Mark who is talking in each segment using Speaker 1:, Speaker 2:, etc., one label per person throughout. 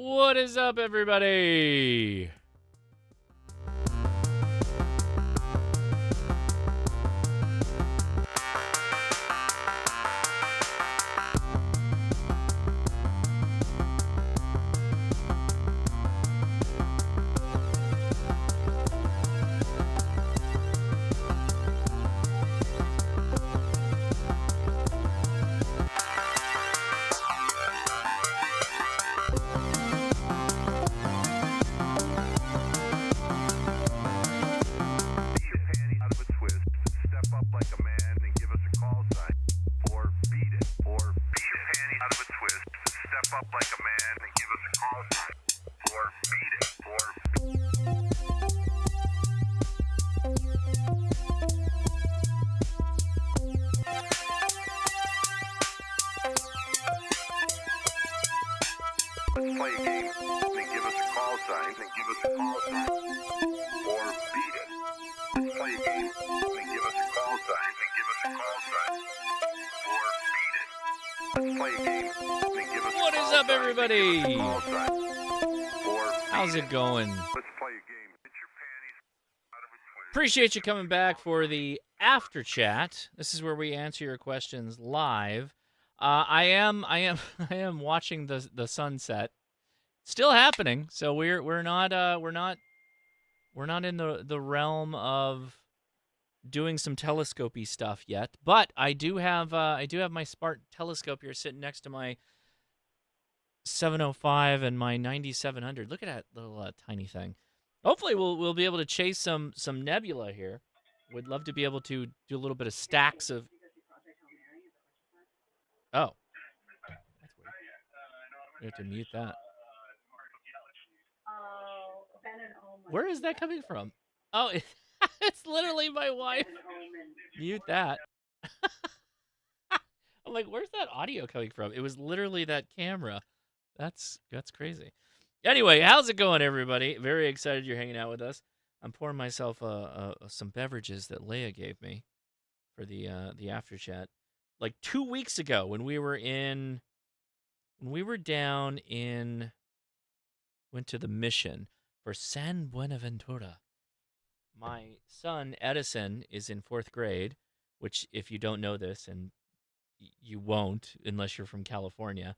Speaker 1: What is up, everybody?
Speaker 2: Let's play a game, then give us a call sign, then give us a call sign, or beat it. Let's play a game, then give us a call sign, then give us a call sign, or beat it. Let's play a game, then give us a
Speaker 1: What is up, everybody?
Speaker 2: call sign, or
Speaker 1: How's it going?
Speaker 2: let's play a game. Get your panties out of a twist.
Speaker 1: Appreciate you coming back for the after chat. This is where we answer your questions live. I am watching the sunset. Still happening. So we're not in the realm of doing some telescopy stuff yet. But I do have my smart telescope here sitting next to my 705 and my 9700. Look at that little tiny thing. Hopefully we'll be able to chase some nebula here. Would love to be able to do a little bit of stacks of. Oh, that's weird. We have to mute that. Where is that coming from? Oh, it's literally my wife. Mute that. I'm like, where's that audio coming from? It was literally that camera. That's crazy. Anyway, how's it going, everybody? Very excited you're hanging out with us. I'm pouring myself some beverages that Leia gave me for the after chat. Like 2 weeks ago when we were down in, went to the mission for San Buenaventura. My son Edison is in 4th grade, which if you don't know this, and you won't unless you're from California,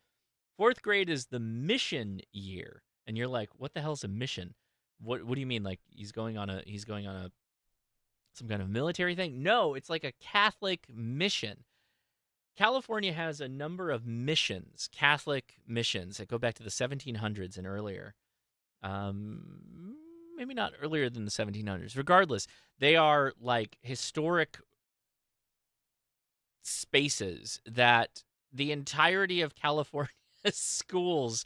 Speaker 1: 4th grade is the mission year. And you're like, what the hell's a mission? What do you mean? Like he's going on some kind of military thing? No, it's like a Catholic mission. California has a number of missions, Catholic missions that go back to the 1700s and earlier. Maybe not earlier than the 1700s. Regardless, they are like historic spaces that the entirety of California schools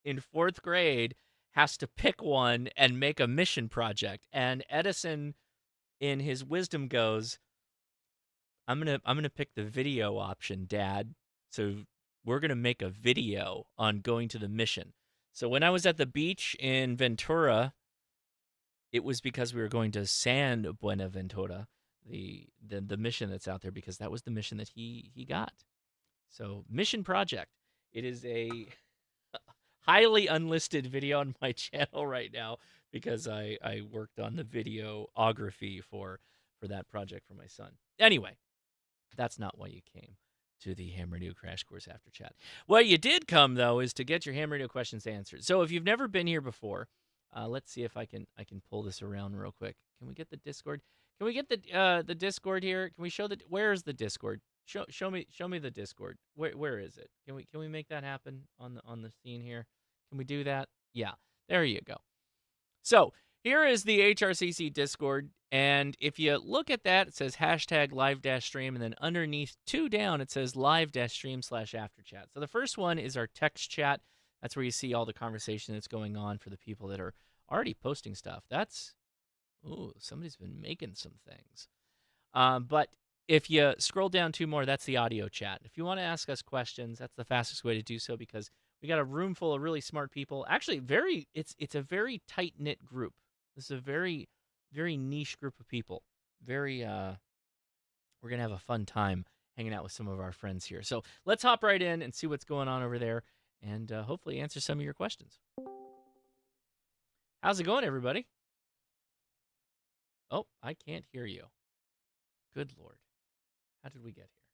Speaker 1: in 4th grade has to pick one and make a mission project. And Edison, in his wisdom, goes, I'm gonna pick the video option, Dad. So we're gonna make a video on going to the mission. So when I was at the beach in Ventura, it was because we were going to San Buenaventura, the mission that's out there, because that was the mission that he got. So mission project. It is a highly unlisted video on my channel right now because I worked on the videography for that project for my son. Anyway, that's not why you came to the Ham Radio Crash Course After Chat. What you did come, though, is to get your Ham Radio questions answered. So if you've never been here before, let's see if I can pull this around real quick. Can we get the Discord? Can we get the Discord here? Can we show where is the Discord? Show me the Discord. Where is it? Can we make that happen on the scene here? Can we do that? Yeah, there you go. So here is the HRCC Discord, and if you look at that, it says hashtag live-stream, and then underneath 2 down, it says live-stream/afterchat. So the first one is our text chat. That's where you see all the conversation that's going on for the people that are already posting stuff. That's, ooh, somebody's been making some things. But if you scroll down 2 more, that's the audio chat. If you want to ask us questions, that's the fastest way to do so because we got a room full of really smart people. Actually, it's a very tight-knit group. This is a very, very niche group of people. We're going to have a fun time hanging out with some of our friends here. So let's hop right in and see what's going on over there. and hopefully answer some of your questions. How's it going, everybody? Oh, I can't hear you. Good Lord. How did we get here?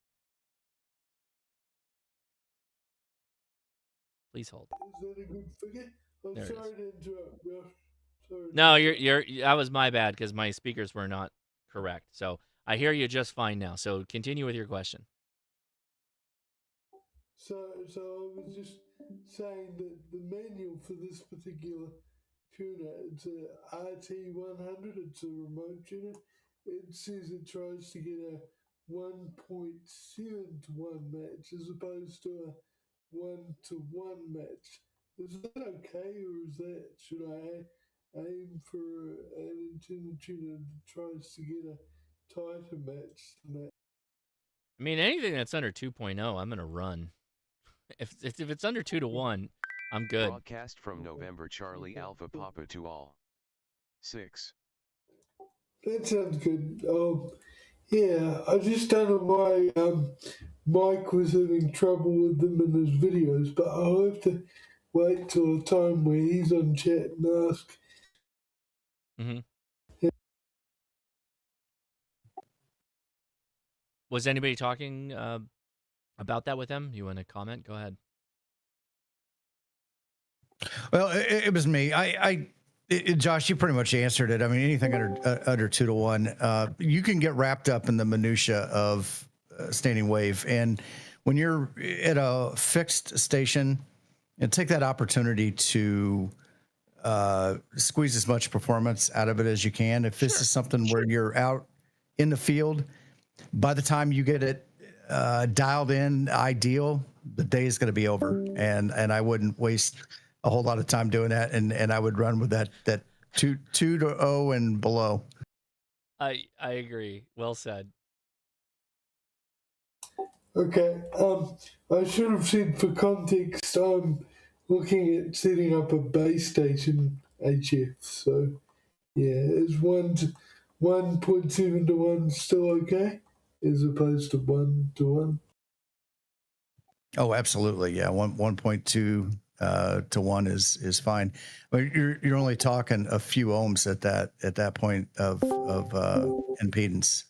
Speaker 1: Please hold.
Speaker 3: Is that a good figure? I'm
Speaker 1: There it
Speaker 3: sorry
Speaker 1: is.
Speaker 3: to interrupt, Josh. Sorry.
Speaker 1: No, you're that was my bad because my speakers were not correct. So I hear you just fine now. So continue with your question.
Speaker 3: So I was just saying that the manual for this particular tuner, it's a RT100, it's a remote tuner. It says it tries to get a 1.7 to 1 match as opposed to a 1 to 1 match. Is that okay, or is that, should I aim for an antenna tuner that tries to get a tighter match than that?
Speaker 1: I mean, anything that's under 2.0, I'm gonna run. If it's under 2 to 1, I'm good.
Speaker 4: Broadcast from November Charlie Alpha Papa to all. 6.
Speaker 3: That sounds good. Yeah, I just don't know why Mike was having trouble with them in his videos, but I'll have to wait till a time where he's on chat and ask.
Speaker 1: Mm-hmm. Was anybody talking about that with them? You want to comment? Go ahead.
Speaker 5: Well, it was me. Josh, you pretty much answered it. I mean, anything under 2 to 1, you can get wrapped up in the minutia of standing wave, and when you're at a fixed station, and take that opportunity to squeeze as much performance out of it as you can. If this is something where you're out in the field, by the time you get it dialed in, ideal, the day is going to be over, and I wouldn't waste a whole lot of time doing that, and I would run with that 2 to 0 and below.
Speaker 1: I agree. Well said.
Speaker 3: Okay, I should have said for context, I'm looking at setting up a base station HF. So yeah, is 1.7 to 1 still okay, as opposed to 1 to 1?
Speaker 5: Oh, absolutely, yeah. 1.2 to 1 is fine. But you're only talking a few ohms at that point of impedance.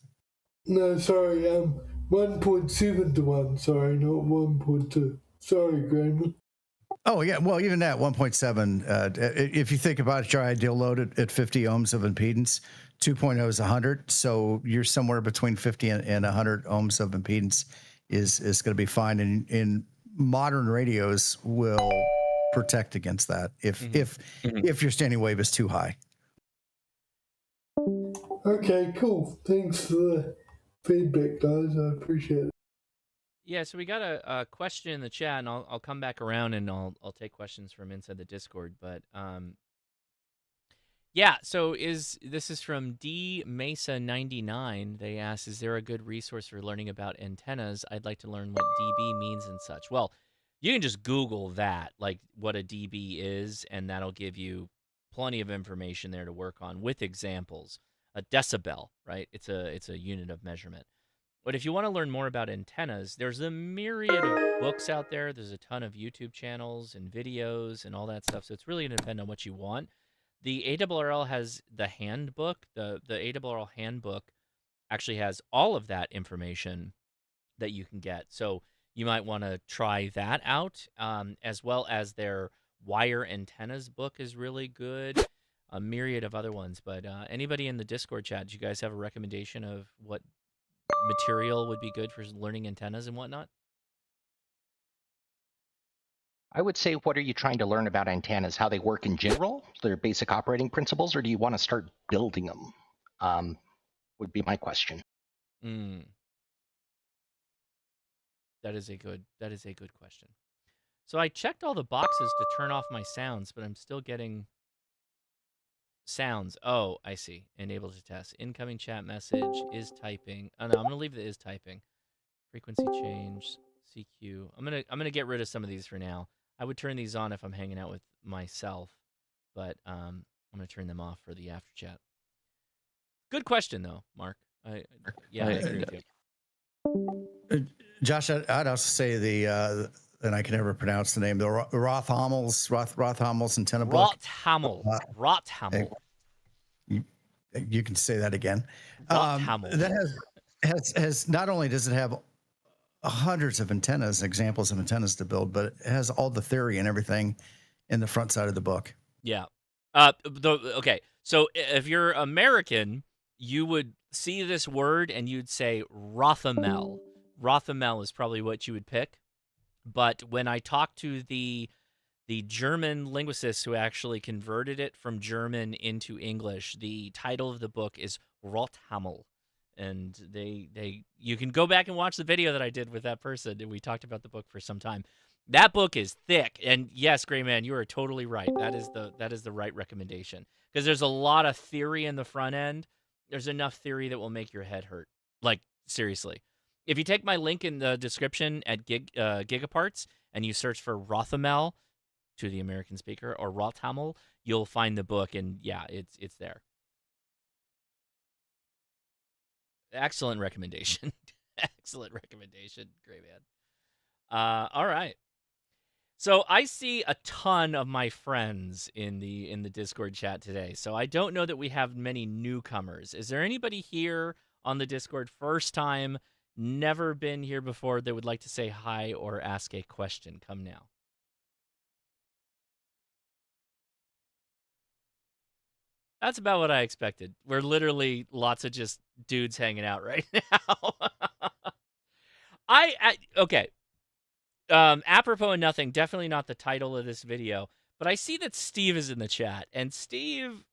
Speaker 3: No, sorry, 1.7 to 1. Sorry, not 1.2. Sorry, Graham.
Speaker 5: Oh yeah, well even that 1.7. If you think about your ideal load at 50 ohms of impedance, 2.0 is 100. So you're somewhere between 50 and 100 ohms of impedance is going to be fine. And in modern radios will protect against that if your standing wave is too high.
Speaker 3: Okay, cool. Thanks for the feedback, guys. I appreciate it.
Speaker 1: Yeah, so we got a question in the chat, and I'll come back around and I'll take questions from inside the Discord. But yeah, so this is from D Mesa 99. They asked, "Is there a good resource for learning about antennas? I'd like to learn what dB means and such." Well, you can just Google that, like what a dB is, and that'll give you plenty of information there to work on with examples. A decibel, right? It's a unit of measurement. But if you want to learn more about antennas, there's a myriad of books out there. There's a ton of YouTube channels and videos and all that stuff. So it's really going to depend on what you want. The ARRL has the handbook. The ARRL handbook actually has all of that information that you can get. So you might want to try that out, as well as their wire antennas book is really good. A myriad of other ones. But anybody in the Discord chat, do you guys have a recommendation of what material would be good for learning antennas and whatnot?
Speaker 6: I would say, what are you trying to learn about antennas? How they work in general, their basic operating principles, or do you want to start building them? Would be my question.
Speaker 1: That is a good question. So I checked all the boxes to turn off my sounds, but I'm still getting sounds. Oh, I see. Enable to test. Incoming chat message is typing. Oh no, I'm gonna leave the is typing. Frequency change. CQ. I'm gonna get rid of some of these for now. I would turn these on if I'm hanging out with myself, but I'm gonna turn them off for the after chat. Good question though, Mark. I agree with you.
Speaker 5: Josh, I'd also say and I can never pronounce the name. The Rothammel's antenna book.
Speaker 1: Rothammel.
Speaker 5: You can say that again.
Speaker 1: Rothammel.
Speaker 5: That has not only does it have hundreds of antennas, examples of antennas to build, but it has all the theory and everything in the front side of the book.
Speaker 1: Yeah. Okay. So if you're American, you would see this word and you'd say Rothamel. Rothamel is probably what you would pick. But when I talked to the German linguists who actually converted it from German into English, the title of the book is Rothammel. And you can go back and watch the video that I did with that person, and we talked about the book for some time. That book is thick, and yes, Gray Man, you are totally right. That is the right recommendation, because there's a lot of theory in the front end. There's enough theory that will make your head hurt. Like, seriously. If you take my link in the description at Gigaparts and you search for Rothamel, to the American speaker, or Rothammel, you'll find the book, and yeah, it's there. Excellent recommendation. Excellent recommendation, Gray Man. All right. So I see a ton of my friends in the Discord chat today. So I don't know that we have many newcomers. Is there anybody here on the Discord first time, never been here before, that would like to say hi or ask a question? Come now. That's about what I expected. We're literally lots of just dudes hanging out right now. Okay. Apropos of nothing, definitely not the title of this video, but I see that Steve is in the chat, and Steve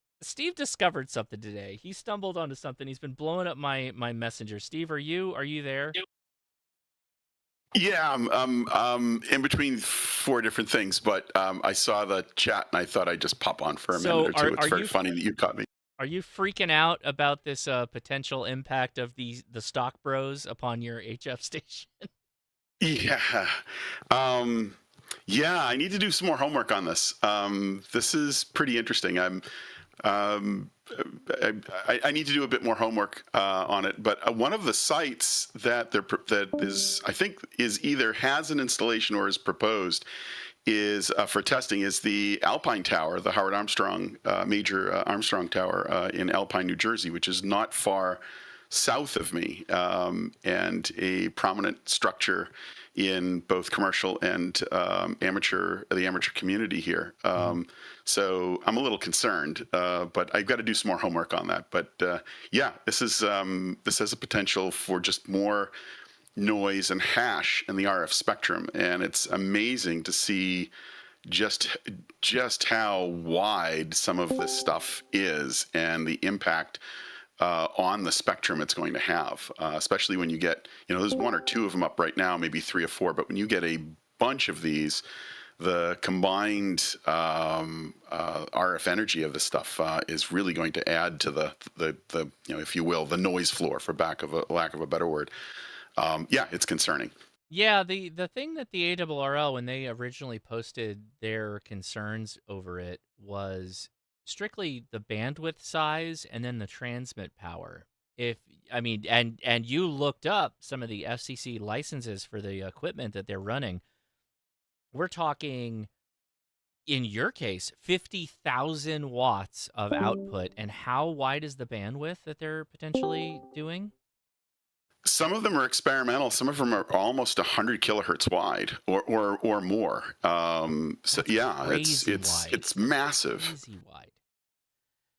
Speaker 1: discovered something today. He stumbled onto something. He's been blowing up my messenger. Steve, are you there?
Speaker 7: Yeah, I'm in between 4 different things, but I saw the chat and I thought I'd just pop on for a minute or two. It's very funny that you caught me.
Speaker 1: Are you freaking out about this potential impact of the stock bros upon your HF station?
Speaker 7: Yeah. Yeah, I need to do some more homework on this. This is pretty interesting. I need to do a bit more homework on it. But one of the sites that I think either has an installation or is proposed is for testing is the Alpine Tower, the Howard Armstrong major Armstrong Tower in Alpine, New Jersey, which is not far south of me, and a prominent structure in both commercial and the amateur community here. So I'm a little concerned, but I've got to do some more homework on that. But yeah, this has a potential for just more noise and hash in the RF spectrum, and it's amazing to see just how wide some of this stuff is and the impact on the spectrum it's going to have, especially when you get, there's 1 or 2 of them up right now, maybe 3 or 4, but when you get a bunch of these, the combined RF energy of this stuff is really going to add to the if you will, the noise floor, for lack of a better word. Yeah, it's concerning.
Speaker 1: Yeah, the thing that the ARRL, when they originally posted their concerns over it, was strictly the bandwidth size and then the transmit power. And you looked up some of the FCC licenses for the equipment that they're running. We're talking, in your case, 50,000 watts of output. And how wide is the bandwidth that they're potentially doing?
Speaker 7: Some of them are experimental. Some of them are almost 100 kilohertz wide, or more. So yeah, it's massive.
Speaker 1: Crazy wide.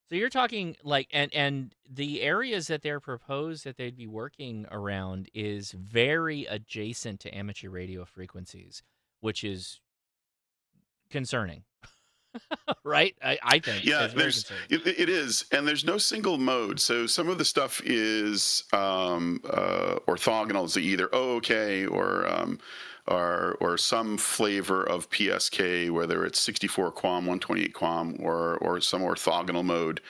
Speaker 1: So you're talking like, and the areas that they're proposed that they'd be working around is very adjacent to amateur radio frequencies, which is concerning. Right? I think.
Speaker 7: Yeah, it is, and there's no single mode. So some of the stuff is orthogonal, so either OK or some flavor of PSK, whether it's 64 QAM, 128 QAM, or some orthogonal mode.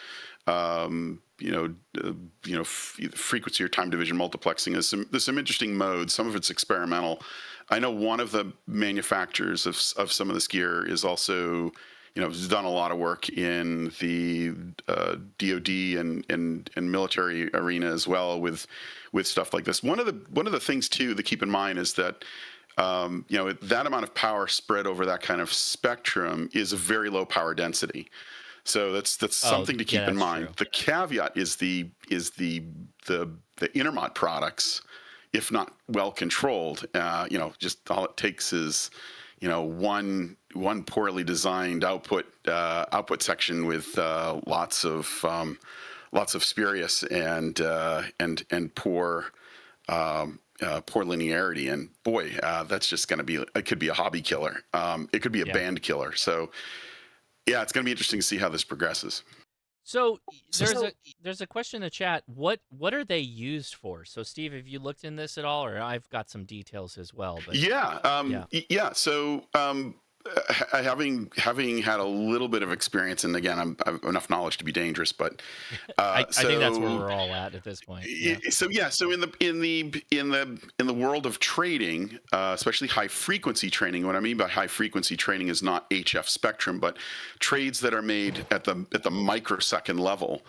Speaker 7: Frequency or time division multiplexing. There's some interesting modes. Some of it's experimental. I know one of the manufacturers of some of this gear is also, has done a lot of work in the DoD and military arena as well with stuff like this. One of the things too to keep in mind is that that amount of power spread over that kind of spectrum is a very low power density. So that's
Speaker 1: Oh,
Speaker 7: something to
Speaker 1: yeah,
Speaker 7: keep in
Speaker 1: that's
Speaker 7: mind.
Speaker 1: true.
Speaker 7: The caveat is the intermod products, if not well controlled, just all it takes is, one poorly designed output section with lots of spurious and poor poor linearity, and boy, that's just going to be, it could be a hobby killer. It could be a
Speaker 1: Yeah.
Speaker 7: band killer. So yeah, it's going to be interesting to see how this progresses.
Speaker 1: So there's a question in the chat. What are they used for? So Steve, have you looked in this at all, or I've got some details as well? But
Speaker 7: Yeah. So having had a little bit of experience, and again, I've enough knowledge to be dangerous, but
Speaker 1: I think that's where we're all at this point. Yeah.
Speaker 7: So in the world of trading, especially high frequency trading, what I mean by high frequency trading is not HF spectrum, but trades that are made at the microsecond level.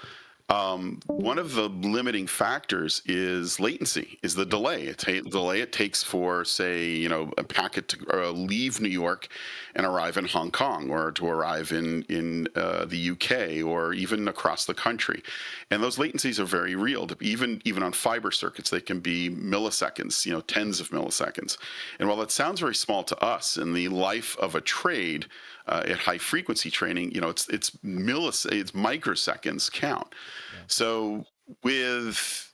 Speaker 7: One of the limiting factors is latency, is the delay. Delay it takes for, say, a packet to leave New York and arrive in Hong Kong, or to arrive in the UK, or even across the country. And those latencies are very real. Even on fiber circuits, they can be milliseconds, tens of milliseconds. And while that sounds very small to us, in the life of a trade, at high frequency trading, it's microseconds count.
Speaker 1: Yeah.
Speaker 7: So with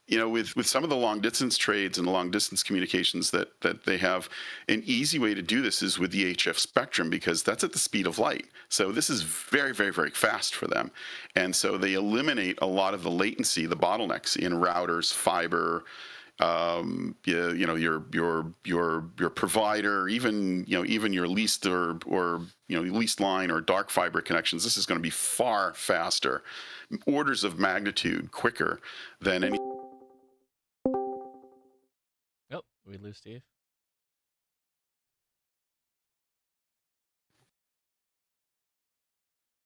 Speaker 7: some of the long distance trades and the long distance communications that they have, an easy way to do this is with the HF spectrum, because that's at the speed of light. So this is very, very, very fast for them. And so they eliminate a lot of the latency, the bottlenecks in routers, fiber, your provider, even your leased or leased line or dark fiber connections. This is going to be far faster, orders of magnitude quicker than any.
Speaker 1: Oh, we lose Steve.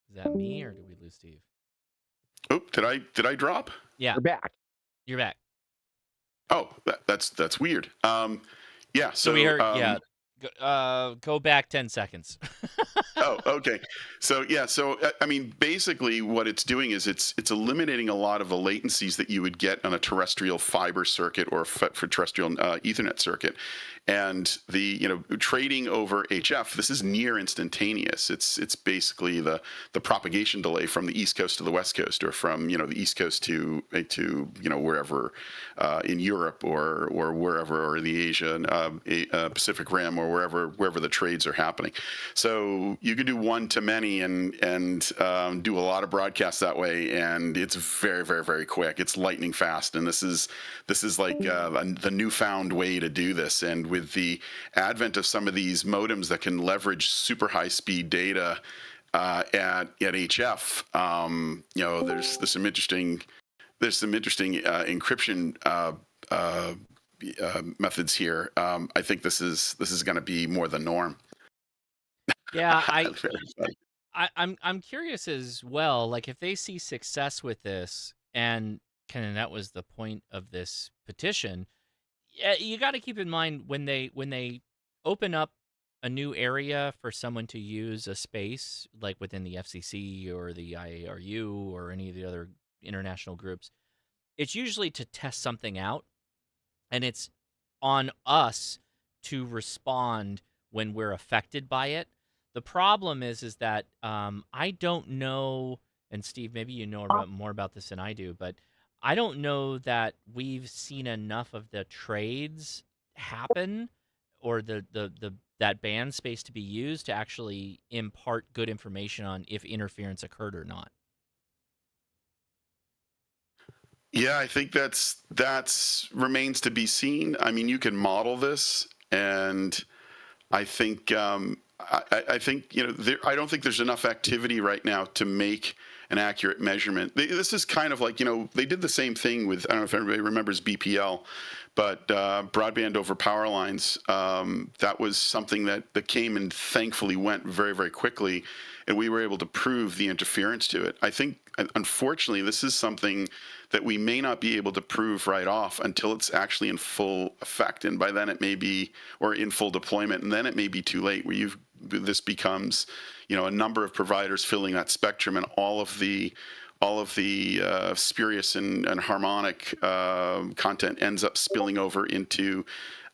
Speaker 1: Is that me, or did we lose Steve?
Speaker 7: Oh, did I drop?
Speaker 1: Yeah,
Speaker 6: We're back.
Speaker 1: you're back.
Speaker 7: Oh, that's weird. Yeah.
Speaker 1: So we heard. Yeah. Go back 10 seconds.
Speaker 7: Oh, okay. So yeah, I mean, basically, what it's doing is it's eliminating a lot of the latencies that you would get on a terrestrial fiber circuit or for terrestrial Ethernet circuit, and the trading over HF. This is near instantaneous. It's basically the propagation delay from the East Coast to the West Coast, or from the East Coast to wherever in Europe, or wherever, or the Asian Pacific Rim, or wherever the trades are happening. So you can do one to many and do a lot of broadcasts that way, and it's very, very, very quick. It's lightning fast, and this is like the newfound way to do this. And with the advent of some of these modems that can leverage super high speed data at HF, there's some interesting encryption methods here. I think this is going to be more the norm.
Speaker 1: Yeah, I'm curious as well. Like, if they see success with this, and that was the point of this petition. Yeah, you got to keep in mind when they open up a new area for someone to use a space, like within the FCC or the IARU or any of the other international groups. It's usually to test something out, and it's on us to respond when we're affected by it. The problem is that I don't know, and Steve, maybe you know more about this than I do, but I don't know that we've seen enough of the trades happen, or that band space to be used to actually impart good information on if interference occurred or not.
Speaker 7: Yeah, I think that's remains to be seen. I mean, you can model this, and I think I think I don't think there's enough activity right now to make an accurate measurement. This is kind of like, they did the same thing with, I don't know if everybody remembers BPL, but broadband over power lines, that was something that came and thankfully went very, very quickly, and we were able to prove the interference to it. I think, unfortunately, this is something that we may not be able to prove right off until it's actually in full effect, and by then it may be, or in full deployment, and then it may be too late, where this becomes, a number of providers filling that spectrum, and all of the spurious and harmonic content ends up spilling over into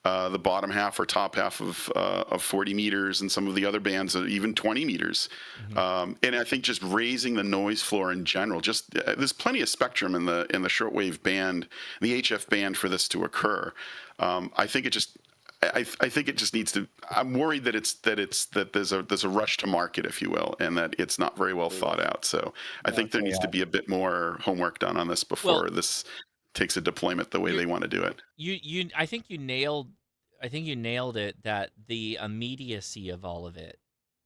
Speaker 7: the bottom half or top half of 40 meters, and some of the other bands are even 20 meters. And I think just raising the noise floor in general, just there's plenty of spectrum in the shortwave band, the HF band, for this to occur. I think it just needs to. I'm worried that there's a rush to market, if you will, and that it's not very well thought out. So I think there needs to be a bit more homework done on this before this takes a deployment the way they want to do it.
Speaker 1: I think you nailed it, that the immediacy of all of it,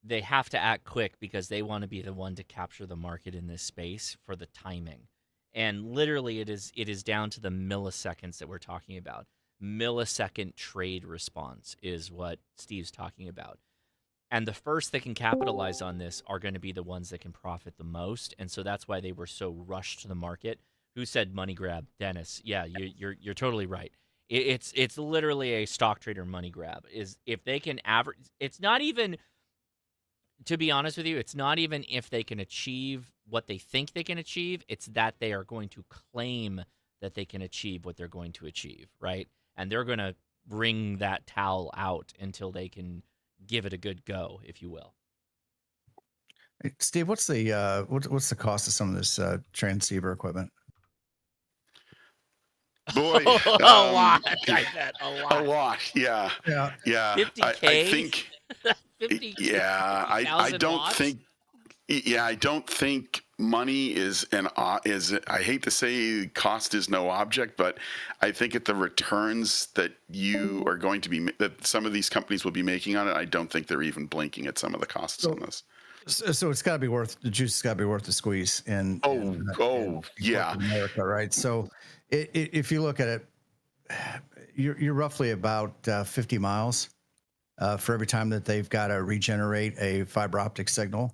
Speaker 1: they have to act quick because they want to be the one to capture the market in this space for the timing. And literally it is down to the milliseconds that we're talking about. Millisecond trade response is what Steve's talking about. And the first that can capitalize on this are going to be the ones that can profit the most. And so that's why they were so rushed to the market. Who said money grab? Dennis. Yeah, you're totally right. It's literally a stock trader money grab. Is if they can average. It's not even, to be honest with you, it's not even if they can achieve what they think they can achieve. It's that they are going to claim that they can achieve what they're going to achieve, right? And they're going to wring that towel out until they can give it a good go, if you will.
Speaker 5: Hey, Steve, what's the cost of some of this transceiver equipment?
Speaker 7: Boy,
Speaker 1: a lot. I bet a lot.
Speaker 7: A lot. Yeah.
Speaker 1: 50K.
Speaker 7: I think.
Speaker 1: 50,
Speaker 7: yeah. I don't
Speaker 1: watts?
Speaker 7: think. Yeah, I don't think money is I hate to say cost is no object, but I think at the returns that you are going to be, that some of these companies will be making on it, I don't think they're even blinking at some of the costs on this.
Speaker 5: So it's got to be worth, the juice has got to be worth the squeeze in
Speaker 7: yeah,
Speaker 5: America, right? So if you look at it, you're roughly about 50 miles for every time that they've got to regenerate a fiber optic signal.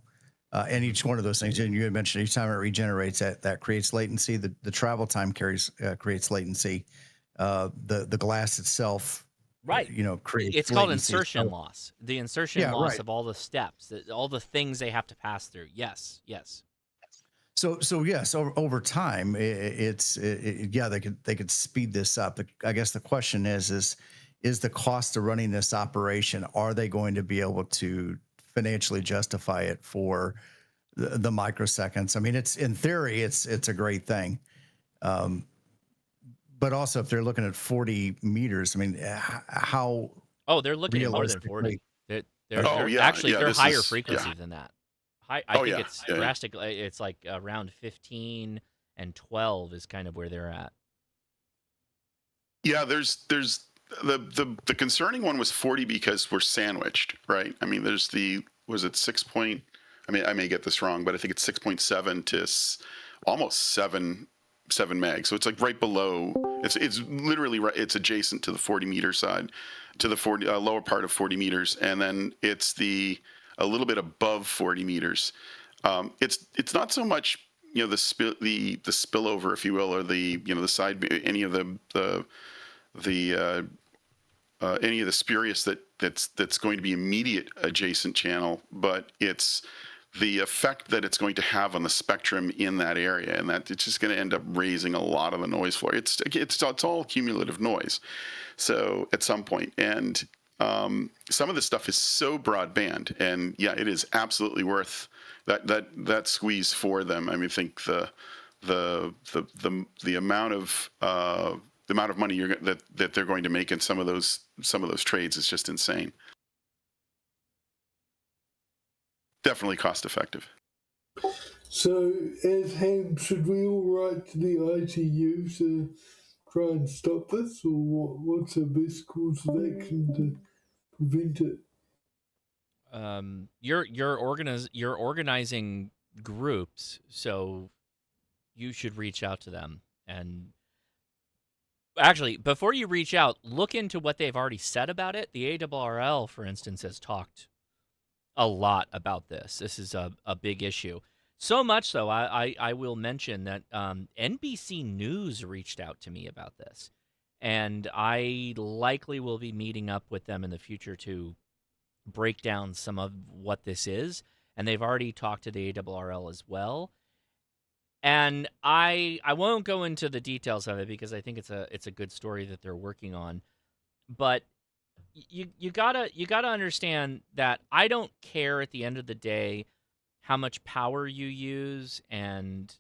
Speaker 5: And each one of those things, and you had mentioned, each time it regenerates, that creates latency. The travel time creates latency. The glass itself,
Speaker 1: right?
Speaker 5: Creates.
Speaker 1: It's called insertion loss. The insertion loss of all the steps, all the things they have to pass through. Yes.
Speaker 5: So yes, over time, they could speed this up. I guess the question is the cost of running this operation? Are they going to be able to financially justify it for the microseconds? I mean, it's in theory, it's a great thing. But also if they're looking at 40 meters, I mean, how?
Speaker 1: Oh, they're looking at more than 40. They're higher frequency than that. I think it's drastic. It's like around 15 and 12 is kind of where they're at.
Speaker 7: Yeah, there's the concerning one was 40 because we're sandwiched, right? I mean, there's was it 6 point? I mean, I may get this wrong, but I think it's 6.7 to almost 7 meg. So it's like right below. It's literally right. It's adjacent to the 40 meter side, to the 40 lower part of 40 meters, and then it's a little bit above 40 meters. It's not so much the spillover, if you will, or the side, any of the any of the spurious that's going to be immediate adjacent channel, but it's the effect that it's going to have on the spectrum in that area, and that it's just going to end up raising a lot of the noise floor. It's all cumulative noise. So at some point, and some of this stuff is so broadband, and yeah, it is absolutely worth that squeeze for them. I mean, I think the amount of money that they're going to make in some of those trades is just insane. Definitely cost effective.
Speaker 3: So, as ham, should we all write to the ITU to try and stop this, or what's the best course of action to prevent it?
Speaker 1: You're organizing groups, so you should reach out to them. And actually, before you reach out, look into what they've already said about it. The ARRL, for instance, has talked a lot about this. This is a big issue. So much so, I will mention that NBC News reached out to me about this. And I likely will be meeting up with them in the future to break down some of what this is. And they've already talked to the ARRL as well. And I won't go into the details of it because I think it's a good story that they're working on. But you gotta understand that I don't care at the end of the day how much power you use and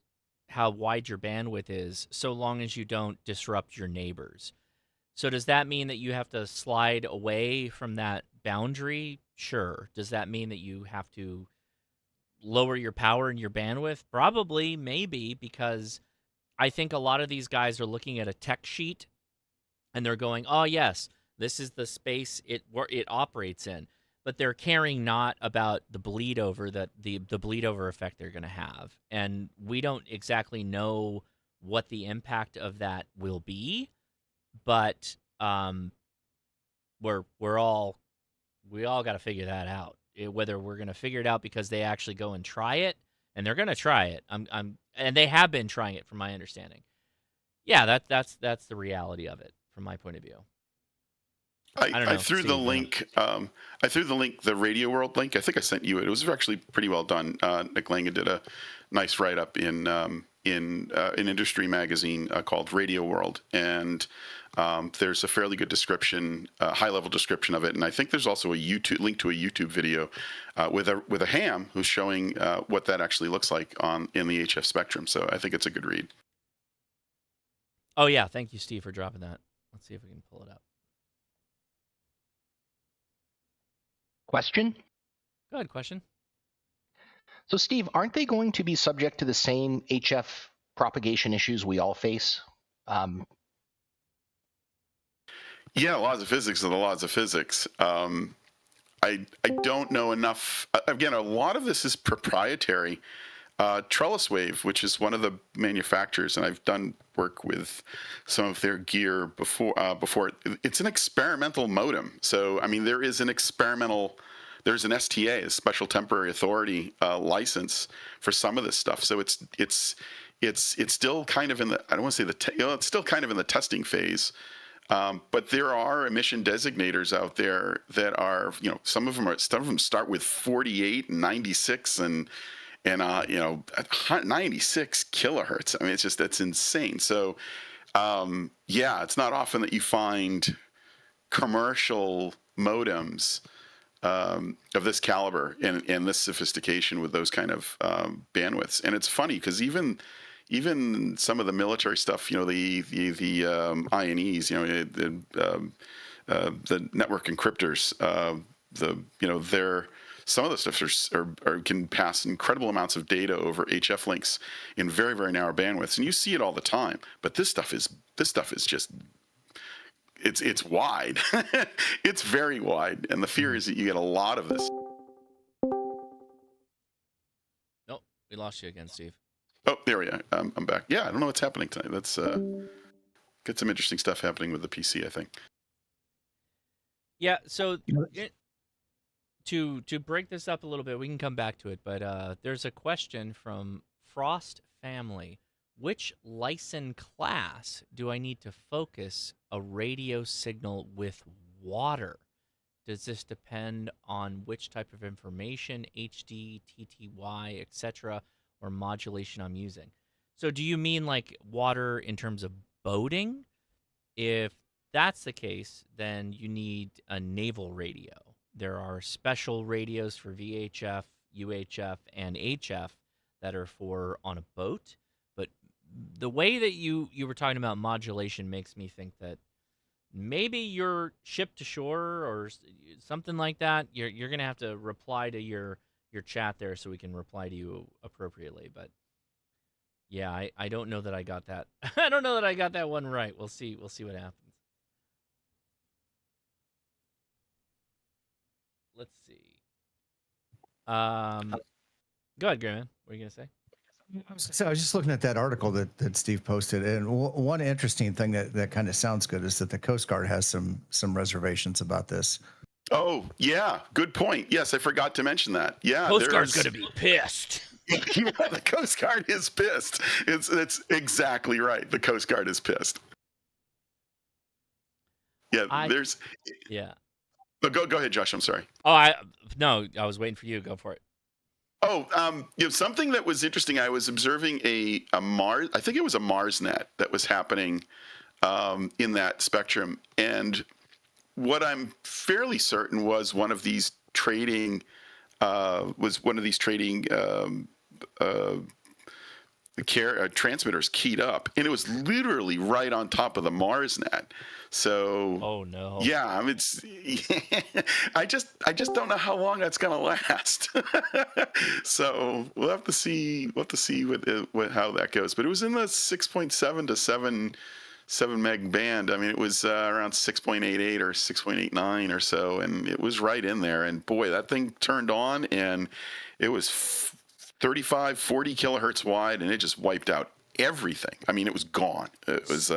Speaker 1: how wide your bandwidth is, so long as you don't disrupt your neighbors. So does that mean that you have to slide away from that boundary? Sure. Does that mean that you have to lower your power and your bandwidth? Probably, maybe, because I think a lot of these guys are looking at a tech sheet and they're going, "Oh yes, this is the space it operates in," but they're caring not about the bleed over that the bleed over effect they're going to have, and we don't exactly know what the impact of that will be, but we all got to figure that out. Whether we're going to figure it out because they actually go and try it, and they're going to try it. And they have been trying it, from my understanding. Yeah, that's the reality of it, from my point of view. I don't know.
Speaker 7: I threw the link. I threw the link, the Radio World link. I think I sent you it. It was actually pretty well done. Nick Langan did a nice write up in an industry magazine called Radio World, and there's a fairly good description, high level description of it. And I think there's also a YouTube link to a YouTube video with a ham who's showing what that actually looks like in the HF spectrum. So I think it's a good read.
Speaker 1: Oh yeah, thank you, Steve, for dropping that. Let's see if we can pull it up.
Speaker 6: Question?
Speaker 1: Go ahead, question.
Speaker 6: So, Steve, aren't they going to be subject to the same HF propagation issues we all face?
Speaker 7: Yeah, laws of physics are the laws of physics. I don't know enough. Again, a lot of this is proprietary. Trellis Wave, which is one of the manufacturers, and I've done work with some of their gear before. It's an experimental modem. So, I mean, there's an STA, a special temporary authority license for some of this stuff. So it's still kind of in the, I don't want to say it's still kind of in the testing phase. But there are emission designators out there that are, some of them start with 48 and 96 and 96 kilohertz. I mean, that's insane. So, it's not often that you find commercial modems of this caliber and this sophistication with those kind of bandwidths. And it's funny because even some of the military stuff, the INEs, the network encryptors, some of the stuff can pass incredible amounts of data over HF links in very, very narrow bandwidths, and you see it all the time. But this stuff is just it's wide. It's very wide, and the fear is that you get a lot of this.
Speaker 1: Nope, we lost you again, Steve.
Speaker 7: Oh, there we are. I'm back. Yeah, I don't know what's happening tonight. Let's get some interesting stuff happening with the PC, I think.
Speaker 1: Yeah, so to break this up a little bit, we can come back to it, but there's a question from Frost Family. Which license class do I need to focus a radio signal with water? Does this depend on which type of information, HD, TTY, etc., or modulation I'm using? So do you mean like water in terms of boating? If that's the case, then you need a naval radio. There are special radios for VHF, UHF, and HF that are for on a boat. But the way that you were talking about modulation makes me think that maybe you're ship to shore or something like that. You're going to have to reply to your chat there so we can reply to you appropriately. But yeah, I don't know that I got that. I don't know that I got that one right. We'll see what happens. Let's see. Go ahead, Grayman. What are you going to say?
Speaker 5: So I was just looking at that article that Steve posted, and one interesting thing that kind of sounds good is that the Coast Guard has some reservations about this.
Speaker 7: Oh, yeah, good point. Yes, I forgot to mention that. Yeah,
Speaker 1: Coast Guard's going to be pissed.
Speaker 7: Yeah, the Coast Guard is pissed. It's exactly right. The Coast Guard is pissed. Yeah, there's.
Speaker 1: Yeah.
Speaker 7: But go ahead, Josh. I'm sorry.
Speaker 1: Oh, I was waiting for you. Go for it.
Speaker 7: Oh, something that was interesting. I was observing a Mars. I think it was a MarsNet that was happening in that spectrum, and what I'm fairly certain was one of these trading transmitters keyed up, and it was literally right on top of the MarsNet. So,
Speaker 1: oh no,
Speaker 7: yeah, I mean, I just don't know how long that's gonna last. So we'll have to see how that goes. But it was in the 6.7 to 7 meg band. I mean, it was around 6.88 or 6.89 or so, and it was right in there. And boy, that thing turned on, and it was 35, 40 kilohertz wide, and it just wiped out everything. I mean, it was gone. It was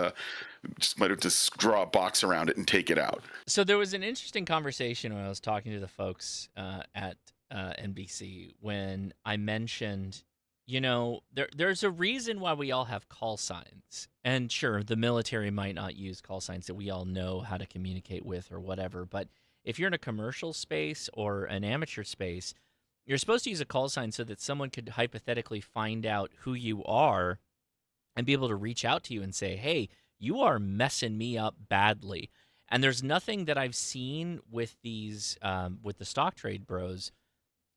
Speaker 7: just might have to draw a box around it and take it out.
Speaker 1: So there was an interesting conversation when I was talking to the folks at NBC when I mentioned, there's a reason why we all have call signs. And sure, the military might not use call signs that we all know how to communicate with or whatever. But if you're in a commercial space or an amateur space, you're supposed to use a call sign so that someone could hypothetically find out who you are and be able to reach out to you and say, hey, you are messing me up badly. And there's nothing that I've seen with these, with the stock trade bros,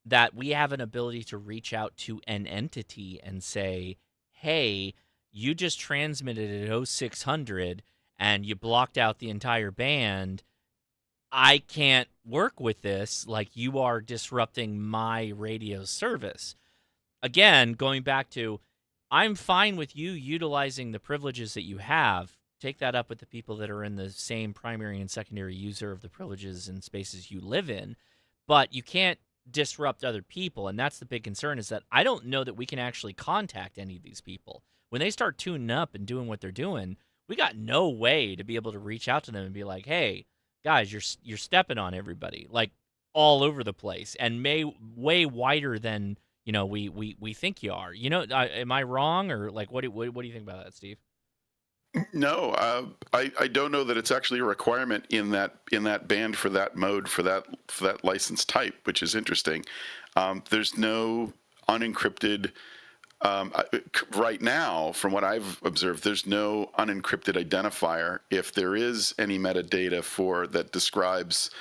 Speaker 1: that we have an ability to reach out to an entity and say, hey, you just transmitted at 0600 and you blocked out the entire band. I can't work with this. Like, you are disrupting my radio service. Again, going back to, I'm fine with you utilizing the privileges that you have. Take that up with the people that are in the same primary and secondary user of the privileges and spaces you live in. But you can't disrupt other people. And that's the big concern, is that I don't know that we can actually contact any of these people. When they start tuning up and doing what they're doing, we got no way to be able to reach out to them and be like, hey, guys, you're stepping on everybody, like all over the place, and way wider than we think you are. Am I wrong, or like what do you think about that, Steve?
Speaker 7: No, I don't know that it's actually a requirement in that band for that mode for that license type, which is interesting. There's no unencrypted. Right now, from what I've observed, there's no unencrypted identifier. If there is any metadata that describes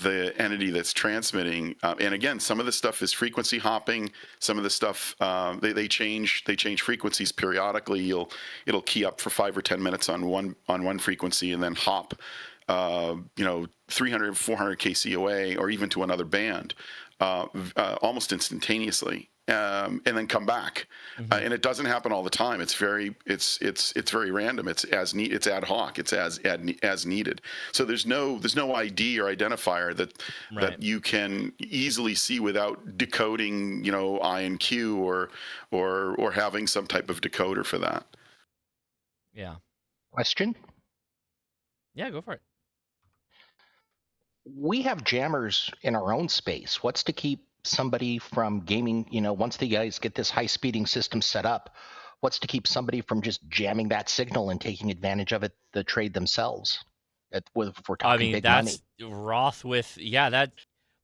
Speaker 7: the entity that's transmitting, and again, some of the stuff is frequency hopping. Some of the stuff they change frequencies periodically. It'll key up for 5 or 10 minutes on one frequency and then hop 300, 400 kCOA or even to another band almost instantaneously. And then come back, and it doesn't happen all the time. It's very random. It's ad hoc. It's as needed. So there's no ID or identifier that you can easily see without decoding, I and Q or having some type of decoder for that.
Speaker 1: Yeah.
Speaker 6: Question?
Speaker 1: Yeah, go for it.
Speaker 6: We have jammers in our own space. What's to keep somebody from gaming, once the guys get this high speeding system set up, what's to keep somebody from just jamming that signal and taking advantage of it, the trade themselves? If we're talking big money.
Speaker 1: Roth with, that,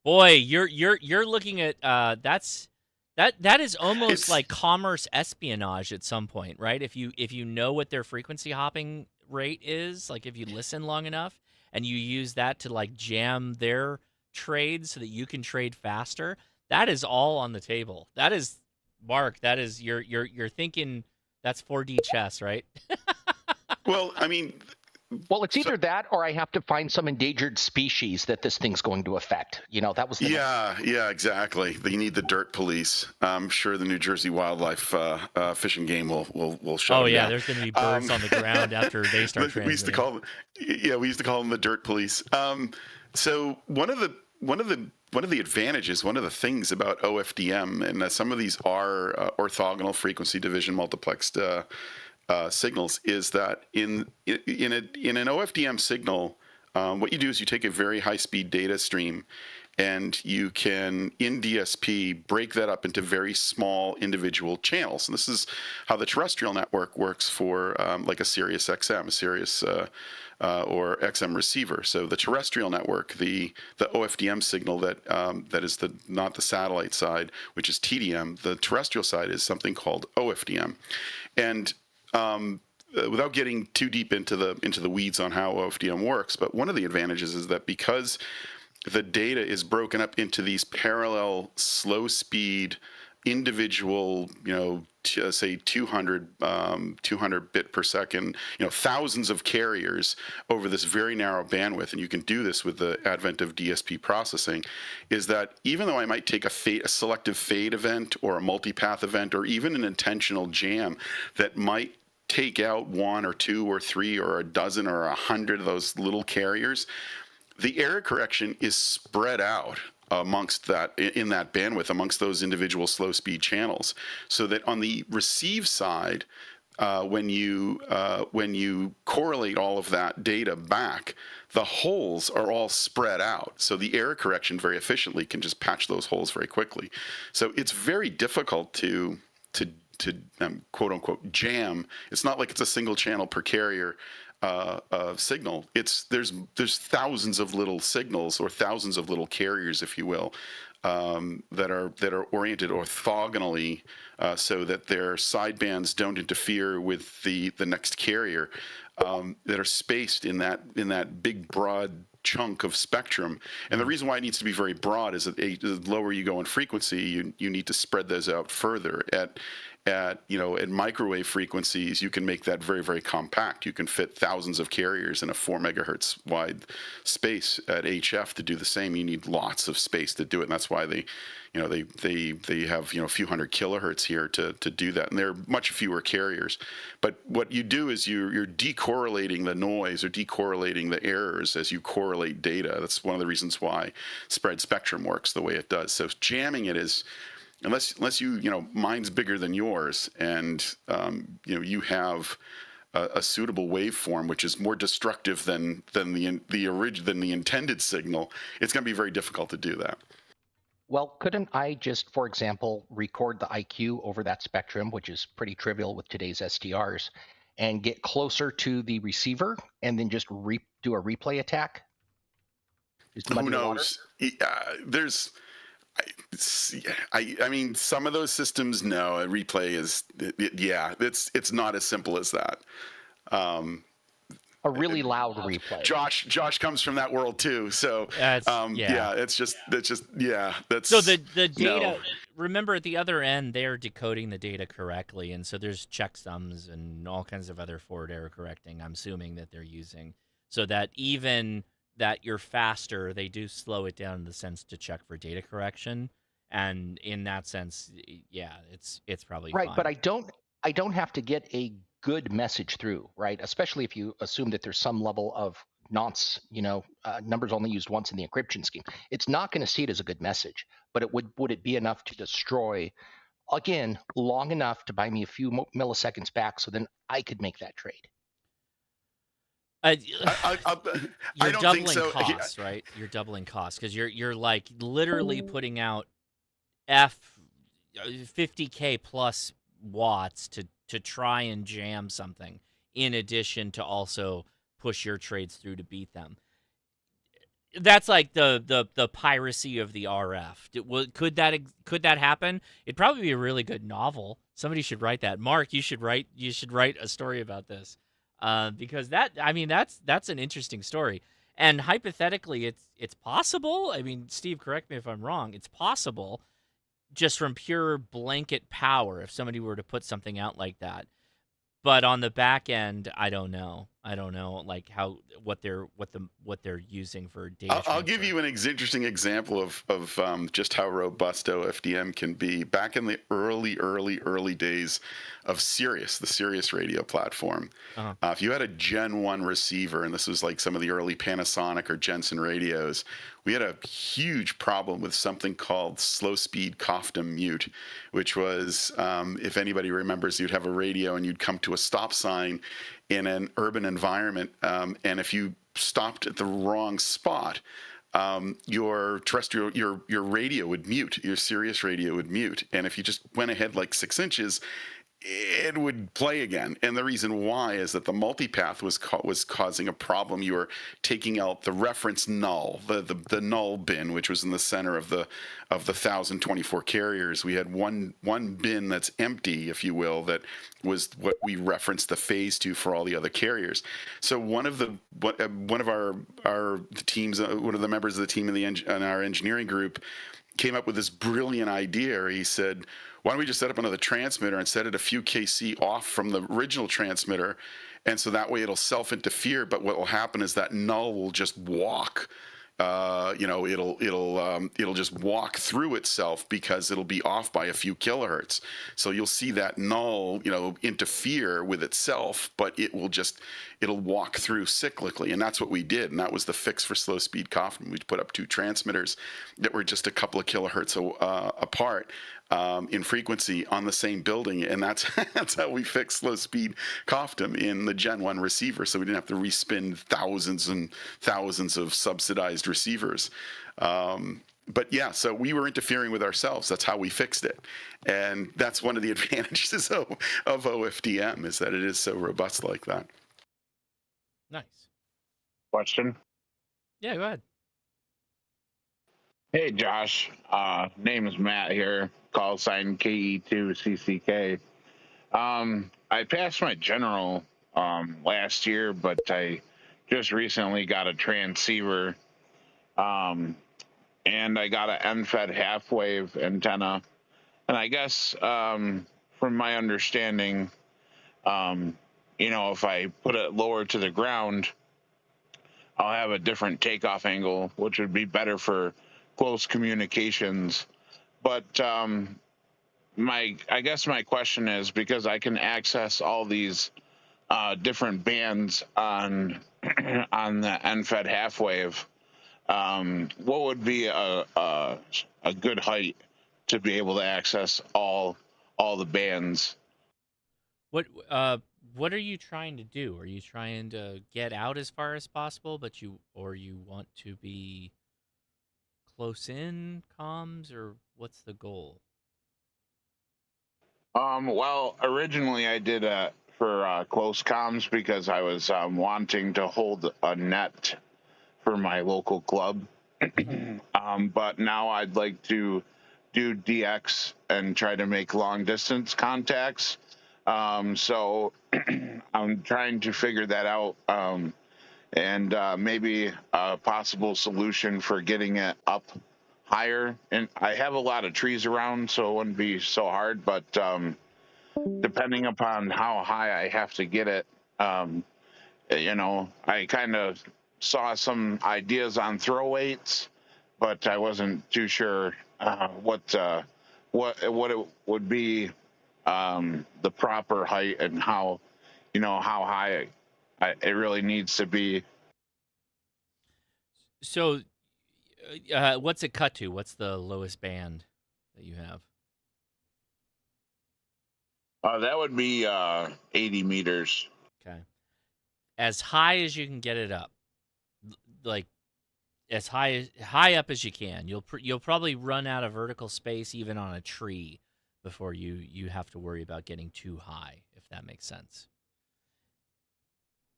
Speaker 1: boy, you're looking at, that is almost like commerce espionage at some point, right? If you know what their frequency hopping rate is, like if you listen long enough and you use that to like jam their trades so that you can trade faster, that is all on the table. That is, Mark, that is, you're thinking that's 4D chess, right?
Speaker 7: Well, I mean,
Speaker 6: it's either that or I have to find some endangered species that this thing's going to affect. That was the
Speaker 7: yeah, exactly. You need the dirt police. I'm sure the New Jersey Wildlife Fish and Game will show.
Speaker 1: Oh yeah, there's going to be birds on the ground after they start transmitting.
Speaker 7: We used to call them the dirt police. So one of the the advantages, one of the things about OFDM, and some of these are orthogonal frequency division multiplexed signals, is that in an OFDM signal, what you do is you take a very high-speed data stream, and you can, in DSP, break that up into very small individual channels. And this is how the terrestrial network works for like a Sirius XM, a Sirius or XM receiver. So the terrestrial network, the OFDM signal that is not the satellite side, which is TDM. The terrestrial side is something called OFDM, and without getting too deep into the weeds on how OFDM works, but one of the advantages is that because the data is broken up into these parallel slow speed individual, say 200 bit per second, thousands of carriers over this very narrow bandwidth, and you can do this with the advent of DSP processing, is that even though I might take a selective fade event or a multipath event or even an intentional jam that might take out one or two or three or a dozen or 100 of those little carriers, the error correction is spread out amongst that, in that bandwidth, amongst those individual slow speed channels, so that on the receive side, when you correlate all of that data back, the holes are all spread out. So the error correction very efficiently can just patch those holes very quickly. So it's very difficult to quote unquote jam. It's not like it's a single channel per carrier signal. There's thousands of little signals, or thousands of little carriers, if you will, that are oriented orthogonally, so that their sidebands don't interfere with the next carrier, that are spaced in that big broad chunk of spectrum. And the reason why it needs to be very broad is that the lower you go in frequency, you need to spread those out further. At microwave frequencies, you can make that very, very compact. You can fit thousands of carriers in a 4 megahertz wide space. At HF, to do the same, you need lots of space to do it, and that's why they have a few hundred kilohertz here to do that, and there are much fewer carriers. But what you do is you're decorrelating the noise or decorrelating the errors as you correlate data. That's one of the reasons why spread spectrum works the way it does. So jamming it is, unless mine's bigger than yours, and you have a suitable waveform which is more destructive than the intended signal, it's going to be very difficult to do that.
Speaker 6: Well, couldn't I just, for example, record the IQ over that spectrum, which is pretty trivial with today's SDRs, and get closer to the receiver, and then just do a replay attack?
Speaker 7: Who knows? I mean, some of those systems, no. A replay is, it's not as simple as that.
Speaker 6: A really loud replay.
Speaker 7: Josh comes from that world too, so that's
Speaker 1: so the data. No. Remember, at the other end, they're decoding the data correctly, and so there's checksums and all kinds of other forward error correcting, I'm assuming, that they're using, so that even that you're faster, they do slow it down in the sense to check for data correction, and in that sense, it's probably
Speaker 6: right.
Speaker 1: fine.
Speaker 6: But I don't have to get a good message through, right? Especially if you assume that there's some level of nonce, numbers only used once in the encryption scheme. It's not going to see it as a good message, but would it be enough to destroy, again, long enough to buy me a few milliseconds back, so then I could make that trade?
Speaker 1: You're doubling costs, right? You're doubling costs because you're like literally putting out 50K plus watts to try and jam something, in addition to also push your trades through to beat them. That's like the piracy of the RF. Could that happen? It'd probably be a really good novel. Somebody should write that. Mark, you should write a story about this. Because that's an interesting story, and hypothetically, it's possible. I mean, Steve, correct me if I'm wrong. It's possible, just from pure blanket power, if somebody were to put something out like that. But on the back end, I don't know. I don't know, like what they're using for data
Speaker 7: I'll give
Speaker 1: transfer.
Speaker 7: you an interesting example of just how robust OFDM can be. Back in the early days of Sirius, the Sirius radio platform,
Speaker 1: Uh-huh.
Speaker 7: if you had a Gen 1 receiver, and this was like some of the early Panasonic or Jensen radios, we had a huge problem with something called slow speed COFDM mute, which was, if anybody remembers, you'd have a radio and you'd come to a stop sign in an urban environment, and if you stopped at the wrong spot, your terrestrial, your radio would mute, your Sirius radio would mute, and if you just went ahead like 6 inches, it would play again. And the reason why is that the multipath was causing a problem. You were taking out the reference null, the null bin, which was in the center of the 1024 carriers. We had one bin that's empty, if you will, that was what we referenced the phase to for all the other carriers. So one of our teams, one of the members of the team in our engineering group, came up with this brilliant idea. He said, why don't we just set up another transmitter and set it a few kc off from the original transmitter, and so that way it'll self-interfere, but what will happen is that null will just walk. It'll just walk through itself because it'll be off by a few kilohertz. So you'll see that null, interfere with itself, but it'll walk through cyclically, and that's what we did, and that was the fix for slow speed COFDM. We put up two transmitters that were just a couple of kilohertz apart in frequency on the same building, and that's that's how we fixed slow speed COFDM in the Gen 1 receiver, so we didn't have to respin thousands and thousands of subsidized receivers. But yeah, so we were interfering with ourselves. That's how we fixed it, and that's one of the advantages of OFDM, is that it is so robust like that.
Speaker 1: Nice.
Speaker 8: Question?
Speaker 1: Yeah, go ahead.
Speaker 8: Hey, Josh. Name is Matt here. Call sign KE2CCK. I passed my general last year, but I just recently got a transceiver, and I got an NFED half-wave antenna. And I guess from my understanding, if I put it lower to the ground, I'll have a different takeoff angle, which would be better for close communications. But I guess my question is, because I can access all these different bands on on the NFED half wave, what would be a good height to be able to access all the bands?
Speaker 1: What are you trying to do? Are you trying to get out as far as possible, but you want to be close in comms, or what's the goal?
Speaker 8: Well, originally I did for close comms because I was wanting to hold a net for my local club. But now I'd like to do DX and try to make long distance contacts. So I'm trying to figure that out, and maybe a possible solution for getting it up higher. And I have a lot of trees around, so it wouldn't be so hard, but depending upon how high I have to get it, I kind of saw some ideas on throw weights, but I wasn't too sure what it would be, the proper height, and how high it really needs to be.
Speaker 1: So, what's it cut to? What's the lowest band that you have?
Speaker 8: That would be 80 meters.
Speaker 1: Okay. As high as you can get it up, like as high up as you can. You'll probably run out of vertical space even on a tree before you have to worry about getting too high, if that makes sense.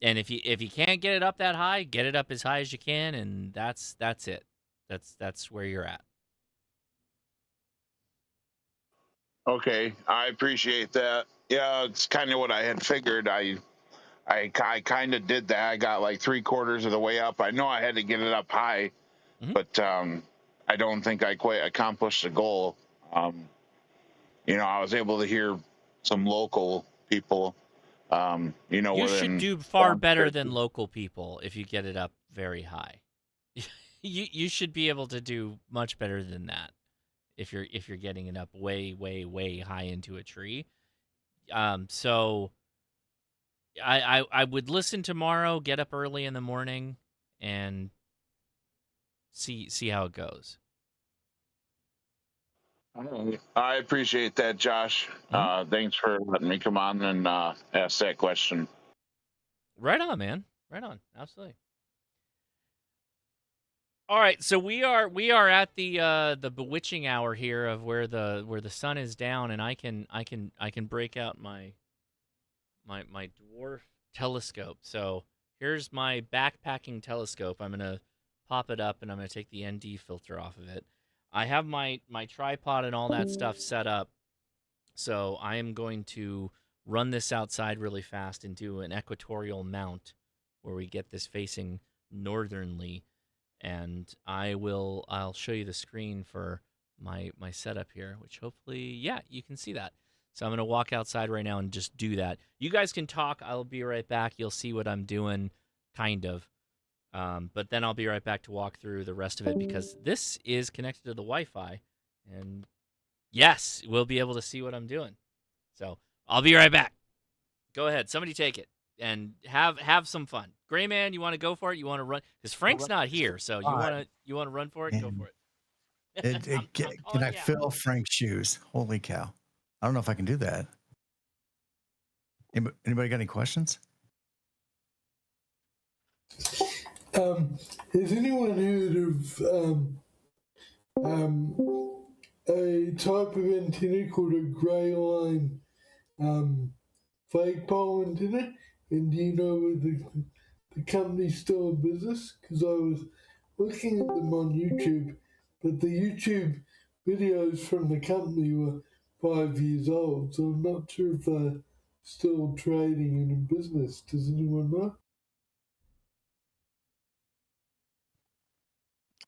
Speaker 1: And if you can't get it up that high, get it up as high as you can, and that's it. That's where you're at.
Speaker 8: Okay, I appreciate that. Yeah, it's kind of what I had figured. I kind of did that. I got like 3/4 of the way up. I know I had to get it up high, but I don't think I quite accomplished the goal. I was able to hear some local people You know,
Speaker 1: You should
Speaker 8: within
Speaker 1: do far better
Speaker 8: 150.
Speaker 1: than local people if you get it up very high. You should be able to do much better than that if you're getting it up way high into a tree. So I would listen tomorrow, get up early in the morning, and see how it goes.
Speaker 8: I appreciate that, Josh.
Speaker 1: Mhm.
Speaker 8: Thanks for letting me come on and ask that question.
Speaker 1: Right on, man. Right on. Absolutely. All right, so we are at the bewitching hour here of where the sun is down, and I can break out my dwarf telescope. So here's my backpacking telescope. I'm gonna pop it up, and I'm gonna take the ND filter off of it. I have my tripod and all that stuff set up, so I am going to run this outside really fast and do an equatorial mount where we get this facing northernly, and I'll show you the screen for my setup here, which hopefully, yeah, you can see that. So I'm going to walk outside right now and just do that. You guys can talk. I'll be right back. You'll see what I'm doing, kind of. But then I'll be right back to walk through the rest of it because this is connected to the Wi-Fi. And yes, we'll be able to see what I'm doing. So I'll be right back. Go ahead. Somebody take it and have some fun. Gray Man, you want to go for it? You want to run? Because Frank's not here, so you want to run for it? Go for it. I'm
Speaker 5: Can
Speaker 1: calling
Speaker 5: I
Speaker 1: you out.
Speaker 5: fill Frank's shoes? Holy cow. I don't know if I can do that. Anybody got any questions?
Speaker 3: Has anyone heard of a type of antenna called a grey line flagpole antenna? And do you know whether the company's still in business? Because I was looking at them on YouTube, but the YouTube videos from the company were 5 years old, so I'm not sure if they're still trading and in business. Does anyone know?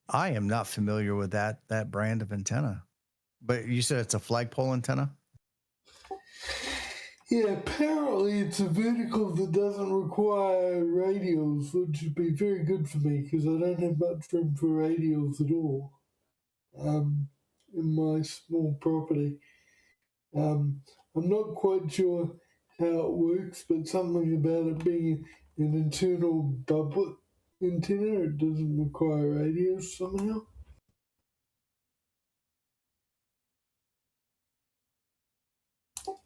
Speaker 5: I am not familiar with that brand of antenna. But you said it's a flagpole antenna?
Speaker 3: Yeah, apparently it's a vertical that doesn't require radials, which would be very good for me because I don't have much room for radials at all in my small property. I'm not quite sure how it works, but something about it being an internal doublet antenna, it doesn't require radials somehow.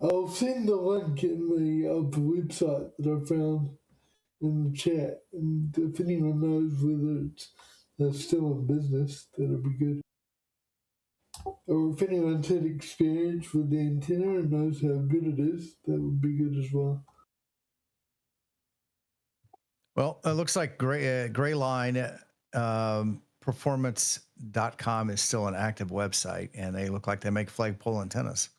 Speaker 3: I'll send the link in the website that I found in the chat, and if anyone knows whether they're still in business, that'd be good. Or if anyone's had experience with the antenna and knows how good it is, that would be good as well.
Speaker 5: Well, it looks like Gray Line performance.com is still an active website, and they look like they make flagpole antennas.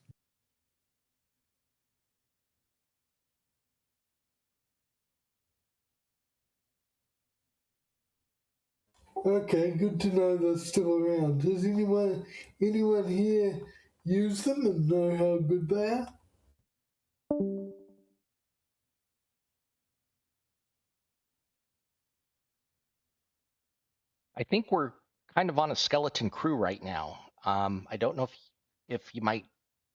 Speaker 3: Okay, good to know they're still around. Does anyone here use them and know how good they are?
Speaker 6: I think we're kind of on a skeleton crew right now. I don't know if you might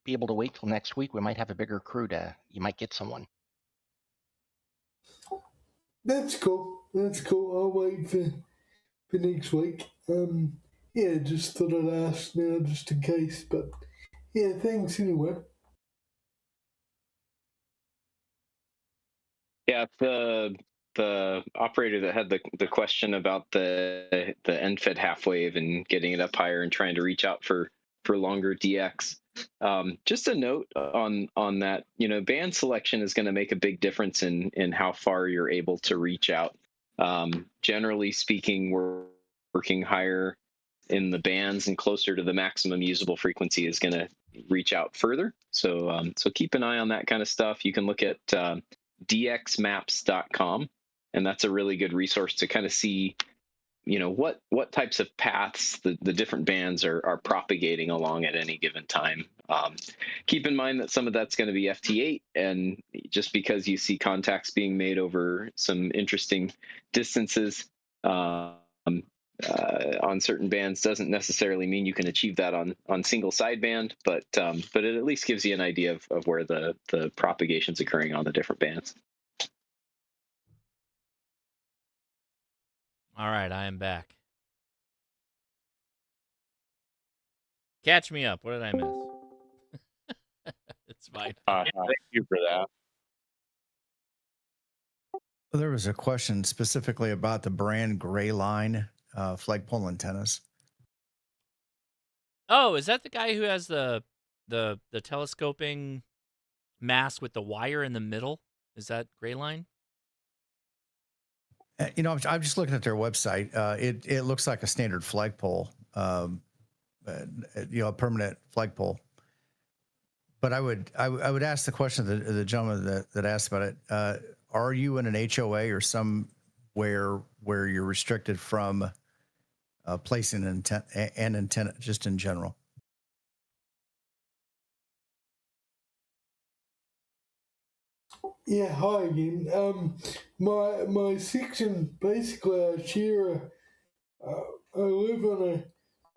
Speaker 6: be able to wait till next week. We might have a bigger crew you might get someone.
Speaker 3: That's cool. That's cool. I'll wait for next week. Yeah, just thought I'd ask now just in case. But yeah, thanks anyway.
Speaker 9: Yeah, the operator that had the question about the end-fed half wave and getting it up higher and trying to reach out for longer DX. Just a note on that, band selection is going to make a big difference in how far you're able to reach out. Generally speaking, we're working higher in the bands and closer to the maximum usable frequency is going to reach out further. So so keep an eye on that kind of stuff. You can look at dxmaps.com, and that's a really good resource to kind of see what types of paths the different bands are propagating along at any given time. Keep in mind that some of that's going to be FT8, and just because you see contacts being made over some interesting distances on certain bands doesn't necessarily mean you can achieve that on single sideband, but it at least gives you an idea of where the propagation's occurring on the different bands.
Speaker 1: All right, I am back. Catch me up. What did I miss? It's fine.
Speaker 8: Thank you for that.
Speaker 5: There was a question specifically about the brand Gray Line flagpole antennas.
Speaker 1: Oh, is that the guy who has the telescoping mast with the wire in the middle? Is that Gray Line?
Speaker 5: You know, I'm just looking at their website. It looks like a standard flagpole, you know, a permanent flagpole. But I would ask the question of the gentleman that asked about it. Are you in an HOA or somewhere where you're restricted from placing an antenna just in general?
Speaker 3: Yeah, hi again. My section, basically, I share. I live on a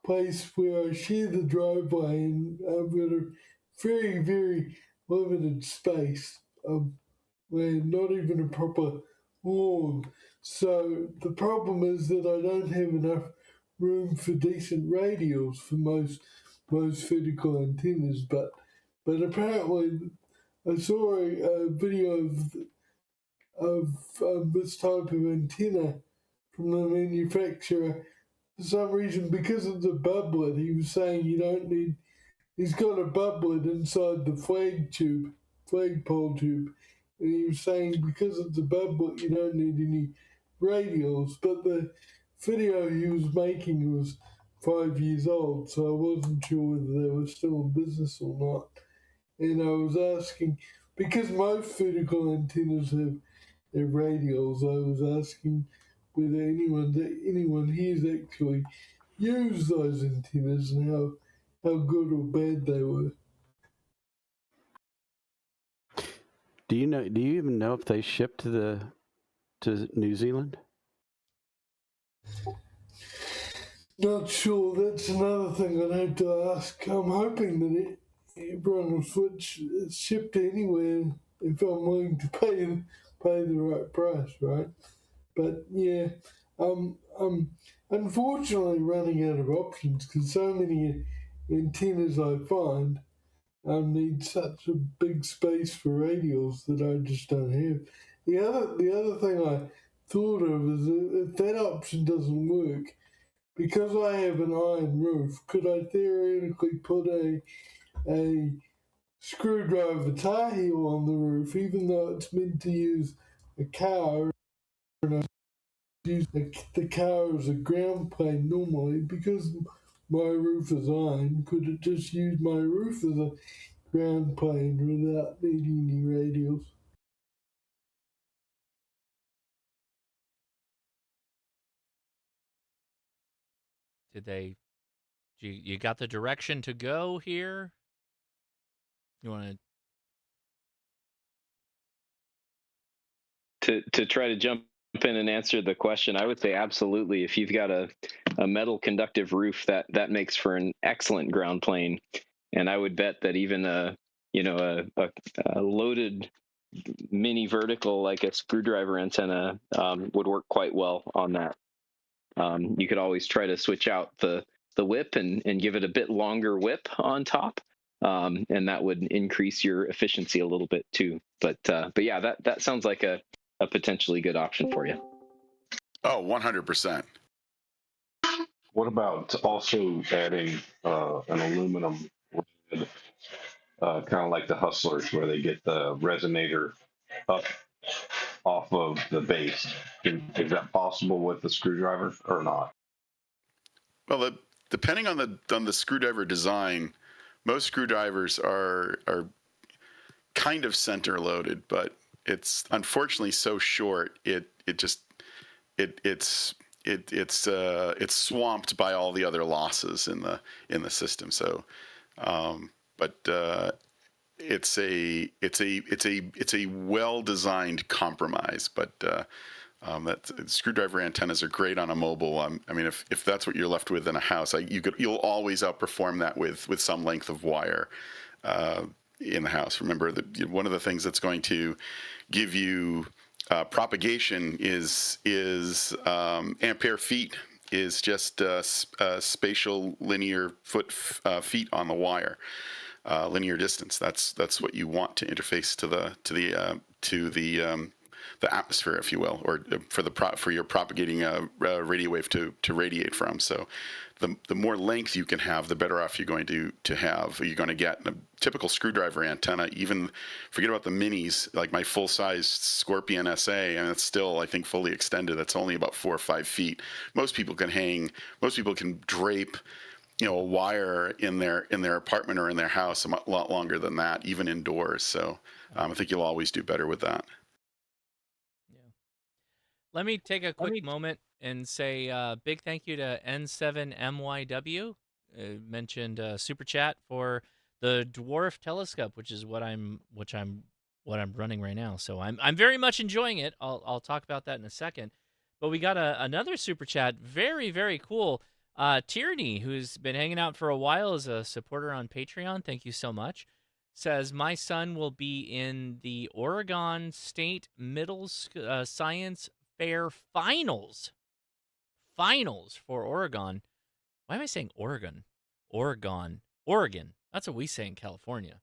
Speaker 3: place where I share the driveway, and I've got a very, very limited space. Where not even a proper lawn. So the problem is that I don't have enough room for decent radios for most vertical antennas. But apparently, I saw a video of this type of antenna from the manufacturer. For some reason, because of the bubblet, he was saying you don't need. He's got a bubblet inside the flagpole tube, and he was saying because of the bubblet you don't need any radials. But the video he was making was 5 years old, so I wasn't sure whether they were still in business or not. And I was asking, because most vertical antennas have their radials, I was asking whether anyone here's actually used those antennas and how good or bad they were.
Speaker 10: Do you even know if they ship to New Zealand?
Speaker 3: Not sure. That's another thing I'd have to ask. I'm hoping that everyone will switch shipped anywhere if I'm willing to pay the right price, right? But yeah, I'm unfortunately running out of options because so many antennas I find need such a big space for radials that I just don't have. The other thing I thought of is if that option doesn't work, because I have an iron roof, could I theoretically put a screwdriver tie heel on the roof, even though it's meant to use a car, and I use the car as a ground plane normally, because my roof is iron, could it just use my roof as a ground plane without needing any radials?
Speaker 1: Did they? You got the direction to go here? You want
Speaker 9: To try to jump in and answer the question, I would say absolutely. If you've got a metal conductive roof, that makes for an excellent ground plane, and I would bet that even a loaded mini vertical like a screwdriver antenna would work quite well on that. You could always try to switch out the whip and give it a bit longer whip on top, and that would increase your efficiency a little bit too. But yeah, that sounds like a potentially good option for you.
Speaker 7: Oh, 100%.
Speaker 11: What about also adding an aluminum, kind of like the Hustlers, where they get the resonator up off of the base? Is that possible with the screwdriver or not?
Speaker 7: Well, depending on the screwdriver design, most screwdrivers are kind of center loaded, but it's unfortunately so short it's swamped by all the other losses in the system. So, but it's a well-designed compromise. But screwdriver antennas are great on a mobile. I mean, if that's what you're left with in a house, you'll always outperform that with some length of wire in the house. Remember that one of the things that's going to give you propagation is ampere feet, is just spatial linear feet on the wire, linear distance. That's what you want to interface to the atmosphere, if you will, or for your propagating radio wave to radiate from. So the more length you can have, the better off you're going to have. You're going to get a typical screwdriver antenna. Even forget about the minis, like my full-size Scorpion SA, and it's still, I think, fully extended. That's only about 4 or 5 feet. Most people can drape, a wire in their apartment or in their house a lot longer than that, even indoors. So I think you'll always do better with that.
Speaker 1: Let me take a quick moment and say big thank you to N7MYW. Mentioned super chat for the dwarf telescope, which is what I'm running right now. So I'm very much enjoying it. I'll talk about that in a second. But we got another super chat, very, very cool. Tierney, who's been hanging out for a while as a supporter on Patreon. Thank you so much. Says, my son will be in the Oregon State Middle Science Fair finals for Oregon. Why am I saying Oregon? Oregon. That's what we say in California.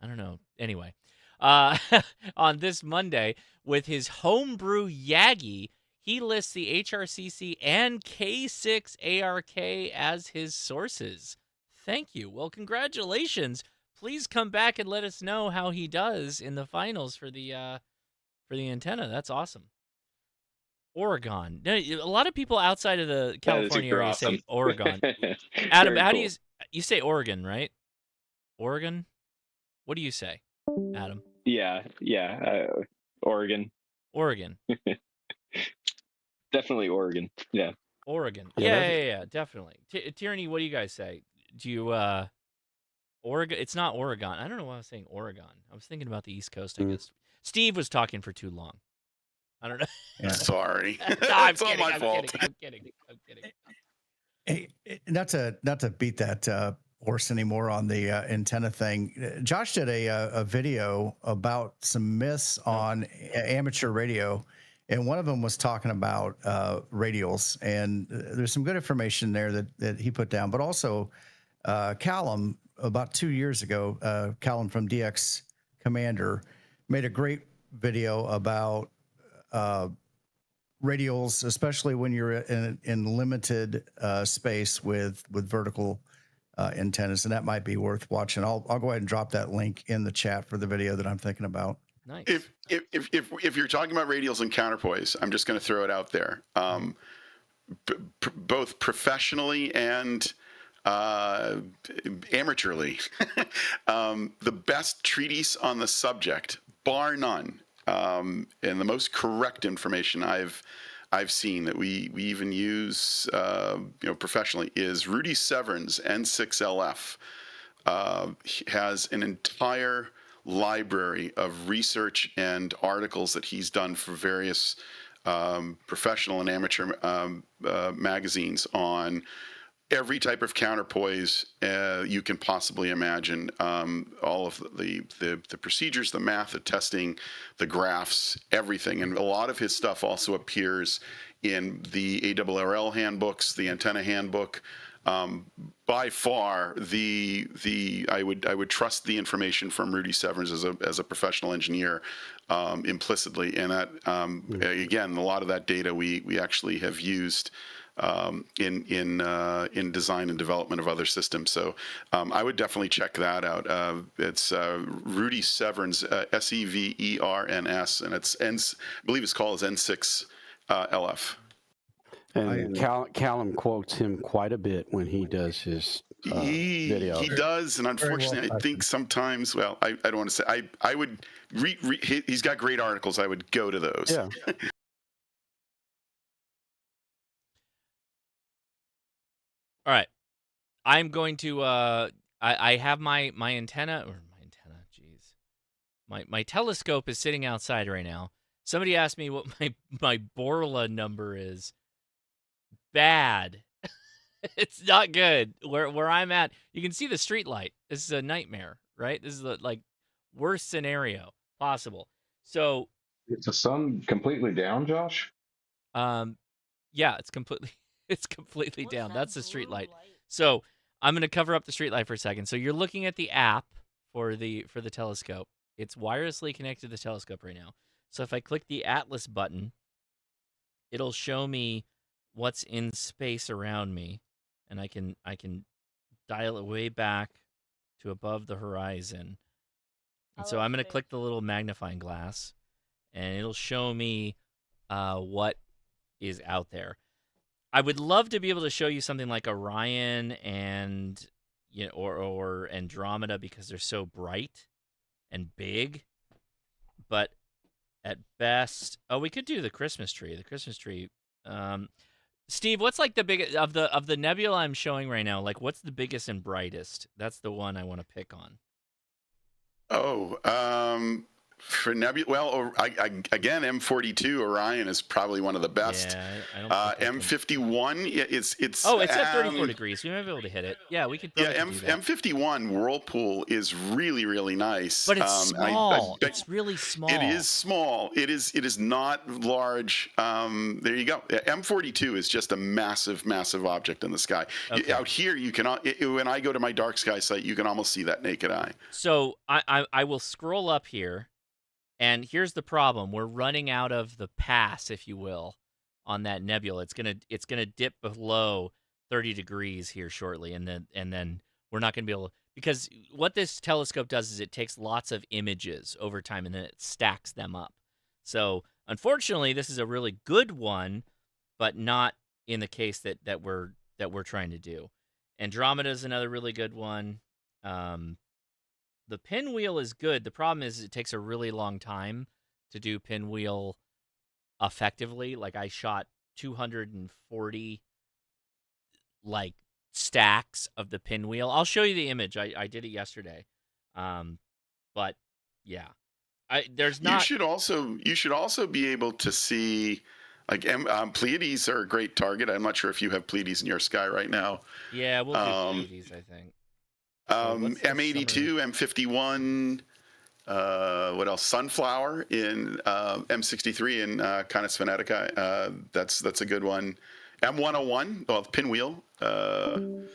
Speaker 1: I don't know. Anyway, on this Monday with his homebrew Yagi, he lists the HRCC and K6 ARK as his sources. Thank you. Well, congratulations. Please come back and let us know how he does in the finals for the antenna. That's awesome. Oregon. A lot of people outside of the California area
Speaker 9: awesome.
Speaker 1: say Oregon. Adam, how
Speaker 9: cool.
Speaker 1: do you say Oregon, right? Oregon? What do you say, Adam?
Speaker 9: Yeah. Oregon.
Speaker 1: Oregon.
Speaker 9: Definitely Oregon. Yeah.
Speaker 1: Oregon. Yeah, definitely. Tierney, what do you guys say? Do you Oregon? It's not Oregon. I don't know why I was saying Oregon. I was thinking about the East Coast, I guess. Steve was talking for too long. I don't know.
Speaker 7: Yeah. Sorry.
Speaker 1: No, I'm
Speaker 7: it's all my fault.
Speaker 1: I'm kidding.
Speaker 5: Hey, not to beat that horse anymore on the antenna thing. Josh did a video about some myths on amateur radio, and one of them was talking about radials. And there's some good information there that he put down. But also, Callum, about 2 years ago, Callum from DX Commander made a great video about radials, especially when you're in limited space with vertical antennas, and that might be worth watching. I'll go ahead and drop that link in the chat for the video that I'm thinking about.
Speaker 1: Nice.
Speaker 7: If you're talking about radials and counterpoise, I'm just going to throw it out there. Both professionally and amateurly, the best treatise on the subject, bar none, and the most correct information I've seen that we even use professionally is Rudy Severn's N6LF. Has an entire library of research and articles that he's done for various professional and amateur magazines on every type of counterpoise you can possibly imagine. All of the procedures, the math, the testing, the graphs, everything. And a lot of his stuff also appears in the ARRL handbooks, the antenna handbook. By far, I would trust the information from Rudy Severns as a professional engineer implicitly, and that again, a lot of that data we actually have used in design and development of other systems. So I would definitely check that out. It's Rudy Severns, Severns, and I believe it's called N6 LF.
Speaker 10: And Callum quotes him quite a bit when he does his video.
Speaker 7: He does, and unfortunately, I think sometimes, well, I don't want to say, I would, he's got great articles. I would go to those.
Speaker 10: Yeah.
Speaker 1: All right. I'm going to I have my antenna, geez. My telescope is sitting outside right now. Somebody asked me what my Borla number is. Bad. It's not good. Where I'm at, you can see the street light. This is a nightmare, right? This is the like worst scenario possible. So,
Speaker 11: Is the sun completely down, Josh?
Speaker 1: yeah, it's completely down. That's the street light. So I'm gonna cover up the street light for a second. So you're looking at the app for the telescope. It's wirelessly connected to the telescope right now. So if I click the Atlas button, it'll show me what's in space around me, and I can dial it way back to above the horizon. And so I'm going to click the little magnifying glass, and it'll show me what is out there. I would love to be able to show you something like Orion and or Andromeda because they're so bright and big, but at best, we could do the Christmas tree. The Christmas tree. Steve, what's like the biggest of the nebula I'm showing right now? Like, what's the biggest and brightest? That's the one I want to pick on.
Speaker 7: For nebula, well, again, M42 Orion is probably one of the best.
Speaker 1: Yeah, I don't
Speaker 7: M51, it's
Speaker 1: it's at 34 degrees. We might be able to hit it. Yeah, we could.
Speaker 7: Yeah, M51 Whirlpool is really, really nice.
Speaker 1: But it's small. It's really small.
Speaker 7: It is small. It is not large. There you go. M42 is just a massive, massive object in the sky.
Speaker 1: Okay.
Speaker 7: Out here, you can. When I go to my dark sky site, you can almost see that naked eye.
Speaker 1: So I will scroll up here. And here's the problem: we're running out of the pass, if you will, on that nebula. It's gonna dip below 30 degrees here shortly, and then we're not gonna be able to, because what this telescope does is it takes lots of images over time and then it stacks them up. So unfortunately, this is a really good one, but not in the case that we're trying to do. Andromeda is another really good one. The pinwheel is good. The problem is it takes a really long time to do pinwheel effectively. Like, I shot 240 like stacks of the pinwheel. I'll show you the image. I did it yesterday. But yeah, there's not.
Speaker 7: You should also be able to see, like, Pleiades are a great target. I'm not sure if you have Pleiades in your sky right now.
Speaker 1: Yeah, we'll do Pleiades, I think.
Speaker 7: M82, M51, what else? Sunflower in M63 in Canis Venetica. That's a good one. M101, well, pinwheel. And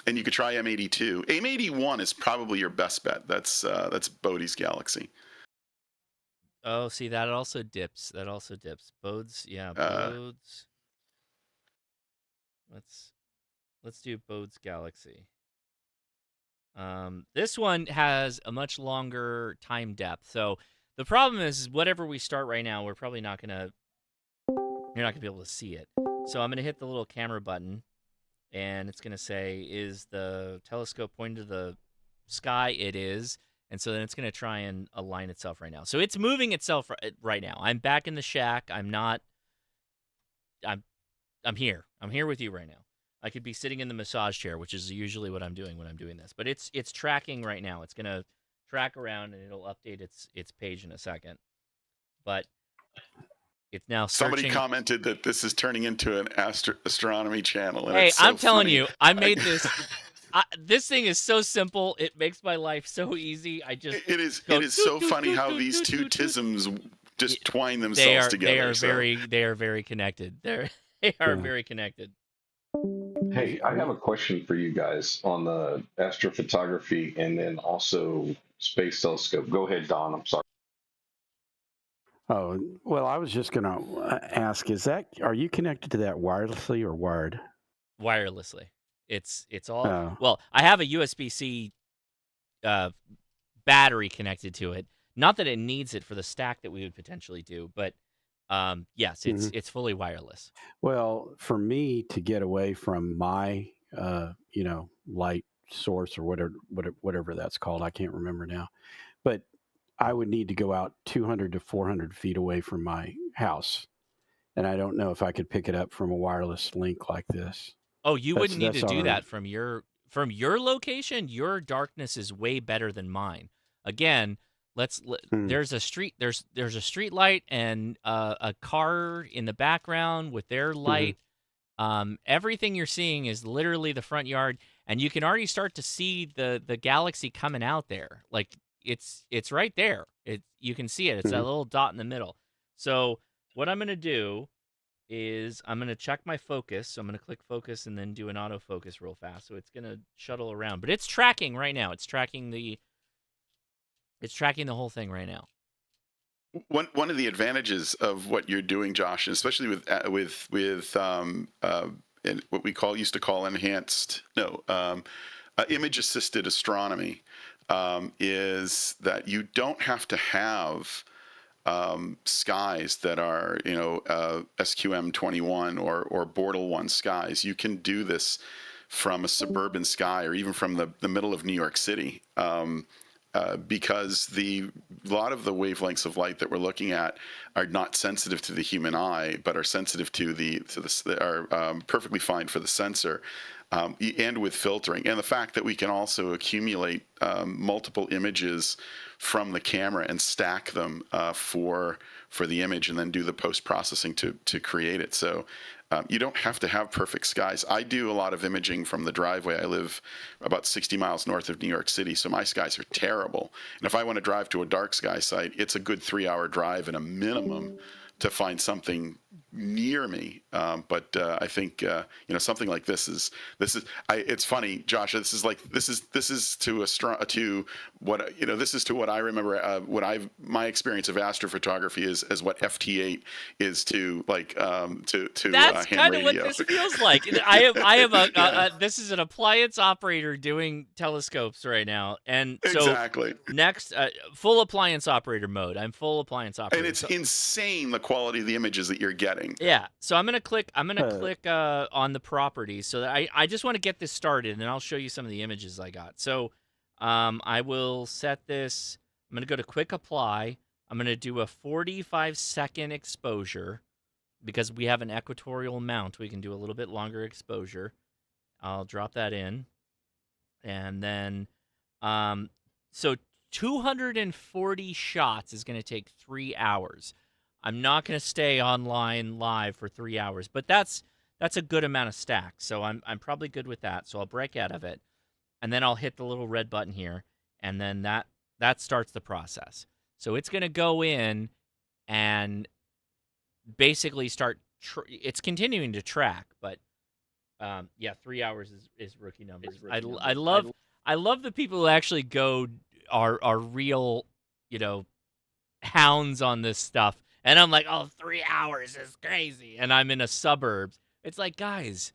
Speaker 7: you could try M82. M81 is probably your best bet. That's Bode's galaxy.
Speaker 1: Oh, see, that also dips. Bode's, yeah, Bode's. Let's do Bode's galaxy. This one has a much longer time depth. So the problem is whatever we start right now, you're not gonna be able to see it. So I'm gonna hit the little camera button, and it's gonna say, is the telescope pointing to the sky? It is. And so then it's gonna try and align itself right now. So it's moving itself right now. I'm back in the shack. I'm here. I'm here with you right now. I could be sitting in the massage chair, which is usually what I'm doing when I'm doing this. But it's tracking right now. It's going to track around, and it'll update its page in a second. But it's now searching.
Speaker 7: Somebody commented that this is turning into an astronomy channel. And
Speaker 1: hey,
Speaker 7: it's so
Speaker 1: I'm telling
Speaker 7: funny.
Speaker 1: you, I made this. This thing is so simple. It makes my life so easy. It is
Speaker 7: so funny how these two tisms just twine themselves together.
Speaker 1: They are very connected. They are very connected.
Speaker 11: Hey, I have a question for you guys on the astrophotography and then also space telescope. Go ahead, Don. I'm sorry.
Speaker 10: Oh, well, I was just going to ask, are you connected to that wirelessly or wired?
Speaker 1: Wirelessly. It's all, well, I have a USB-C battery connected to it. Not that it needs it for the stack that we would potentially do, but yes, it's fully wireless.
Speaker 10: Well, for me to get away from my, light source or whatever that's called, I can't remember now, but I would need to go out 200 to 400 feet away from my house, and I don't know if I could pick it up from a wireless link like this.
Speaker 1: Oh, you wouldn't need to do that from your from your location, your darkness is way better than mine. Again, there's a street light and a car in the background with their light. Everything you're seeing is literally the front yard, and you can already start to see the galaxy coming out there. Like it's right there. You can see it. It's that little dot in the middle. So what I'm gonna do is I'm gonna check my focus. So I'm gonna click focus and then do an autofocus real fast. So it's gonna shuttle around, but it's tracking right now. It's tracking the whole thing right now.
Speaker 7: One of the advantages of what you're doing, Josh, and especially with what we used to call image assisted astronomy, is that you don't have to have skies that are SQM 21 or Bortle 1 skies. You can do this from a suburban sky or even from the middle of New York City. Because a lot of the wavelengths of light that we're looking at are not sensitive to the human eye, but are sensitive are perfectly fine for the sensor, and with filtering, and the fact that we can also accumulate multiple images from the camera and stack them for the image, and then do the post processing to create it. So. You don't have to have perfect skies. I do a lot of imaging from the driveway. I live about 60 miles north of New York City, so my skies are terrible. And if I want to drive to a dark sky site, it's a good 3-hour drive and a minimum to find something near me. But I think something like this is. It's funny, Josh. This is to what I remember. My experience of astrophotography is what FT8 is to
Speaker 1: That's
Speaker 7: ham
Speaker 1: kind of
Speaker 7: radio.
Speaker 1: what this feels like. I am this is an appliance operator doing telescopes right now, and so
Speaker 7: exactly.
Speaker 1: Next, full appliance operator mode. I'm full appliance operator,
Speaker 7: and it's insane the quality of the images that you're getting.
Speaker 1: Yeah, so I'm gonna click on the properties. So that I just want to get this started, and I'll show you some of the images I got. So I will set this. I'm gonna go to quick apply. I'm gonna do a 45-second exposure because we have an equatorial mount. We can do a little bit longer exposure. I'll drop that in, and then so 240 shots is gonna take 3 hours. I'm not going to stay online live for 3 hours, but that's a good amount of stacks, so I'm probably good with that. So I'll break out of it, and then I'll hit the little red button here, and then that starts the process. So it's going to go in and basically start. It's continuing to track, but 3 hours is rookie numbers. I love the people who actually are real, hounds on this stuff. And I'm like, 3 hours is crazy. And I'm in a suburbs. It's like, guys,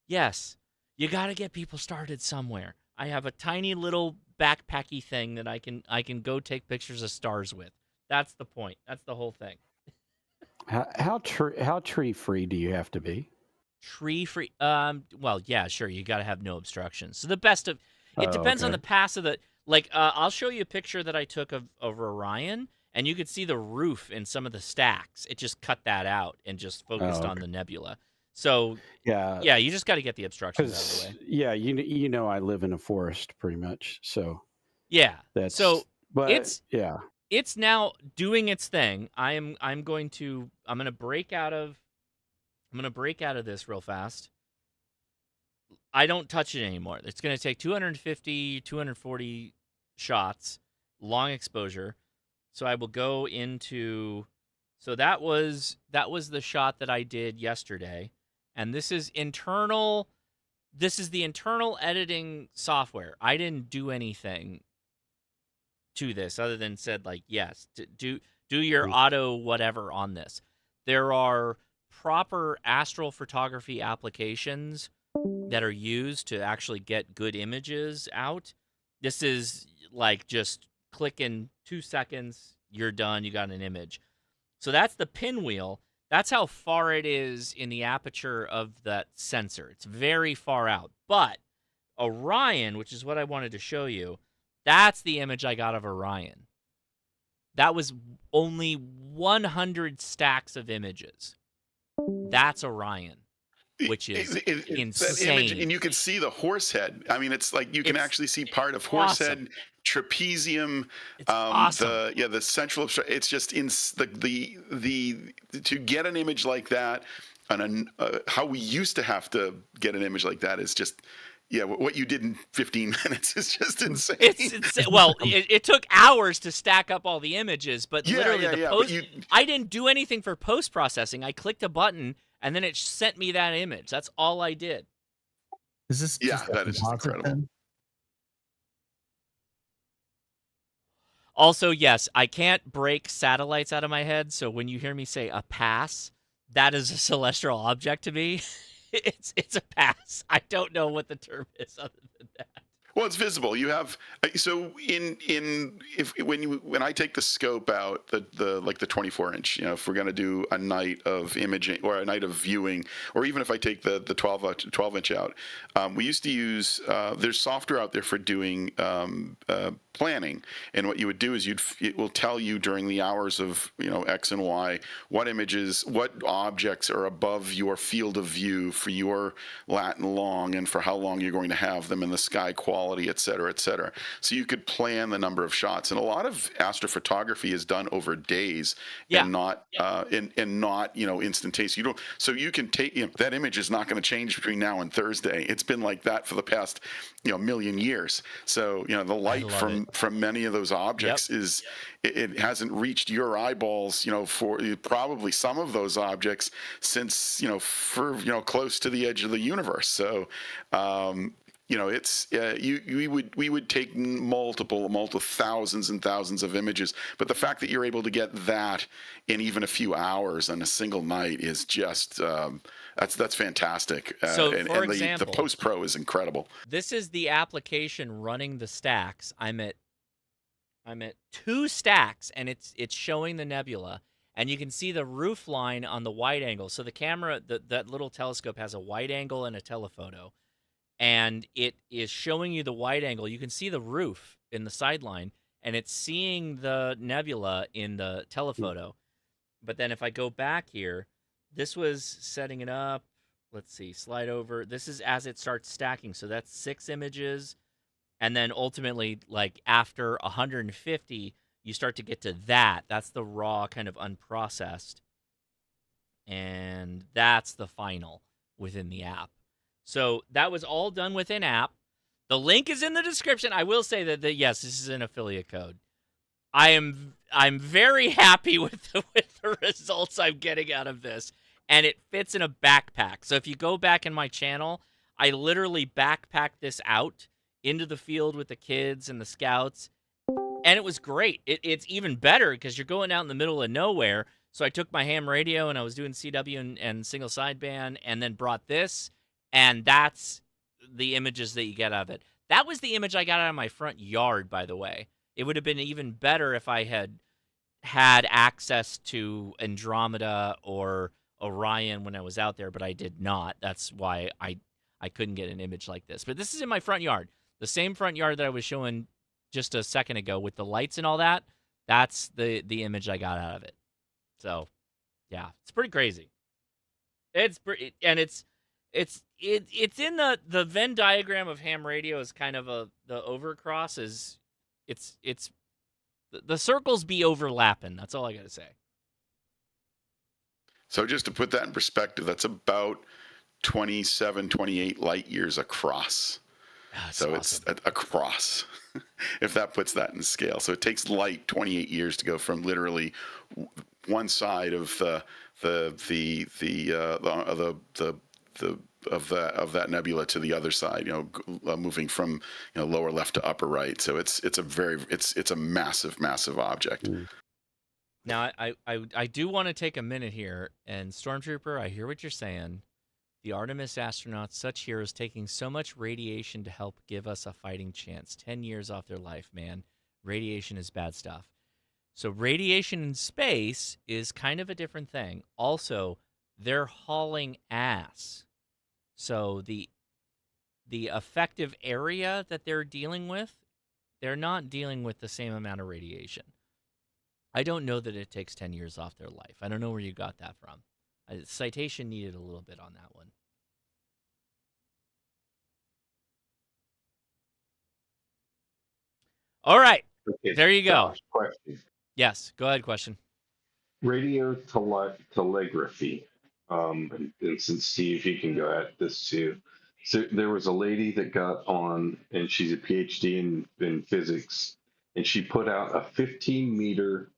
Speaker 1: yes, you got to get people started somewhere. I have a tiny little backpacky thing that I can go take pictures of stars with. That's the point. That's the whole thing.
Speaker 10: How tree free do you have to be?
Speaker 1: Tree free? Well, yeah, sure. You got to have no obstructions. So the best of it depends on the pass of the. Like, I'll show you a picture that I took of Orion. And you could see the roof in some of the stacks. It just cut that out and just focused on the nebula. So yeah, you just got to get the obstructions out of the way.
Speaker 10: Yeah, I live in a forest pretty much. So
Speaker 1: yeah,
Speaker 10: yeah,
Speaker 1: it's now doing its thing. I'm gonna break out of this real fast. I don't touch it anymore. It's gonna take 250, 240 shots, long exposure. So I will go into, so that was the shot that I did yesterday, and this is internal. This is the internal editing software. I didn't do anything to this other than said yes, do your auto whatever on this. There are proper astrophotography applications that are used to actually get good images out. This is just click in 2 seconds, you're done, you got an image. So that's the pinwheel. That's how far it is in the aperture of that sensor. It's very far out. But Orion, which is what I wanted to show you, that's the image I got of Orion. That was only 100 stacks of images. That's Orion. which is
Speaker 7: that image,
Speaker 1: insane.
Speaker 7: and you can see the horse head. I mean, it's like you can
Speaker 1: It's
Speaker 7: actually see part of horse
Speaker 1: awesome.
Speaker 7: head, trapezium,
Speaker 1: It's awesome.
Speaker 7: the central. It's just in the to get an image like that, and how we used to have to get an image like that is just. Yeah, what you did in 15 minutes is just insane.
Speaker 1: Well, it took hours to stack up all the images, but literally the
Speaker 7: But
Speaker 1: post. I didn't do anything for post processing. I clicked a button and then it sent me that image. That's all I did.
Speaker 5: Is this just
Speaker 7: that is just incredible.
Speaker 5: then?
Speaker 1: Also, yes, I can't break satellites out of my head. So when you hear me say a pass, that is a celestial object to me. It's a pass. I don't know what the term is other than that.
Speaker 7: Well, it's visible. You have so when I take the scope out, the like the 24-inch, if we're going to do a night of imaging or a night of viewing, or even if I take the 12-inch out, we used to use there's software out there for doing planning, and what you would do is it will tell you during the hours of X and Y what images, what objects are above your field of view for your lat and long, and for how long you're going to have them in the sky quality, et cetera, et cetera. So you could plan the number of shots, and a lot of astrophotography is done over days and not instantaneous. So you can take that image is not going to change between now and Thursday. It's been like that for the past million years. So the light from many of those objects it hasn't reached your eyeballs for probably some of those objects since for close to the edge of the universe. So it's we would take multiple thousands and thousands of images, but the fact that you're able to get that in even a few hours on a single night is just that's fantastic.
Speaker 1: So, for example,
Speaker 7: the post pro is incredible.
Speaker 1: This is the application running the stacks. I'm at 2 stacks, and it's showing the nebula, and you can see the roof line on the wide angle. So the camera, that little telescope has a wide angle and a telephoto, and it is showing you the wide angle. You can see the roof in the sideline, and it's seeing the nebula in the telephoto. But then if I go back here, this was setting it up. Let's see, slide over. This is as it starts stacking. So that's 6 images. And then ultimately, like after 150, you start to get to that. That's the raw kind of unprocessed. And that's the final within the app. So that was all done within app. The link is in the description. I will say that yes, this is an affiliate code. I'm very happy with the results I'm getting out of this, and it fits in a backpack. So if you go back in my channel, I literally backpacked this out into the field with the kids and the scouts, and it was great. It's even better because you're going out in the middle of nowhere. So I took my ham radio and I was doing CW and single sideband, and then brought this, and that's the images that you get out of it. That was the image I got out of my front yard, by the way. It would have been even better if I had access to Andromeda or Orion when I was out there, but I did not. That's why I couldn't get an image like this. But this is in my front yard. The same front yard that I was showing just a second ago with the lights and all that. That's the image I got out of it. So, yeah, it's pretty crazy. It's in the Venn diagram of ham radio is kind of the overcross is it's the circles be overlapping. That's all I got to say.
Speaker 7: So just to put that in perspective, that's about 27, 28 light years across. So awesome. It's across, if that puts that in scale. So it takes light 28 years to go from literally one side of that nebula to the other side, moving from lower left to upper right. So it's a massive object.
Speaker 1: Now I do want to take a minute here, and Stormtrooper, I hear what you're saying. The Artemis astronauts, such heroes, taking so much radiation to help give us a fighting chance. 10 years off their life, man. Radiation is bad stuff. So radiation in space is kind of a different thing. Also, they're hauling ass. So the effective area that they're dealing with, they're not dealing with the same amount of radiation. I don't know that it takes 10 years off their life. I don't know where you got that from. Citation needed a little bit on that one. All right.
Speaker 11: Okay,
Speaker 1: There you go.
Speaker 11: Josh, question.
Speaker 1: Yes. Go ahead. Question.
Speaker 11: Radio telegraphy. And since Steve, you can go at this too. So there was a lady that got on, and she's a PhD in physics, and she put out a 15-meter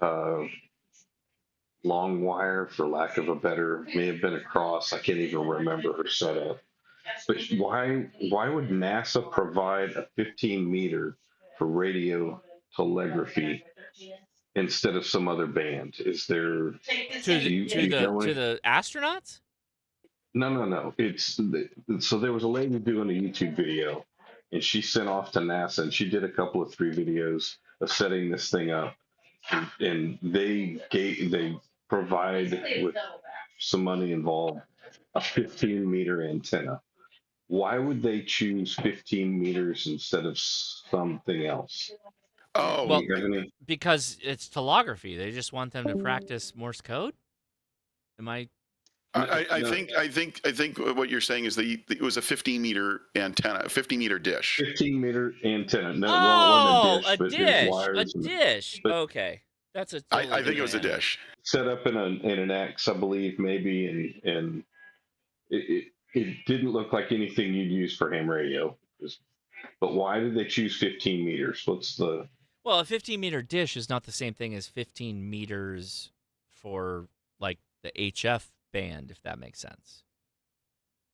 Speaker 11: uh, long wire, for lack of a better, may have been a cross. I can't even remember her setup. But why would NASA provide a 15-meter for radio telegraphy instead of some other band? Is there
Speaker 1: To
Speaker 11: you
Speaker 1: the astronauts?
Speaker 11: No. So there was a lady doing a YouTube video, and she sent off to NASA, and she did a couple of 3 videos of setting this thing up, and they provide, with some money involved, a 15-meter antenna. Why would they choose 15 meters instead of something else?
Speaker 7: Oh,
Speaker 1: Well,
Speaker 11: Do you have any?
Speaker 1: because it's telegraphy. They just want them to practice Morse code. Am I?
Speaker 7: I
Speaker 11: No,
Speaker 7: think what you're saying is that it was a 15-meter antenna, a 15-meter dish.
Speaker 11: 15-meter antenna. No, well, it
Speaker 1: Oh,
Speaker 11: wasn't
Speaker 1: a
Speaker 11: a dish, but there's
Speaker 1: dish. A
Speaker 11: wires.
Speaker 1: dish.
Speaker 11: But
Speaker 1: Okay, that's a
Speaker 7: I
Speaker 1: totally
Speaker 7: think it
Speaker 1: different
Speaker 7: was a
Speaker 1: animal.
Speaker 7: dish.
Speaker 11: set up in an X, I believe, maybe, and it didn't look like anything you'd use for ham radio. But why did they choose 15 meters? What's the?
Speaker 1: Well, a 15-meter dish is not the same thing as 15 meters for like the HF band, if that makes sense.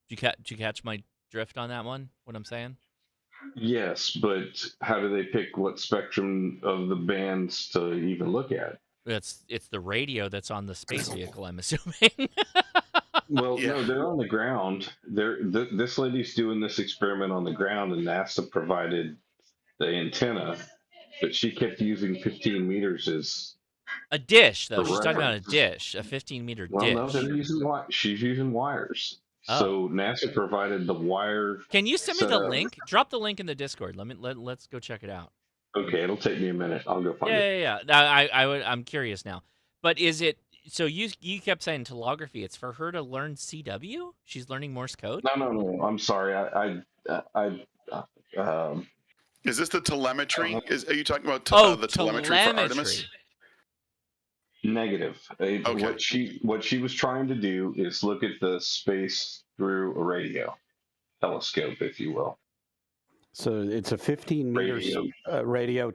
Speaker 1: Did you catch my drift on that one? What I'm saying?
Speaker 11: Yes, but how do they pick what spectrum of the bands to even look at?
Speaker 1: It's the radio that's on the space vehicle, I'm assuming.
Speaker 11: Well,
Speaker 7: Yeah.
Speaker 11: no, they're on the ground. This lady's doing this experiment on the ground, and NASA provided the antenna, but she kept using 15 meters as
Speaker 1: A dish, though.
Speaker 11: the
Speaker 1: She's talking about a
Speaker 11: reference.
Speaker 1: dish, a 15-meter
Speaker 11: Well, no,
Speaker 1: dish.
Speaker 11: they're using she's using wires.
Speaker 1: Oh.
Speaker 11: So NASA provided the wire
Speaker 1: Can you send me the
Speaker 11: setup.
Speaker 1: link? Drop the link in the Discord. Let's go check it out.
Speaker 11: Okay, it'll take me a minute. I'll go find it.
Speaker 1: Yeah. I'm curious now. But is it so you kept saying telegraphy, it's for her to learn CW? She's learning Morse code?
Speaker 11: No. I'm sorry.
Speaker 7: Is this the telemetry? Are you talking about the telemetry for Artemis?
Speaker 11: Negative.
Speaker 7: Okay.
Speaker 11: What she was trying to do is look at the space through a radio telescope, if you will.
Speaker 10: So it's a 15 meters radio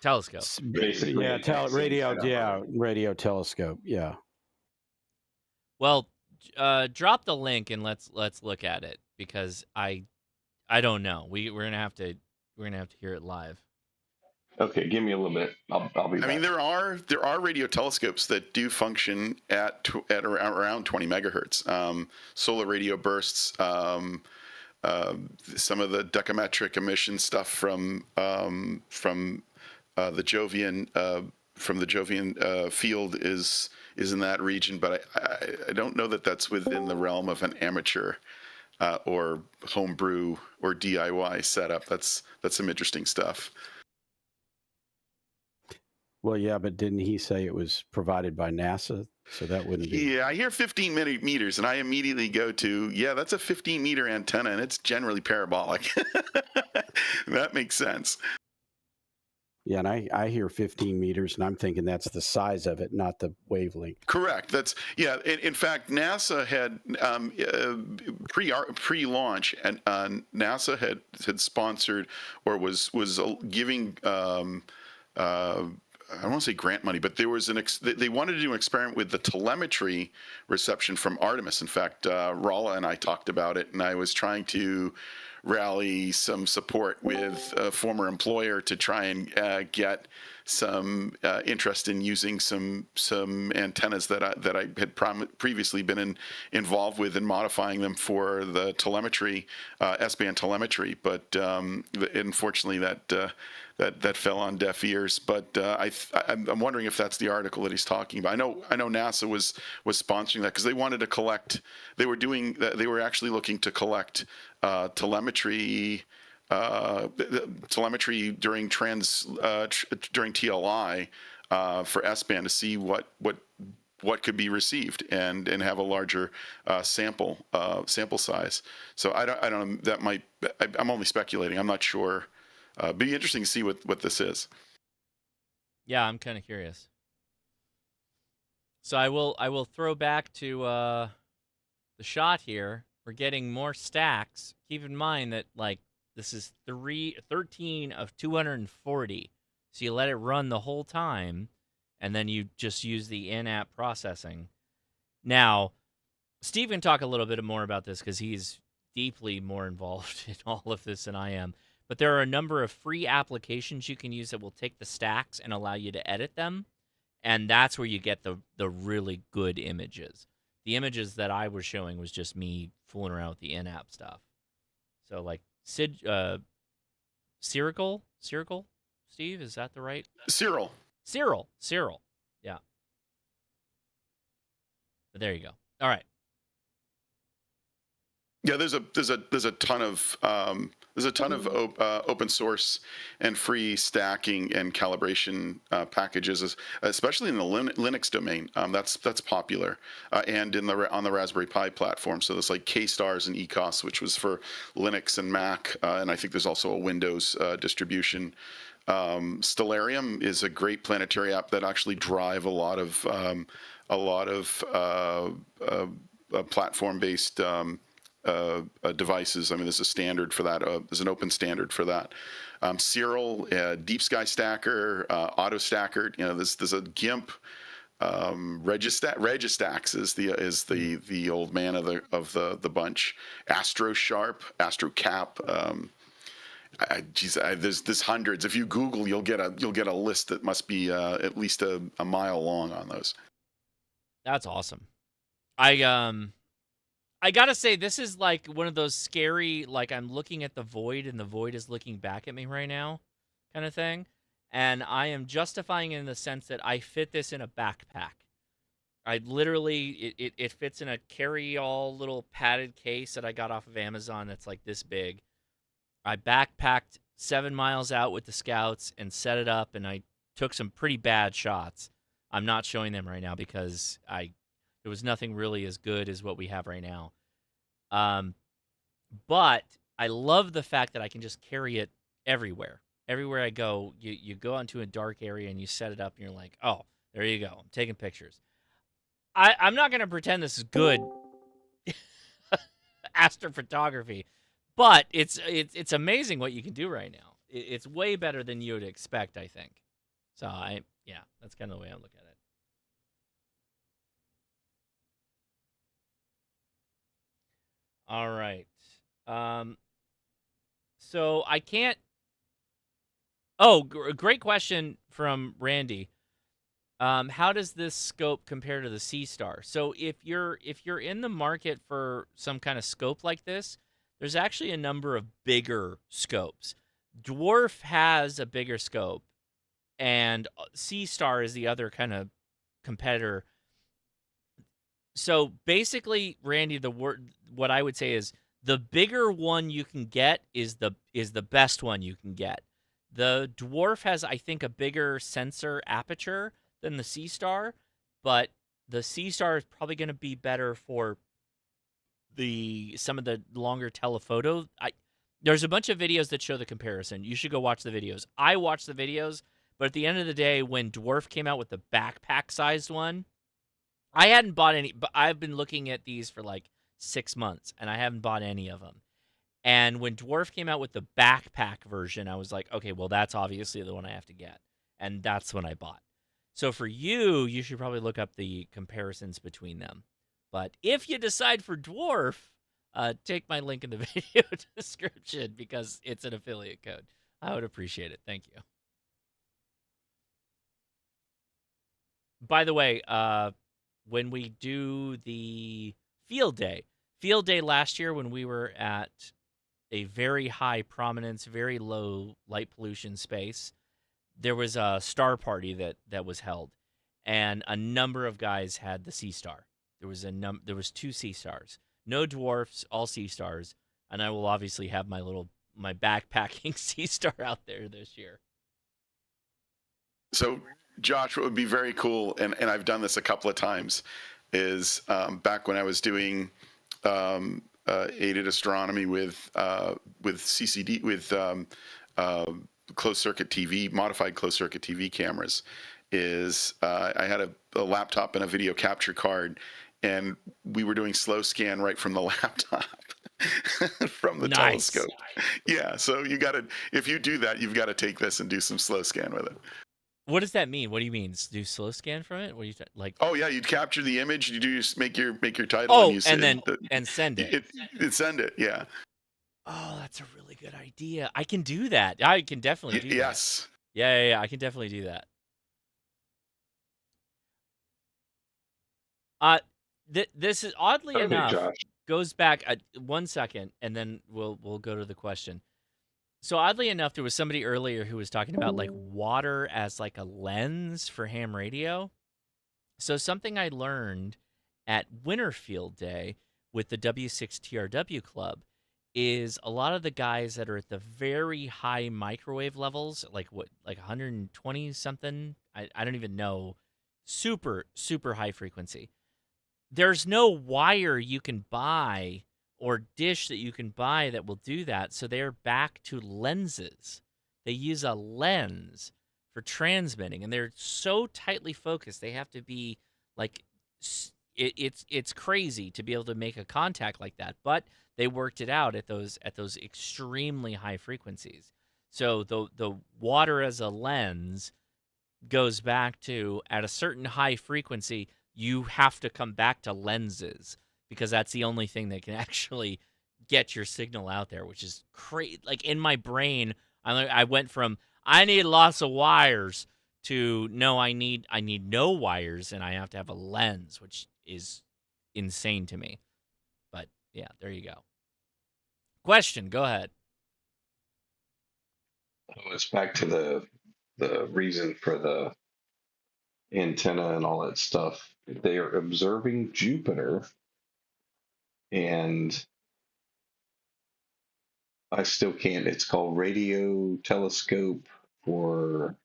Speaker 1: Telescope.
Speaker 11: Basically,
Speaker 10: radio telescope. Yeah.
Speaker 1: Well, drop the link and let's look at it, because I don't know. We're gonna have to hear it live.
Speaker 11: Okay, give me a little bit. I'll be back.
Speaker 7: I mean, there are radio telescopes that do function at around 20 megahertz. Solar radio bursts. Some of the decametric emission stuff from the Jovian field is in that region, but I don't know that that's within the realm of an amateur or homebrew or DIY setup. That's some interesting stuff.
Speaker 10: Well, yeah, but didn't he say it was provided by NASA? So that wouldn't be.
Speaker 7: Yeah, I hear 15 meters, and I immediately go to, that's a 15-meter antenna, and it's generally parabolic. That makes sense.
Speaker 10: Yeah, and I hear 15 meters, and I'm thinking that's the size of it, not the wavelength.
Speaker 7: Correct. In fact, NASA had pre-launch, and NASA had sponsored or was giving. I don't want to say grant money, but there was they wanted to do an experiment with the telemetry reception from Artemis. In fact, Rolla and I talked about it, and I was trying to rally some support with a former employer to try and get some interest in using some antennas that I had previously been involved with and modifying them for the telemetry, S-band telemetry. But unfortunately, that fell on deaf ears. But I'm wondering if that's the article that he's talking about. I know NASA was sponsoring that because they wanted to collect. They were actually looking to collect telemetry during during TLI for S-band to see what what could be received and have a larger sample size. So I don't know, that might, I'm only speculating. I'm not sure. Be interesting to see what this is.
Speaker 1: Yeah, I'm kind of curious. So I will throw back to the shot here. We're getting more stacks. Keep in mind that like this is 13 of 240. So you let it run the whole time, and then you just use the in-app processing. Now, Steve can talk a little bit more about this because he's deeply more involved in all of this than I am. But there are a number of free applications you can use that will take the stacks and allow you to edit them. And that's where you get the really good images. The images that I was showing was just me fooling around with the in-app stuff. So like Cyril, Steve, is that the right?
Speaker 7: Cyril.
Speaker 1: Yeah. But there you go. All right.
Speaker 7: Yeah, there's a ton of open source and free stacking and calibration packages, especially in the Linux domain. That's popular, and on the Raspberry Pi platform. So there's like K-Stars and ECOS, which was for Linux and Mac, and I think there's also a Windows distribution. Stellarium is a great planetary app that actually drive a lot of platform-based devices. I mean, there's a standard for that. There's an open standard for that. Cyril, Deep Sky Stacker, Auto Stacker. You know, there's a GIMP. Registax is the old man of the bunch. Astro Sharp, Astro Cap. There's hundreds. If you Google, you'll get a list that must be at least a mile long on those.
Speaker 1: That's awesome. I gotta say, this is like one of those scary, like I'm looking at the void and the void is looking back at me right now kind of thing. And I am justifying it in the sense that I fit this in a backpack. I literally, it fits in a carry-all little padded case that I got off of Amazon that's like this big. I backpacked 7 miles out with the scouts and set it up, and I took some pretty bad shots. I'm not showing them right now because there was nothing really as good as what we have right now. But I love the fact that I can just carry it everywhere. Everywhere I go, you go into a dark area and you set it up and you're like, oh, there you go. I'm taking pictures. I'm not going to pretend this is good astrophotography, but it's amazing what you can do right now. It's way better than you would expect, I think. So yeah, that's kind of the way I look at it. All right. So I can't. Oh, great question from Randy. How does this scope compare to the C-Star? So if you're in the market for some kind of scope like this, there's actually a number of bigger scopes. Dwarf has a bigger scope, and C-Star is the other kind of competitor. So basically, Randy, what I would say is the bigger one you can get is the best one you can get. The Dwarf has, I think, a bigger sensor aperture than the C-Star, but the C-Star is probably going to be better for some of the longer telephoto. There's a bunch of videos that show the comparison. You should go watch the videos. I watched the videos, but at the end of the day, when Dwarf came out with the backpack-sized one, I hadn't bought any, but I've been looking at these for like 6 months, and I haven't bought any of them. And when Dwarf came out with the backpack version, I was like, okay, well, that's obviously the one I have to get. And that's when I bought. So for you should probably look up the comparisons between them. But if you decide for Dwarf, take my link in the video description because it's an affiliate code. I would appreciate it. Thank you. By the way, when we do the field day last year when we were at a very high prominence, very low light pollution space, there was a star party that was held, and a number of guys had the C-Star. There was 2 C-Stars, no dwarfs, all C-Stars, and I will obviously have my backpacking C-Star out there this year.
Speaker 7: So Josh, what would be very cool, and I've done this a couple of times, is back when I was doing aided astronomy with CCD closed circuit TV, modified closed circuit TV cameras. Is I had a laptop and a video capture card, and we were doing slow scan right from the laptop. From the
Speaker 1: Nice.
Speaker 7: telescope. Yeah, so you got to, if you do that, you've got to take this and do some slow scan with it.
Speaker 1: What does that mean? What do you mean? Do slow scan from it? What do you like?
Speaker 7: Oh yeah, you'd capture the image, you do make your title, and you
Speaker 1: and then and send it.
Speaker 7: Send it. Yeah.
Speaker 1: Oh, that's a really good idea. I can do that. I can definitely do that.
Speaker 7: Yes.
Speaker 1: Yeah. I can definitely do that. This is oddly enough
Speaker 11: Josh.
Speaker 1: goes back 1 second, and then we'll go to the question. So oddly enough, there was somebody earlier who was talking about like water as like a lens for ham radio. So something I learned at Winterfield Day with the W6TRW Club is a lot of the guys that are at the very high microwave levels, like 120 something, I don't even know, super high frequency. There's no wire you can buy or dish that you can buy that will do that. So they're back to lenses. They use a lens for transmitting, and they're so tightly focused. They have to be like it's crazy to be able to make a contact like that. But they worked it out at those extremely high frequencies. So the water as a lens goes back to, at a certain high frequency, you have to come back to lenses, because that's the only thing that can actually get your signal out there, which is crazy. Like in my brain, I went from I need lots of wires to no, I need no wires, and I have to have a lens, which is insane to me. But yeah, there you go. Question, go ahead.
Speaker 11: It's back to the reason for the antenna and all that stuff. They are observing Jupiter, and I still can't. It's called radio telescope for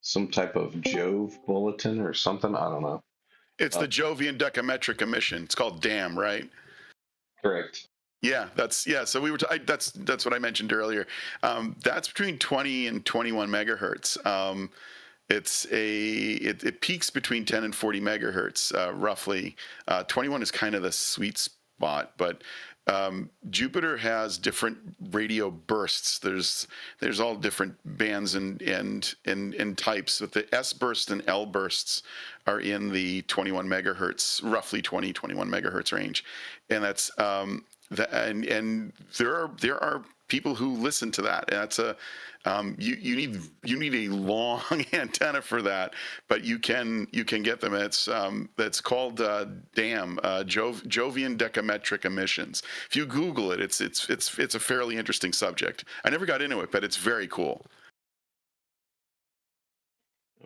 Speaker 11: some type of Jove bulletin or something. I don't know.
Speaker 7: It's the Jovian decametric emission. It's called DAM, right?
Speaker 11: Correct.
Speaker 7: Yeah, So we were. That's what I mentioned earlier. That's between 20 and 21 megahertz. It peaks between 10 and 40 megahertz, roughly. 21 is kind of the sweet spot, but Jupiter has different radio bursts. There's all different bands and types, but the S bursts and L bursts are in the 21 megahertz, roughly 21 megahertz range, and that's and there are people who listen to that, and that's a you need a long antenna for that, but you can get them. It's that's called DAM, Jovian decametric emissions. If you Google it, it's a fairly interesting subject. I never got into it, but it's very cool.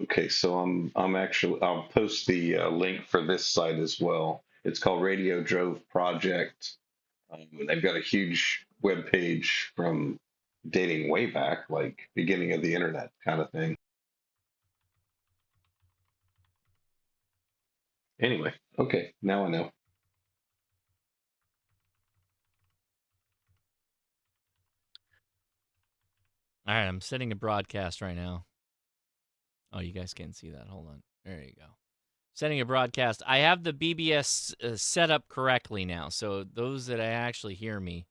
Speaker 11: Okay, so I'm actually, I'll post the link for this site as well. It's called Radio Jove Project. They've got a huge web page from dating way back, like beginning of the internet kind of thing. Anyway, okay, now I know.
Speaker 1: All right, I'm setting a broadcast right now. Oh, you guys can't see that. Hold on. There you go. Setting a broadcast. I have the BBS set up correctly now, so those that actually hear me,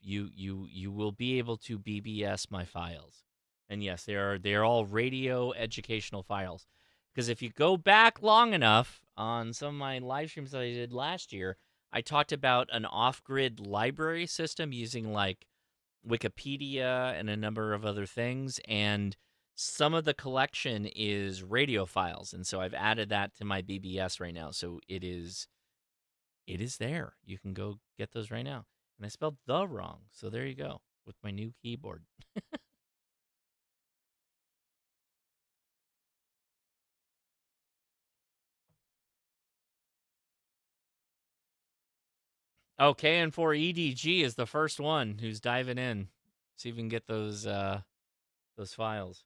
Speaker 1: you will be able to BBS my files. And yes, they are all radio educational files. Because if you go back long enough on some of my live streams that I did last year, I talked about an off-grid library system using like Wikipedia and a number of other things, and some of the collection is radio files, and so I've added that to my BBS right now. So it is there. You can go get those right now. And I spelled the wrong, so there you go with my new keyboard. Okay, and for EDG is the first one who's diving in. See if we can get those files.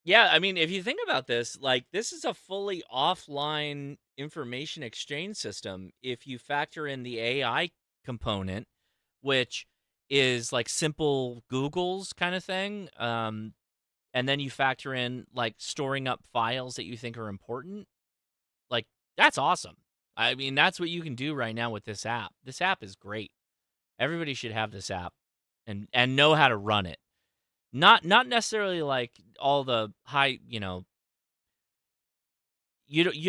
Speaker 1: Yeah, I mean, if you think about this, like this is a fully offline information exchange system. If you factor in the AI component, which is like simple Google's kind of thing, and then you factor in like storing up files that you think are important, like that's awesome. I mean, that's what you can do right now with this app. This app is great. Everybody should have this app and know how to run it. Not necessarily like all the high, you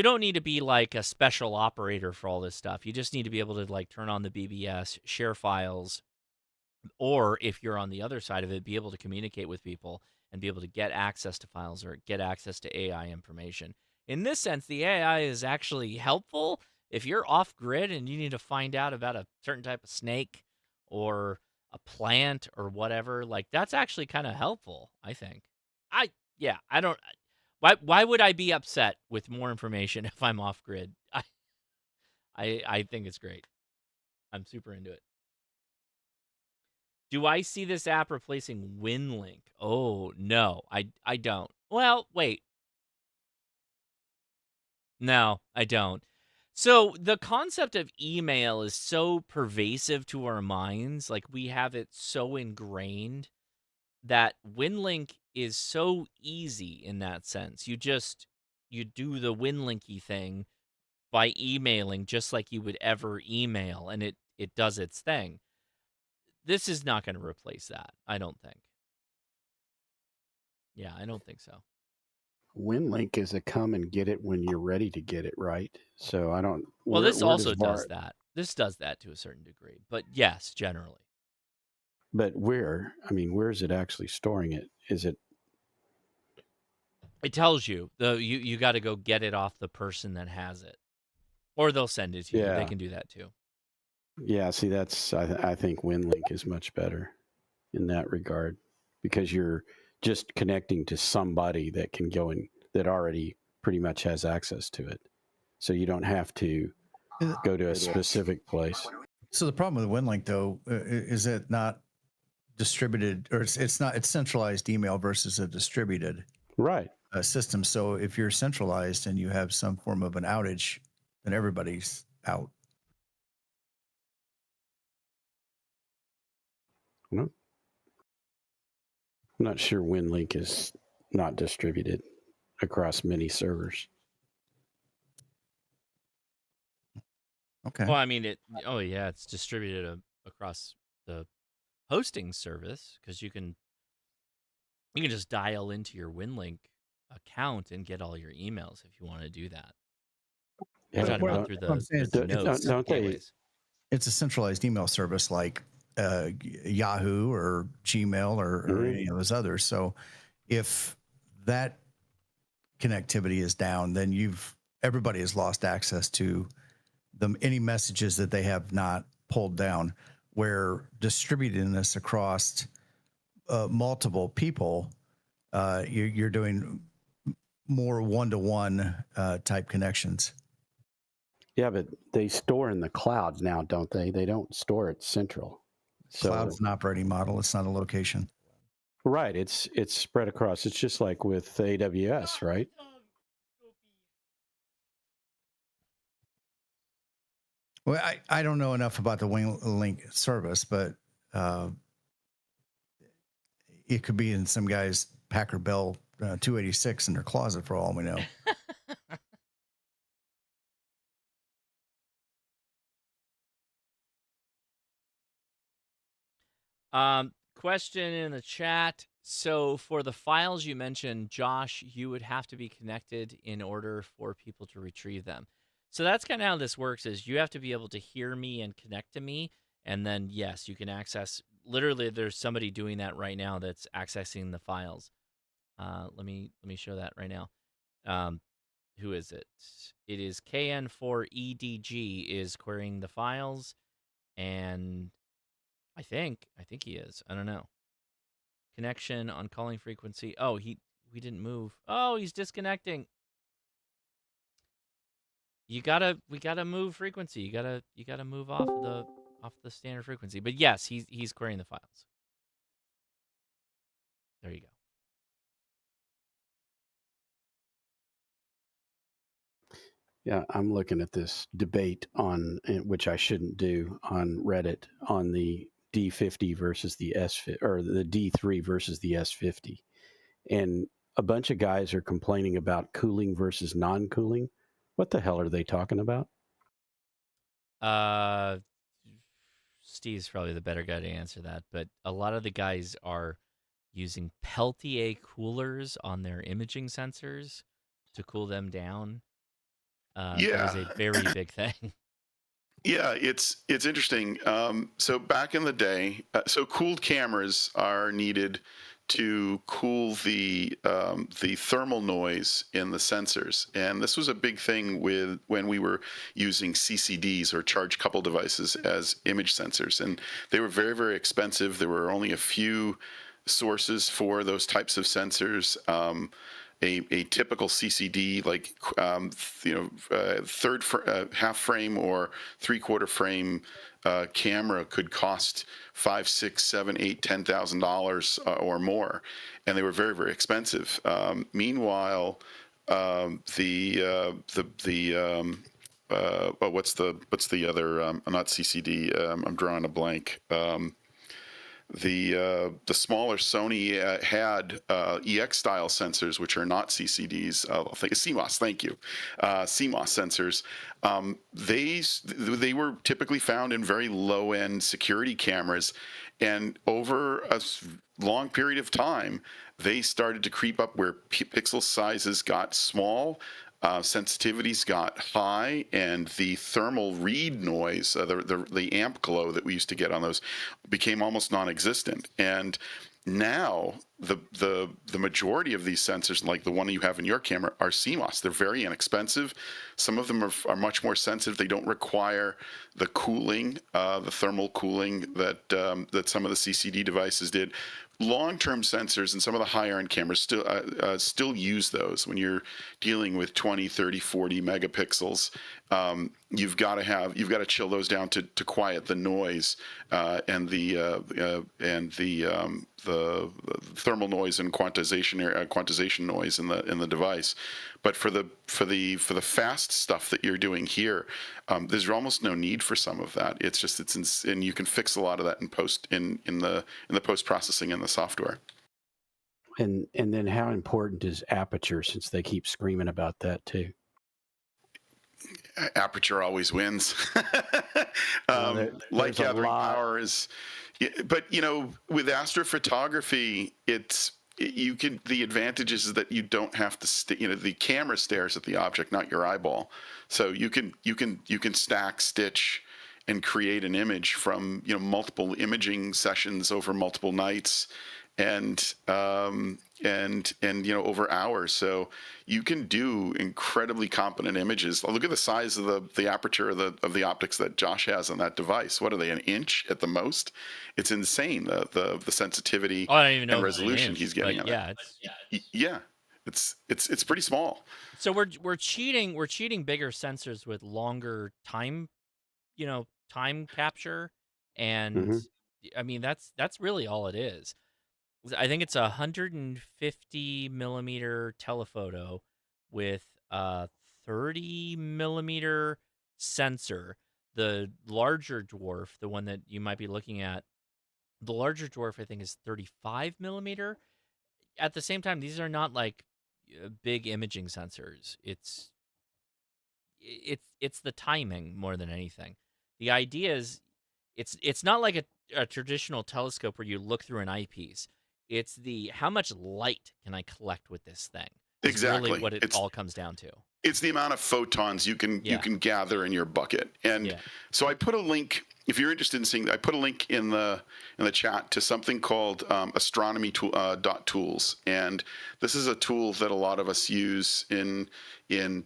Speaker 1: don't need to be like a special operator for all this stuff. You just need to be able to like turn on the BBS, share files, or if you're on the other side of it, be able to communicate with people and be able to get access to files or get access to AI information. In this sense, the AI is actually helpful if you're off grid and you need to find out about a certain type of snake or a plant or whatever. Like that's actually kind of helpful, I think. Yeah, I don't. Why would I be upset with more information if I'm off grid? I think it's great. I'm super into it. Do I see this app replacing WinLink? Oh, no, I don't. Well, wait. No, I don't. So the concept of email is so pervasive to our minds, like we have it so ingrained that WinLink is so easy in that sense. You do the WinLinky thing by emailing just like you would ever email, and it does its thing. This is not going to replace that, I don't think. Yeah, I don't think so.
Speaker 10: WinLink is a come and get it when you're ready to get it, right? So I don't.
Speaker 1: Well,
Speaker 10: Where
Speaker 1: this
Speaker 10: where does
Speaker 1: also
Speaker 10: VAR?
Speaker 1: does that. This does that to a certain degree, but yes, generally.
Speaker 10: But where? I mean, where is it actually storing it? Is it?
Speaker 1: It tells you you got to go get it off the person that has it, or they'll send it to you. They
Speaker 10: Yeah,
Speaker 1: can do that too.
Speaker 10: yeah. See, that's I think WinLink is much better in that regard because you're just connecting to somebody that can go and that already pretty much has access to it, so you don't have to go to a specific place.
Speaker 5: So the problem with WinLink though is it not distributed, or it's centralized email versus a distributed
Speaker 10: Right.
Speaker 5: system. So if you're centralized and you have some form of an outage, then everybody's out.
Speaker 10: No, I'm not sure WinLink is not distributed across many servers.
Speaker 5: Okay.
Speaker 1: Well, I mean Oh yeah, it's distributed across the hosting service because you can just dial into your WinLink account and get all your emails if you want to do that. You're
Speaker 10: Yeah,
Speaker 1: trying to run
Speaker 10: don't
Speaker 1: through
Speaker 5: What I'm
Speaker 1: the
Speaker 5: saying
Speaker 1: through
Speaker 5: is
Speaker 1: the
Speaker 5: it's,
Speaker 1: nodes
Speaker 10: they?
Speaker 1: anyways.
Speaker 5: it's a centralized email service like Yahoo or Gmail or any of those others. So if that connectivity is down, then everybody has lost access to them, any messages that they have not pulled down. Where distributing this across multiple people, you're doing more one-to-one type connections.
Speaker 10: Yeah, but they store in the cloud now, don't they? They don't store it central. So
Speaker 5: Cloud's an operating model. It's not a location.
Speaker 10: right, it's spread across. It's just like with AWS, right?
Speaker 5: Well, I don't know enough about the WinLink service, but it could be in some guy's Packard Bell 286 in their closet for all we know.
Speaker 1: Question in the chat. So for the files you mentioned, Josh, you would have to be connected in order for people to retrieve them. So that's kind of how this works is you have to be able to hear me and connect to me. And then, yes, you can access, literally there's somebody doing that right now that's accessing the files. Let me show that right now. Who is it? It is KN4EDG is querying the files, and I think he is. I don't know. Connection on calling frequency. Oh, we didn't move. Oh, he's disconnecting. We gotta move frequency. You gotta move off the standard frequency. But yes, he's querying the files. There you go.
Speaker 10: Yeah, I'm looking at this debate on which I shouldn't do on Reddit on the D50 versus the S50 or the D3 versus the S50. And a bunch of guys are complaining about cooling versus non-cooling. What the hell are they talking about?
Speaker 1: Uh, Steve's probably the better guy to answer that, but a lot of the guys are using Peltier coolers on their imaging sensors to cool them down. That is
Speaker 7: Yeah.
Speaker 1: a very big thing.
Speaker 7: Yeah, it's interesting. So back in the day, so cooled cameras are needed to cool the thermal noise in the sensors, and this was a big thing with when we were using CCDs or charge couple devices as image sensors, and they were very, very expensive. There were only a few sources for those types of sensors. A typical CCD, like half frame or 3/4 frame camera could cost $5, $6, $7, $8, $10,000 or more, and they were very, very expensive. Meanwhile, what's the other? Not CCD. I'm drawing a blank. The smaller Sony had EX style sensors, which are not CCDs. I think CMOS. Thank you, CMOS sensors. They were typically found in very low end security cameras, and over a long period of time, they started to creep up where pixel sizes got small. Sensitivities got high, and the thermal read noise, the amp glow that we used to get on those, became almost non-existent. And now the majority of these sensors, like the one you have in your camera, are CMOS. They're very inexpensive. Some of them are much more sensitive. They don't require the cooling, the thermal cooling that some of the CCD devices did. Long-term sensors and some of the higher-end cameras still use those. When you're dealing with 20, 30, 40 megapixels, you've got to chill those down to quiet the noise and the thermal noise and quantization noise in the device. But for the fast stuff that you're doing here, there's almost no need for some of that. And you can fix a lot of that in the post processing in the software.
Speaker 10: And then how important is aperture, since they keep screaming about that too?
Speaker 7: Aperture always wins. Light gathering power is, but with astrophotography, the advantage is that you don't have to the camera stares at the object, not your eyeball. So you can stack, stitch, and create an image from multiple imaging sessions over multiple nights, and over hours. So you can do incredibly competent images. Look at the size of the aperture of the optics that Josh has on that device. What are they, an inch at the most? It's insane, the sensitivity
Speaker 1: I don't even know
Speaker 7: and resolution he's getting on
Speaker 1: it.
Speaker 7: Yeah, it's pretty small.
Speaker 1: So we're cheating bigger sensors with longer time capture, and I mean that's really all it is. I think it's a 150 millimeter telephoto with a 30 millimeter sensor. The larger dwarf, the one that you might be looking at, the larger dwarf I think is 35 millimeter. At the same time, these are not like big imaging sensors. It's the timing more than anything. The idea is it's not like a traditional telescope where you look through an eyepiece. It's how much light can I collect with this thing is
Speaker 7: Exactly
Speaker 1: really what it all comes down to.
Speaker 7: It's the amount of photons you can gather in your bucket. And so I put a link, if you're interested in seeing that, I put a link in the chat to something called Astronomy tools. And this is a tool that a lot of us use in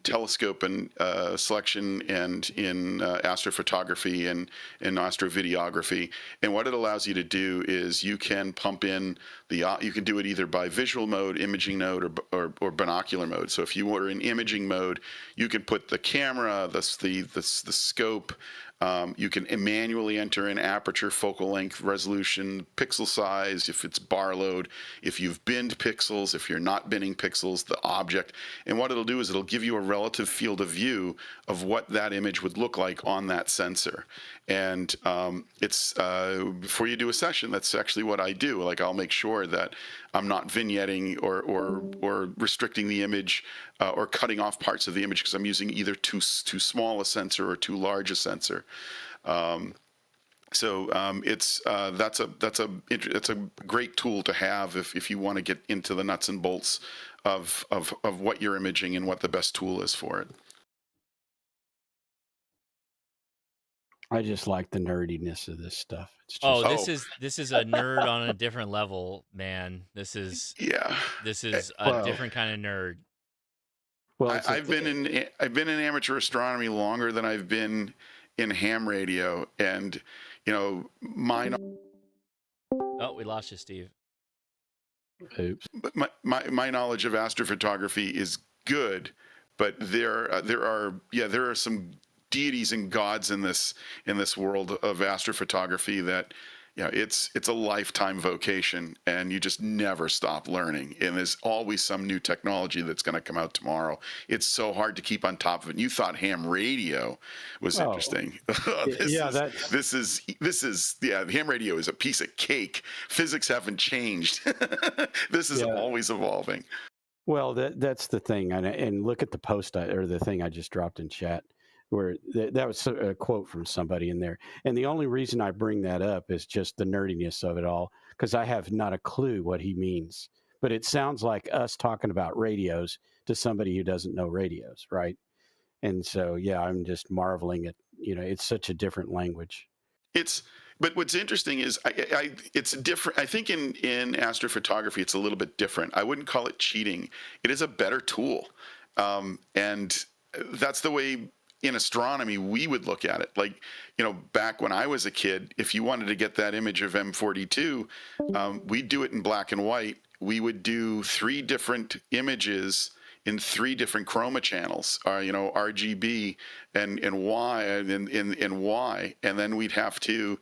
Speaker 7: telescope and selection, and in astrophotography and in astrovideography. And what it allows you to do is you can pump in you can do it either by visual mode, imaging mode, or binocular mode. So if you were in imaging mode, you can put the camera, the scope, You can manually enter in aperture, focal length, resolution, pixel size, if it's bar load, if you've binned pixels, if you're not binning pixels, the object. And what it'll do is it'll give you a relative field of view of what that image would look like on that sensor. And it's before you do a session, that's actually what I do. Like, I'll make sure that I'm not vignetting or restricting the image or cutting off parts of the image because I'm using either too small a sensor or too large a sensor. It's that's a great tool to have if you want to get into the nuts and bolts of what you're imaging and what the best tool is for it.
Speaker 10: I just like the nerdiness of this stuff. It's just,
Speaker 1: this is a nerd on a different level, man. This is a different kind of nerd.
Speaker 10: Well,
Speaker 7: I've been in amateur astronomy longer than I've been in ham radio, and mine.
Speaker 1: Oh, we lost you, Steve.
Speaker 10: Oops.
Speaker 7: But my knowledge of astrophotography is good, but there are some deities and gods in this world of astrophotography that it's a lifetime vocation, and you just never stop learning, and there's always some new technology that's going to come out tomorrow. It's so hard to keep on top of it. You thought ham radio was interesting. This is ham radio is a piece of cake. Physics haven't changed. This is always evolving.
Speaker 10: Well, that's the thing, and look at the post or the thing I just dropped in chat, where that was a quote from somebody in there. And the only reason I bring that up is just the nerdiness of it all, because I have not a clue what he means. But it sounds like us talking about radios to somebody who doesn't know radios, right? And so, yeah, I'm just marveling at, it's such a different language.
Speaker 7: But what's interesting is it's different. I think in astrophotography, it's a little bit different. I wouldn't call it cheating. It is a better tool. And that's the way in astronomy we would look at it. Like, back when I was a kid, if you wanted to get that image of M42, we'd do it in black and white. We would do 3 different images in 3 different chroma channels, RGB and Y and Y, and then we'd have to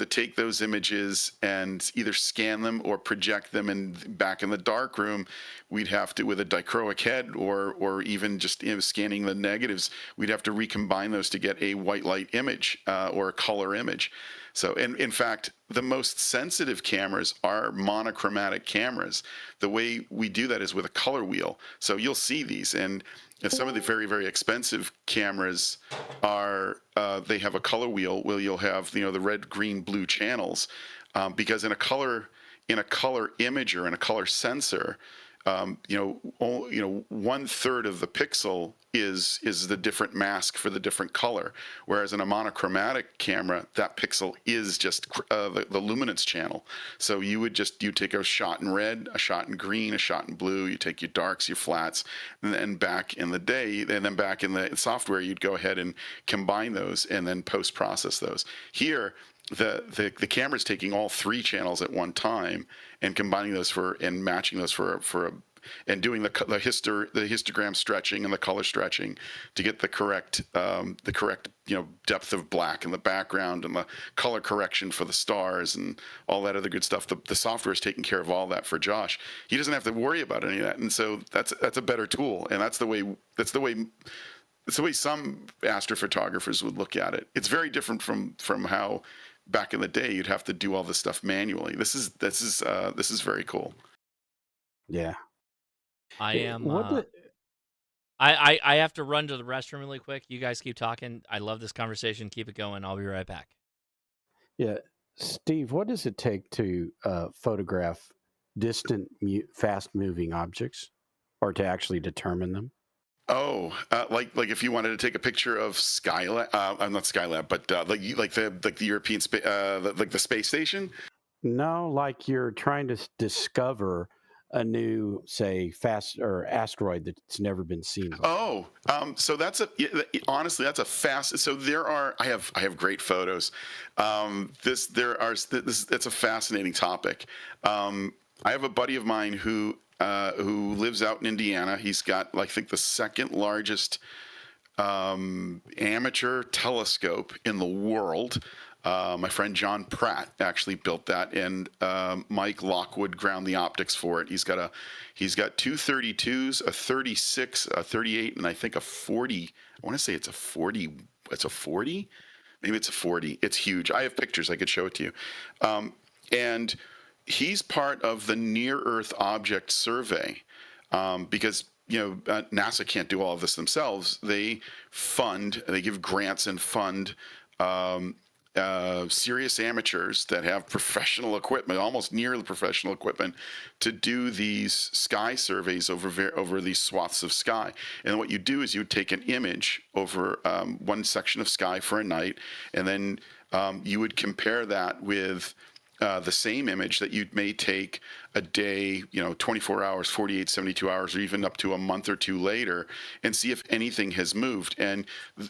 Speaker 7: take those images and either scan them or project them, and back in the dark room, we'd have to, with a dichroic head or even just scanning the negatives, we'd have to recombine those to get a white light image or a color image. So, in fact, the most sensitive cameras are monochromatic cameras. The way we do that is with a color wheel. So you'll see these, and some of the very, very expensive cameras are they have a color wheel where you'll have the red, green, blue channels, because in a color imager and a color sensor, 1/3 of the pixel is the different mask for the different color, whereas in a monochromatic camera, that pixel is just the luminance channel. So you take a shot in red, a shot in green, a shot in blue. You take your darks, your flats, and then back in the software, you'd go ahead and combine those and then post process those. Here, the camera's taking all 3 channels at one time and combining those and matching those and doing the histogram stretching and the color stretching to get the correct depth of black in the background and the color correction for the stars and all that other good stuff. The software is taking care of all that for Josh. He doesn't have to worry about any of that, and so that's a better tool, and that's the way some astrophotographers would look at it. It's very different from how back in the day you'd have to do all this stuff manually. This is very cool.
Speaker 10: Yeah.
Speaker 1: I am. I have to run to the restroom really quick. You guys keep talking. I love this conversation. Keep it going. I'll be right back.
Speaker 10: Yeah, Steve, what does it take to photograph distant, fast-moving objects, or to actually determine them?
Speaker 7: Oh, like if you wanted to take a picture of Skylab, not Skylab, but like the European the space station.
Speaker 10: No, like you're trying to discover a new, say, asteroid that's never been seen before.
Speaker 7: Oh, so honestly, that's a fast. So I have great photos. That's a fascinating topic. I have a buddy of mine who lives out in Indiana. He's got, I think, the second largest amateur telescope in the world. My friend John Pratt actually built that, and Mike Lockwood ground the optics for it. He's got two 32s, a 36, a 38, and I think a 40. I want to say it's a 40. It's a 40. Maybe it's a 40. It's huge. I have pictures. I could show it to you. And he's part of the Near Earth Object Survey, because NASA can't do all of this themselves. They give grants and fund serious amateurs that have professional equipment, almost near the professional equipment, to do these sky surveys over these swaths of sky. And what you do is you would take an image over one section of sky for a night, and then you would compare that with the same image that you may take a day, 24 hours, 48, 72 hours, or even up to a month or two later, and see if anything has moved. And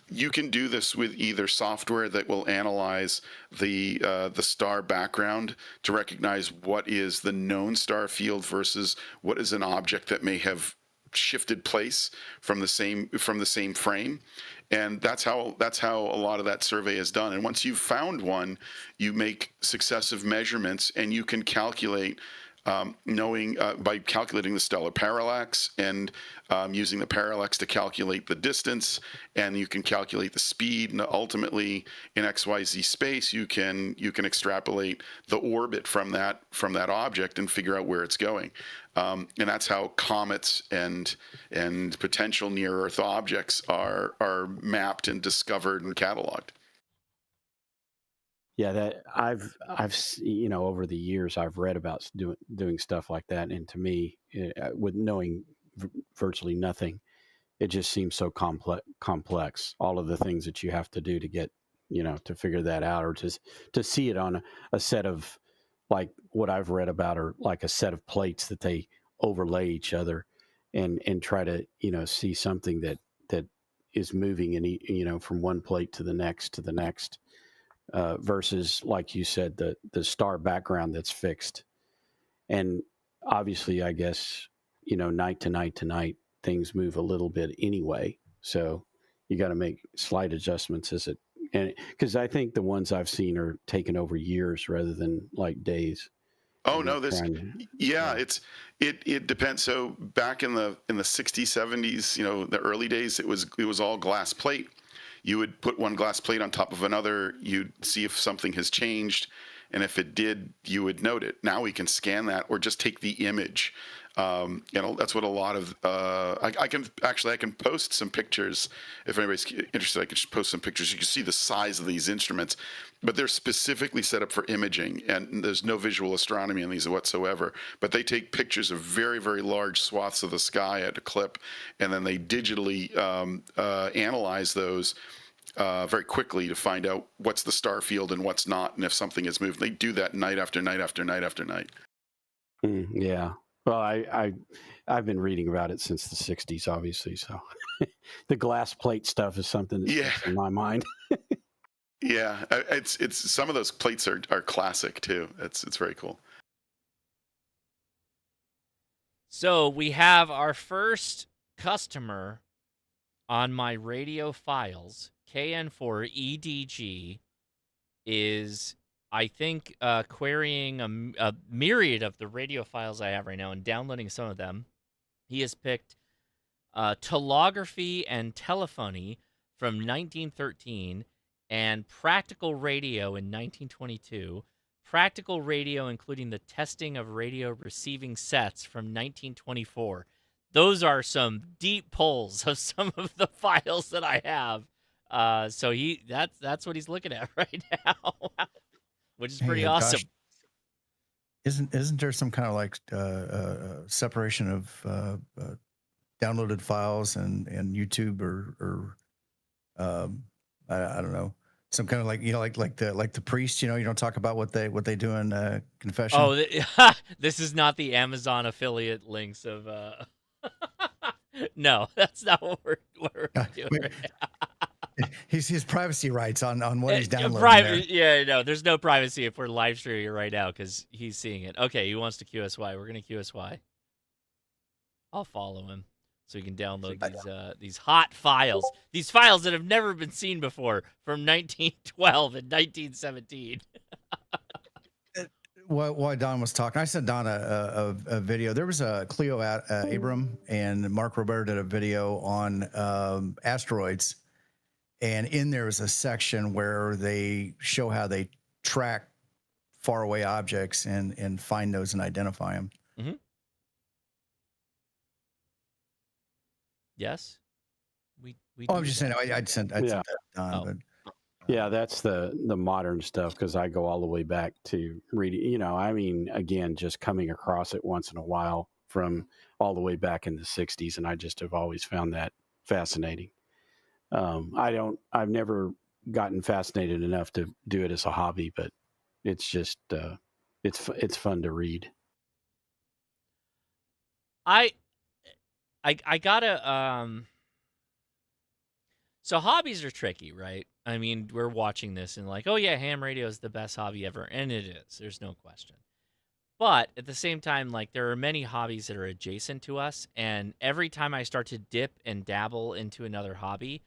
Speaker 7: you can do this with either software that will analyze the star background to recognize what is the known star field versus what is an object that may have shifted place from the same frame. And that's how a lot of that survey is done. And once you've found one, you make successive measurements, and you can calculate, by calculating the stellar parallax and using the parallax to calculate the distance, and you can calculate the speed, and ultimately in XYZ space you can extrapolate the orbit from that object and figure out where it's going. And that's how comets and potential near Earth objects are mapped and discovered and cataloged.
Speaker 10: Yeah, that I've over the years I've read about doing stuff like that, and to me, with knowing virtually nothing, it just seems so complex. All of the things that you have to do to get to figure that out, or to see it on a set of, like what I've read about, or like a set of plates that they overlay each other, and try to see something that is moving from one plate to the next versus, like you said, the star background that's fixed. And obviously, I guess night to night things move a little bit anyway, so you got to make slight adjustments and because I think the ones I've seen are taken over years rather than like days.
Speaker 7: Oh no, it depends. So back in the 60s, 70s, the early days, it was all glass plate. You would put one glass plate on top of another. You'd see if something has changed, and if it did, you would note it. Now we can scan that or just take the image. That's what a lot of I can post some pictures if anybody's interested. I can just post some pictures. You can see the size of these instruments, but they're specifically set up for imaging, and there's no visual astronomy in these whatsoever. But they take pictures of very, very large swaths of the sky at a clip, and then they digitally analyze those very quickly to find out what's the star field and what's not, and if something has moved. They do that night after night after night after night.
Speaker 10: Yeah. Well, I've been reading about it since the 60s, obviously. So the glass plate stuff is something that's in my mind.
Speaker 7: Yeah, it's some of those plates are classic too. It's very cool.
Speaker 1: So we have our first customer on my radio files. KN4EDG is, I think, querying a myriad of the radio files I have right now and downloading some of them. He has picked telegraphy and telephony from 1913 and practical radio in 1922. Practical radio, including the testing of radio receiving sets from 1924. Those are some deep pulls of some of the files that I have. So that's what he's looking at right now, which is pretty awesome.
Speaker 5: Gosh, isn't there some kind of like separation of downloaded files and YouTube or I don't know, some kind of like like the priest, you don't talk about what they do in confession.
Speaker 1: Oh, this is not the Amazon affiliate links of no, that's not what we're doing right now.
Speaker 5: His privacy rights on what he's downloading.
Speaker 1: Yeah, no, there's no privacy if we're live streaming it right now because he's seeing it. Okay, he wants to QSY. We're gonna QSY. I'll follow him. so you can download these hot files, these files that have never been seen before from 1912 and 1917.
Speaker 5: While Don was talking, I sent Don a video. There was a Cleo Abram and Mark Robert did a video on asteroids, and in there was a section where they show how they track faraway objects and find those and identify them.
Speaker 1: Mm-hmm. Yes, we.
Speaker 5: I'm just saying. I'd sent that to Don, but.
Speaker 10: Yeah, that's the modern stuff, because I go all the way back to reading, I mean, again, just coming across it once in a while from all the way back in the 60s, and I just have always found that fascinating. I've never gotten fascinated enough to do it as a hobby, but it's just, it's fun to read.
Speaker 1: I gotta, so hobbies are tricky, right? I mean, we're watching this and like, oh yeah, ham radio is the best hobby ever. And it is, there's no question. But at the same time, like there are many hobbies that are adjacent to us. And every time I start to dip and dabble into another hobby,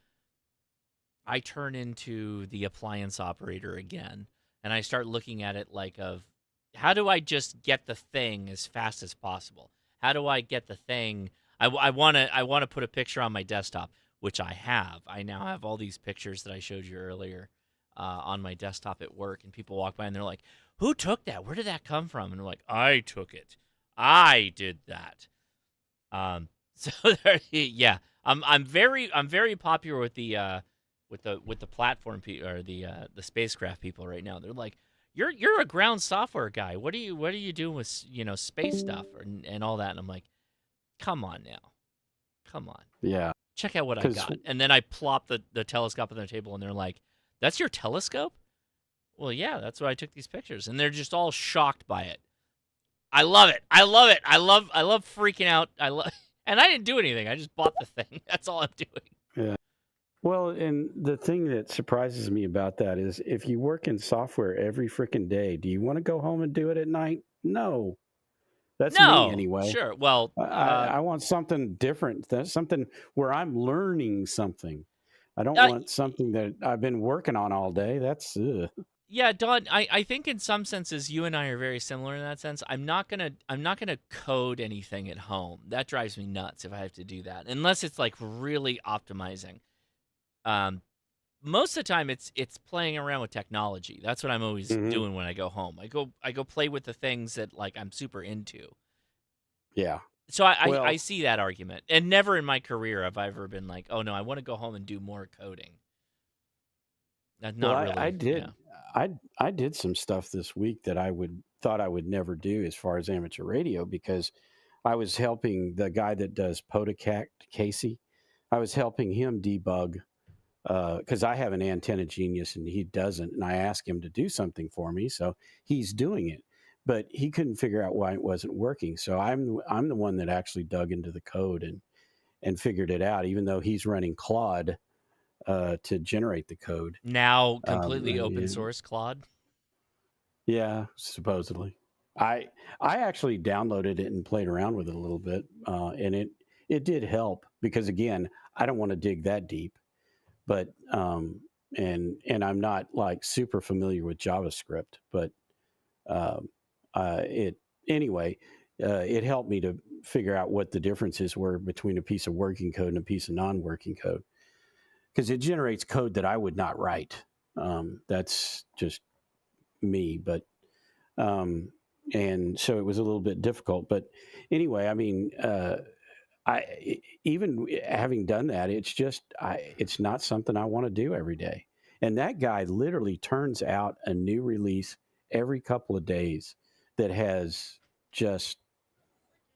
Speaker 1: I turn into the appliance operator again. And I start looking at it like how do I just get the thing as fast as possible? How do I get the thing? I want to put a picture on my desktop, which I have. I now have all these pictures that I showed you earlier on my desktop at work, and people walk by and they're like, "Who took that? Where did that come from?" And I'm like, "I took it. I did that." So there, yeah, I'm very popular with the platform or the spacecraft people right now. They're like, "You're a ground software guy. What are you doing with space stuff and all that?" And I'm like, "Come on now, come on."
Speaker 10: Yeah.
Speaker 1: Check out what I got. And then I plop the telescope on their table, and they're like, "That's your telescope?" Well, yeah, that's why I took these pictures. And they're just all shocked by it. I love it. I love it. I love freaking out. And I didn't do anything. I just bought the thing. That's all I'm doing.
Speaker 10: Yeah. Well, and the thing that surprises me about that is if you work in software every freaking day, do you want to go home and do it at night? No. That's me anyway.
Speaker 1: Sure. Well,
Speaker 10: I want something different. That's something where I'm learning something. I don't want something that I've been working on all day. That's
Speaker 1: yeah, Don. I think in some senses you and I are very similar in that sense. I'm not gonna code anything at home. That drives me nuts if I have to do that, unless it's like really optimizing. Most of the time it's playing around with technology. That's what I'm always doing when I go home. I go play with the things that like I'm super into.
Speaker 10: Yeah.
Speaker 1: So I see that argument. And never in my career have I ever been like, "Oh no, I want to go home and do more coding." That's not really.
Speaker 10: I did.
Speaker 1: Yeah.
Speaker 10: I did some stuff this week that I thought I would never do as far as amateur radio, because I was helping the guy that does Propagation, Casey. I was helping him debug because I have an antenna genius and he doesn't, and I asked him to do something for me, so he's doing it, but he couldn't figure out why it wasn't working. So I'm the one that actually dug into the code and figured it out, even though he's running Claude to generate the code.
Speaker 1: Now completely open source Claude.
Speaker 10: Yeah, supposedly. I actually downloaded it and played around with it a little bit, and it did help, because again, I don't want to dig that deep. But and I'm not like super familiar with JavaScript, but it helped me to figure out what the differences were between a piece of working code and a piece of non-working code, because it generates code that I would not write. That's just me, but and so it was a little bit difficult. But anyway, I mean. Even having done that, it's not something I want to do every day. And that guy literally turns out a new release every couple of days that has just,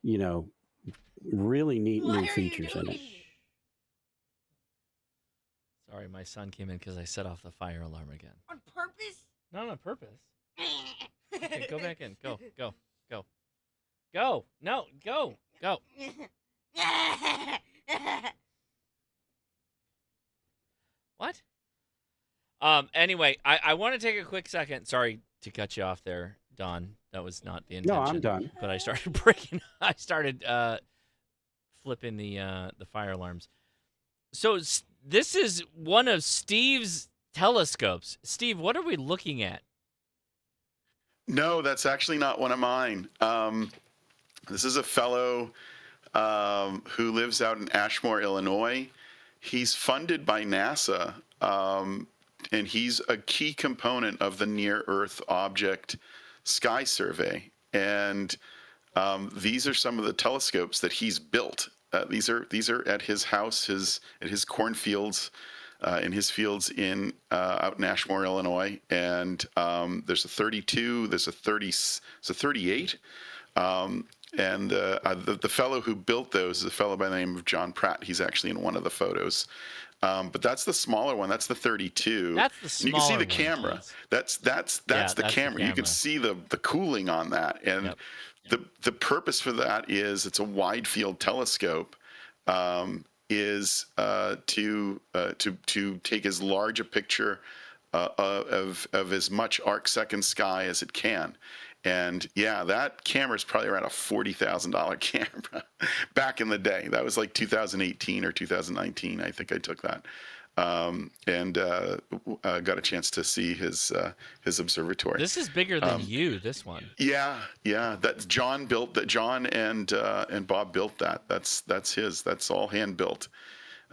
Speaker 10: really neat new features in it.
Speaker 1: Sorry, my son came in because I set off the fire alarm again.
Speaker 12: On purpose?
Speaker 1: Not on purpose. Okay, go back in. Go. Go. No, go. What? Anyway, I want to take a quick second. Sorry to cut you off there, Don. That was not the intention.
Speaker 10: No, I'm done.
Speaker 1: But I started flipping the fire alarms. So this is one of Steve's telescopes. Steve, what are we looking at?
Speaker 7: No, that's actually not one of mine. This is a fellow who lives out in Ashmore, Illinois. He's funded by NASA, and he's a key component of the Near Earth Object Sky Survey. And these are some of the telescopes that he's built. These are at his house, at his cornfields, in his fields out in Ashmore, Illinois. And there's a 32, there's a 38. And the fellow who built those is a fellow by the name of John Pratt. He's actually in one of the photos. But that's the smaller one. That's the 32.
Speaker 1: That's the smaller
Speaker 7: and you can see the
Speaker 1: one,
Speaker 7: camera.
Speaker 1: please.
Speaker 7: That's the camera. You can see the cooling on that. And the purpose for that is it's a wide field telescope. Is to take as large a picture of as much arc-second sky as it can. And yeah, that camera is probably around a $40,000 camera back in the day. That was like 2018 or 2019. I think I took that, and got a chance to see his observatory.
Speaker 1: This is bigger than you. This one.
Speaker 7: Yeah. That John built. That John and Bob built that. That's his. That's all hand built,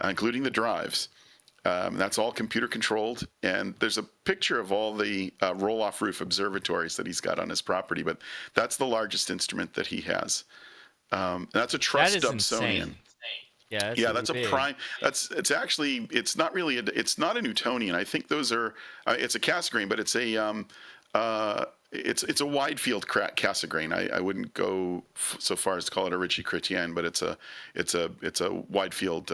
Speaker 7: including the drives. That's all computer controlled, and there's a picture of all the roll-off roof observatories that he's got on his property, but that's the largest instrument that he has. That's a truss Dobsonian.
Speaker 1: Yeah,
Speaker 7: that's a prime. It's not really it's not a Newtonian. I think those are it's a Cassegrain, but it's a it's a wide field Cassegrain. I wouldn't go so far as to call it a Ritchie Chrétien, but it's a wide field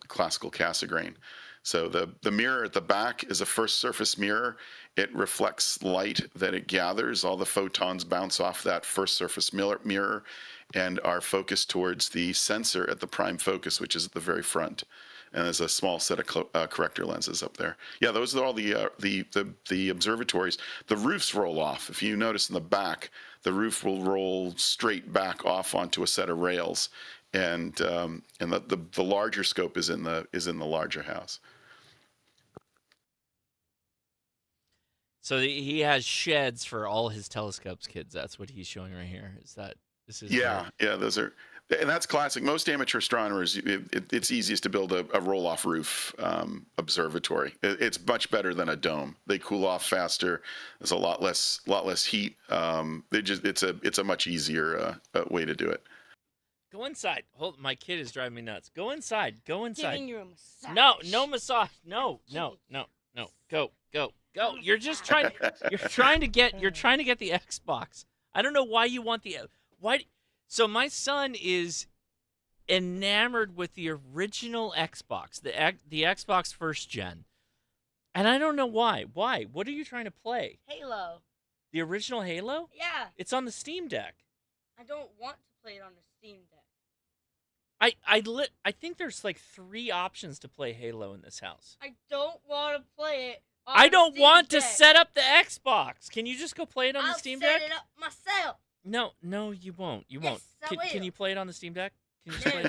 Speaker 7: classical Cassegrain. So the mirror at the back is a first surface mirror. It reflects light that it gathers. All the photons bounce off that first surface mirror and are focused towards the sensor at the prime focus, which is at the very front. And there's a small set of corrector lenses up there. Yeah, those are all the observatories. The roofs roll off. If you notice in the back, the roof will roll straight back off onto a set of rails. And the larger scope is in the larger house.
Speaker 1: So he has sheds for all his telescopes, kids. That's what he's showing right here. This is
Speaker 7: those are, and that's classic. Most amateur astronomers, it's easiest to build a roll-off roof observatory. It's much better than a dome. They cool off faster. There's a lot less heat. It's a much easier way to do it.
Speaker 1: Go inside. Hold. My kid is driving me nuts. Go inside. Go inside.
Speaker 12: Giving you a massage.
Speaker 1: No massage. No. Go. You're just trying. You're trying to get the Xbox. I don't know why you want why. So my son is enamored with the original Xbox, the Xbox first gen, and I don't know why. Why? What are you trying to play?
Speaker 12: Halo.
Speaker 1: The original Halo?
Speaker 12: Yeah.
Speaker 1: It's on the Steam Deck.
Speaker 12: I don't want to play it on the Steam Deck.
Speaker 1: I think there's like 3 options to play Halo in this house.
Speaker 12: I don't want to play it on
Speaker 1: I don't
Speaker 12: Steam
Speaker 1: want
Speaker 12: Deck.
Speaker 1: to set up the Xbox. Can you just go play it on the Steam Deck?
Speaker 12: I'll set it up myself.
Speaker 1: No, you won't. You
Speaker 12: Yes,
Speaker 1: won't.
Speaker 12: I will.
Speaker 1: Can you play it on the Steam Deck? Can you just play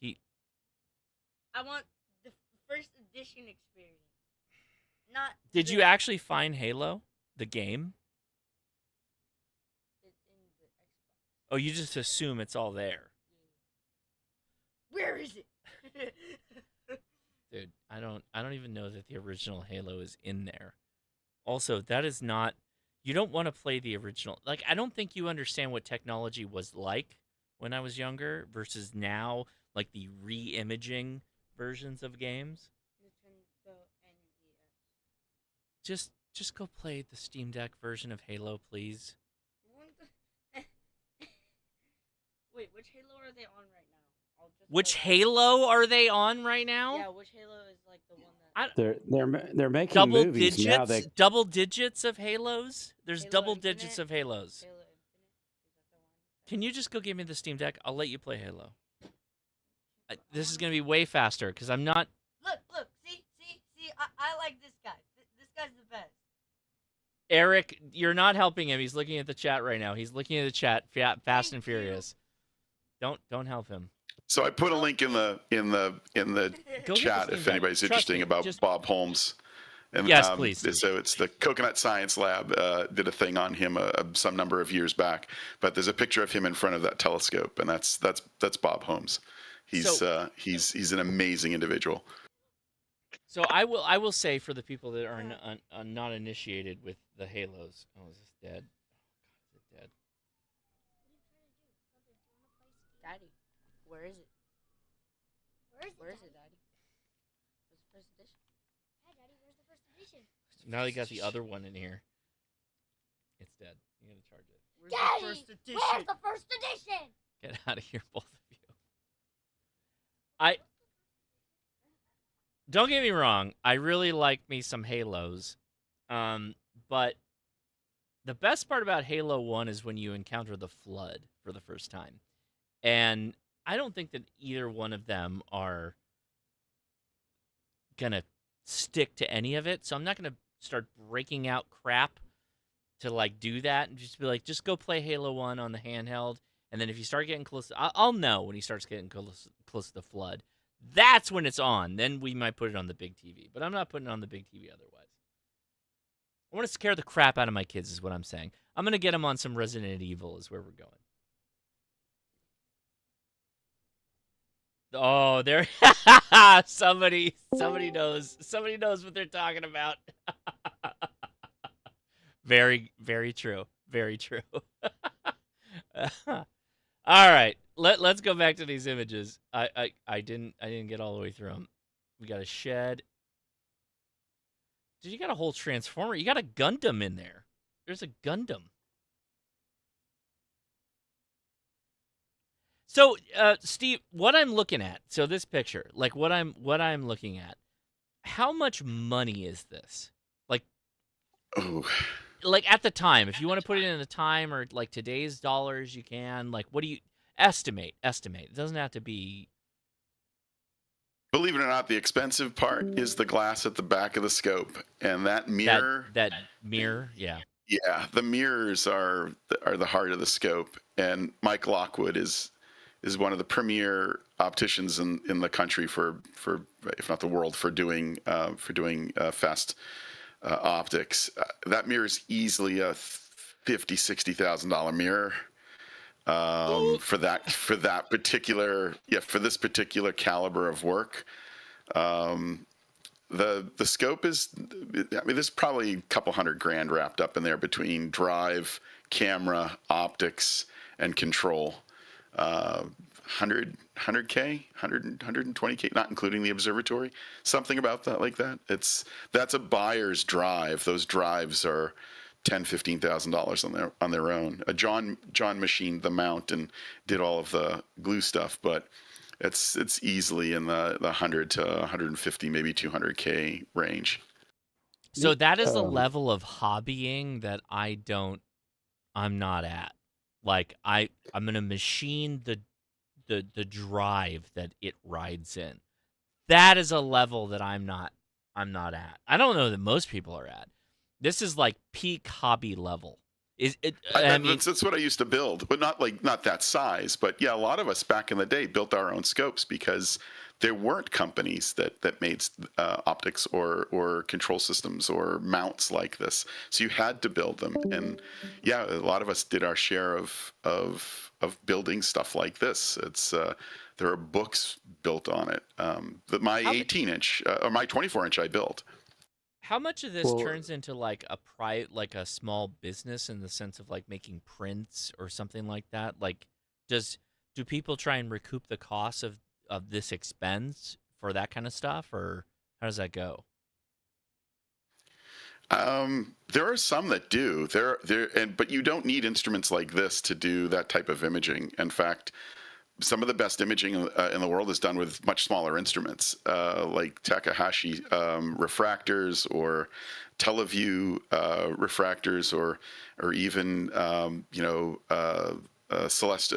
Speaker 1: it?
Speaker 12: I want the first edition experience. Not.
Speaker 1: Did you actually find Halo, the game?
Speaker 12: It's in the Xbox.
Speaker 1: Oh, you just assume it's all there.
Speaker 12: Where is it?
Speaker 1: Dude, I don't even know that the original Halo is in there. Also, that is not, you don't want to play the original. Like, I don't think you understand what technology was like when I was younger versus now, like the re-imaging versions of games.
Speaker 12: Nintendo NES.
Speaker 1: Just go play the Steam Deck version of Halo, please.
Speaker 12: Wait, which Halo are they on right now?
Speaker 1: Which Halo are they on right now?
Speaker 12: Yeah, which Halo is like the one that...
Speaker 10: They're making
Speaker 1: double
Speaker 10: movies
Speaker 1: digits,
Speaker 10: now.
Speaker 1: Double digits of Halos. There's
Speaker 12: Halo
Speaker 1: double
Speaker 12: Infinite?
Speaker 1: digits of Halos.
Speaker 12: Halo Infinite? Is that the one?
Speaker 1: Can you just go give me the Steam Deck? I'll let you play Halo. This is gonna be way faster because I'm not.
Speaker 12: Look, see, I like this guy. This guy's the best.
Speaker 1: Eric, you're not helping him. He's looking at the chat right now. He's looking at the chat. Fast and Furious. Don't help him.
Speaker 7: So I put a link in the chat if anybody's interested about Bob Holmes. And,
Speaker 1: yes, please.
Speaker 7: So it's the Coconut Science Lab did a thing on him some number of years back. But there's a picture of him in front of that telescope, and that's Bob Holmes. He's an amazing individual.
Speaker 1: So I will say for the people that are not initiated with the halos. Oh, is this dead? Oh, God, is it dead?
Speaker 12: Daddy, where is it? Where is it, Daddy? Where's the first edition? Hey, Daddy, where's the first edition?
Speaker 1: Now they got the other one in here. It's dead. You gotta charge it.
Speaker 12: Where's Daddy, the first edition? Where's the first edition?
Speaker 1: Get out of here, both of you. Don't get me wrong. I really like me some Halos, but the best part about Halo 1 is when you encounter the Flood for the first time. And I don't think that either one of them are going to stick to any of it. So I'm not going to start breaking out crap to like do that and just be like, just go play Halo 1 on the handheld. And then if you start getting close, I'll know when he starts getting close to the Flood. That's when it's on. Then we might put it on the big TV. But I'm not putting it on the big TV otherwise. I want to scare the crap out of my kids is what I'm saying. I'm going to get them on some Resident Evil is where we're going. Oh, there. somebody knows. Somebody knows what they're talking about. Very, very true. Very true. All right, let's go back to these images. I didn't get all the way through them. We got a shed. Dude, you got a whole transformer. You got a Gundam in there. There's a Gundam. So, Steve, what I'm looking at. So this picture, like what I'm looking at. How much money is this? Like,
Speaker 7: oh.
Speaker 1: Like at the time, if you want to put it in the time or like today's dollars, you can. Like, what do you estimate? It doesn't have to be.
Speaker 7: Believe it or not, the expensive part is the glass at the back of the scope, and that mirror.
Speaker 1: That mirror, yeah.
Speaker 7: Yeah, the mirrors are the heart of the scope, and Mike Lockwood is one of the premier opticians in the country for if not the world for doing fast. Optics. That mirror is easily a $50,000-$60,000 mirror for this particular caliber of work. The scope is, I mean, there's probably a couple $100,000 wrapped up in there between drive, camera, optics, and control. 100K, 120K, not including the observatory, something about that, like that. That's a buyer's drive. Those drives are $10,000-$15,000 on their own. John machined the mount and did all of the glue stuff, but it's easily in the 100 to 150, maybe 200K range.
Speaker 1: So that is a level of hobbying that I'm not at. Like I'm gonna machine the drive that it rides in. That is a level that I'm not at. I don't know that most people are at. This is like peak hobby level. Is it? I mean,
Speaker 7: that's what I used to build, but not that size. But yeah, a lot of us back in the day built our own scopes because there weren't companies that made optics or control systems or mounts like this. So you had to build them, and yeah, a lot of us did our share of building stuff like this. It's there are books built on it. My 18-inch or my 24-inch I built.
Speaker 1: How much of this turns into like a small business in the sense of like making prints or something like that? Like, do people try and recoup the costs of this expense for that kind of stuff, or how does that go?
Speaker 7: There are some that do. But you don't need instruments like this to do that type of imaging. In fact, some of the best imaging in the world is done with much smaller instruments, like Takahashi refractors or Teleview refractors, or even Celeste,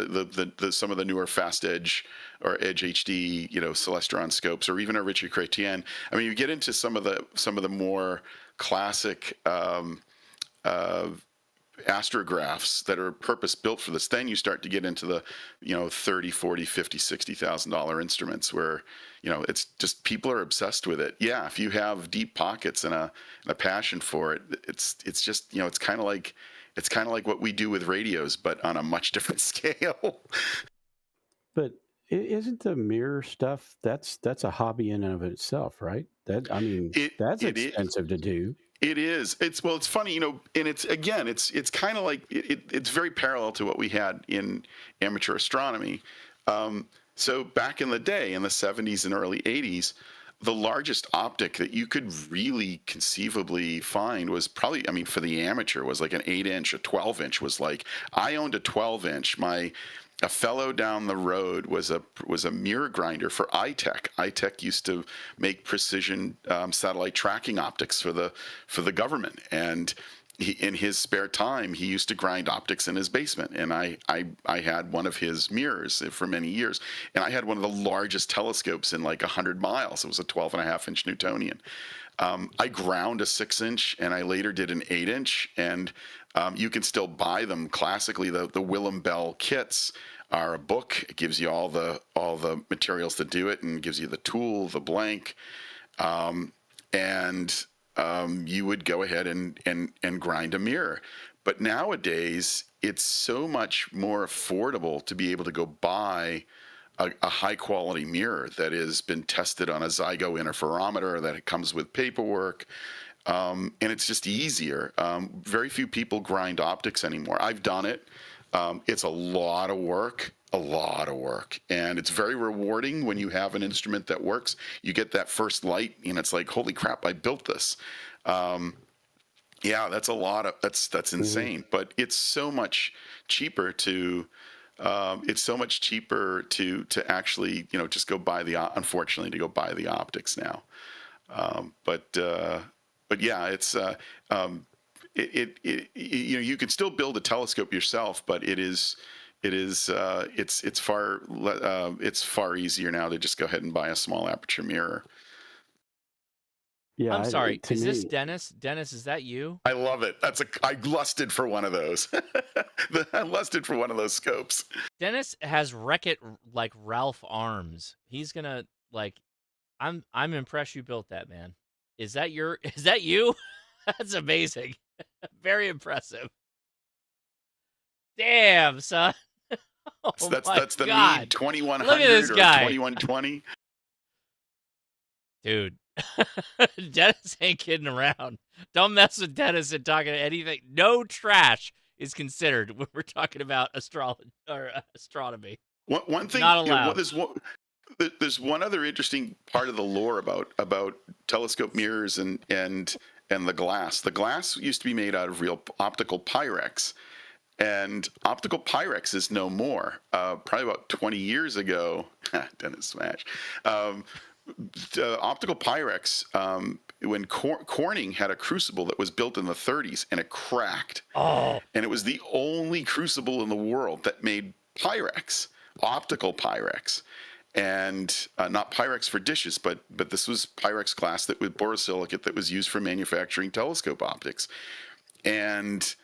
Speaker 7: some of the newer Fast Edge or Edge HD, Celestron scopes, or even a Richard Chrétien. I mean, you get into some of the more classic astrographs that are purpose built for this. Then you start to get into the, you know, 30, 40, 50, $60,000 instruments where, you know, it's just people are obsessed with it. Yeah, if you have deep pockets and a passion for it, it's just, you know, it's kind of like what we do with radios, but on a much different scale.
Speaker 10: But isn't the mirror stuff that's a hobby in and of itself, right? That, I mean, that's
Speaker 7: It is.
Speaker 10: expensive to do.
Speaker 7: It is. It's funny, you know, and it's again, it's kind of like it's very parallel to what we had in amateur astronomy. So back in the day, in the 70s and early 80s, the largest optic that you could really conceivably find was probably, I mean, for the amateur was like an 8-inch. A 12-inch was like, I owned a 12-inch. A fellow down the road was a mirror grinder for iTech. iTech used to make precision satellite tracking optics for the government, and in his spare time, he used to grind optics in his basement. And I had one of his mirrors for many years, and I had one of the largest telescopes in like 100 miles. It was a 12.5-inch Newtonian. I ground a 6-inch, and I later did an 8-inch, and you can still buy them classically. The Willem Bell kits are a book. It gives you all the materials to do it, and gives you the tool, the blank, and you would go ahead and grind a mirror. But nowadays, it's so much more affordable to be able to go buy a high quality mirror that has been tested on a Zygo interferometer, that it comes with paperwork, and it's just easier. Very few people grind optics anymore. I've done it. It's a lot of work, and it's very rewarding when you have an instrument that works. You get that first light, and it's like, holy crap, I built this. Yeah, that's a lot of that's insane. But it's so much cheaper to actually, you know, just go buy unfortunately, to go buy the optics now. But yeah, you know, you can still build a telescope yourself, but it's far easier now to just go ahead and buy a small aperture mirror.
Speaker 10: Yeah,
Speaker 1: I'm sorry.
Speaker 10: to
Speaker 1: Is this
Speaker 10: me,
Speaker 1: Dennis? Dennis, is that you?
Speaker 7: I love it. I lusted for one of those. I lusted for one of those scopes.
Speaker 1: Dennis has Wreck-It like Ralph arms. He's gonna like. I'm impressed you built that, man. Is that you? That's amazing. Very impressive. Damn, son. Oh
Speaker 7: That's the
Speaker 1: God.
Speaker 7: Meade 2100
Speaker 1: Look at this
Speaker 7: or
Speaker 1: guy.
Speaker 7: 2120.
Speaker 1: Dude. Dennis ain't kidding around. Don't mess with Dennis and talking anything. No trash is considered when we're talking about astrology or astronomy.
Speaker 7: One thing,
Speaker 1: Not
Speaker 7: you know,
Speaker 1: allowed.
Speaker 7: there's one other interesting part of the lore about telescope mirrors and the glass. The glass used to be made out of real optical Pyrex, and optical Pyrex is no more. Probably about 20 years ago, Dennis Smash. Optical Pyrex, when Corning had a crucible that was built in the 30s, and it cracked.
Speaker 1: Oh.
Speaker 7: And it was the only crucible in the world that made Pyrex, optical Pyrex. And not Pyrex for dishes, but this was Pyrex glass that with borosilicate that was used for manufacturing telescope optics. And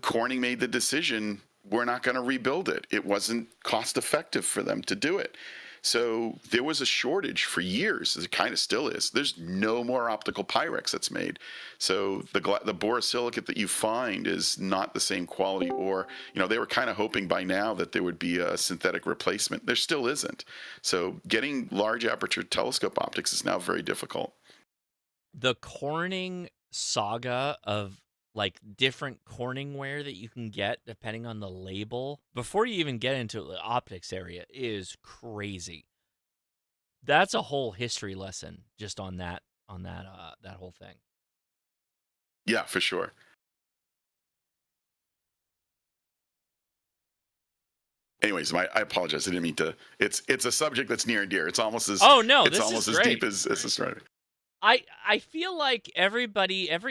Speaker 7: Corning made the decision, we're not going to rebuild it. It wasn't cost effective for them to do it. So there was a shortage for years. It kind of still is. There's no more optical Pyrex that's made. So the borosilicate that you find is not the same quality. Or, you know, they were kind of hoping by now that there would be a synthetic replacement. There still isn't. So getting large aperture telescope optics is now very difficult.
Speaker 1: The Corning saga of like different Corningware that you can get depending on the label before you even get into the optics area is crazy. That's a whole history lesson just on that whole thing.
Speaker 7: Yeah, for sure. Anyways, I apologize. I didn't mean to. It's a subject that's near and dear. It's almost as deep as astronomy.
Speaker 1: I feel like every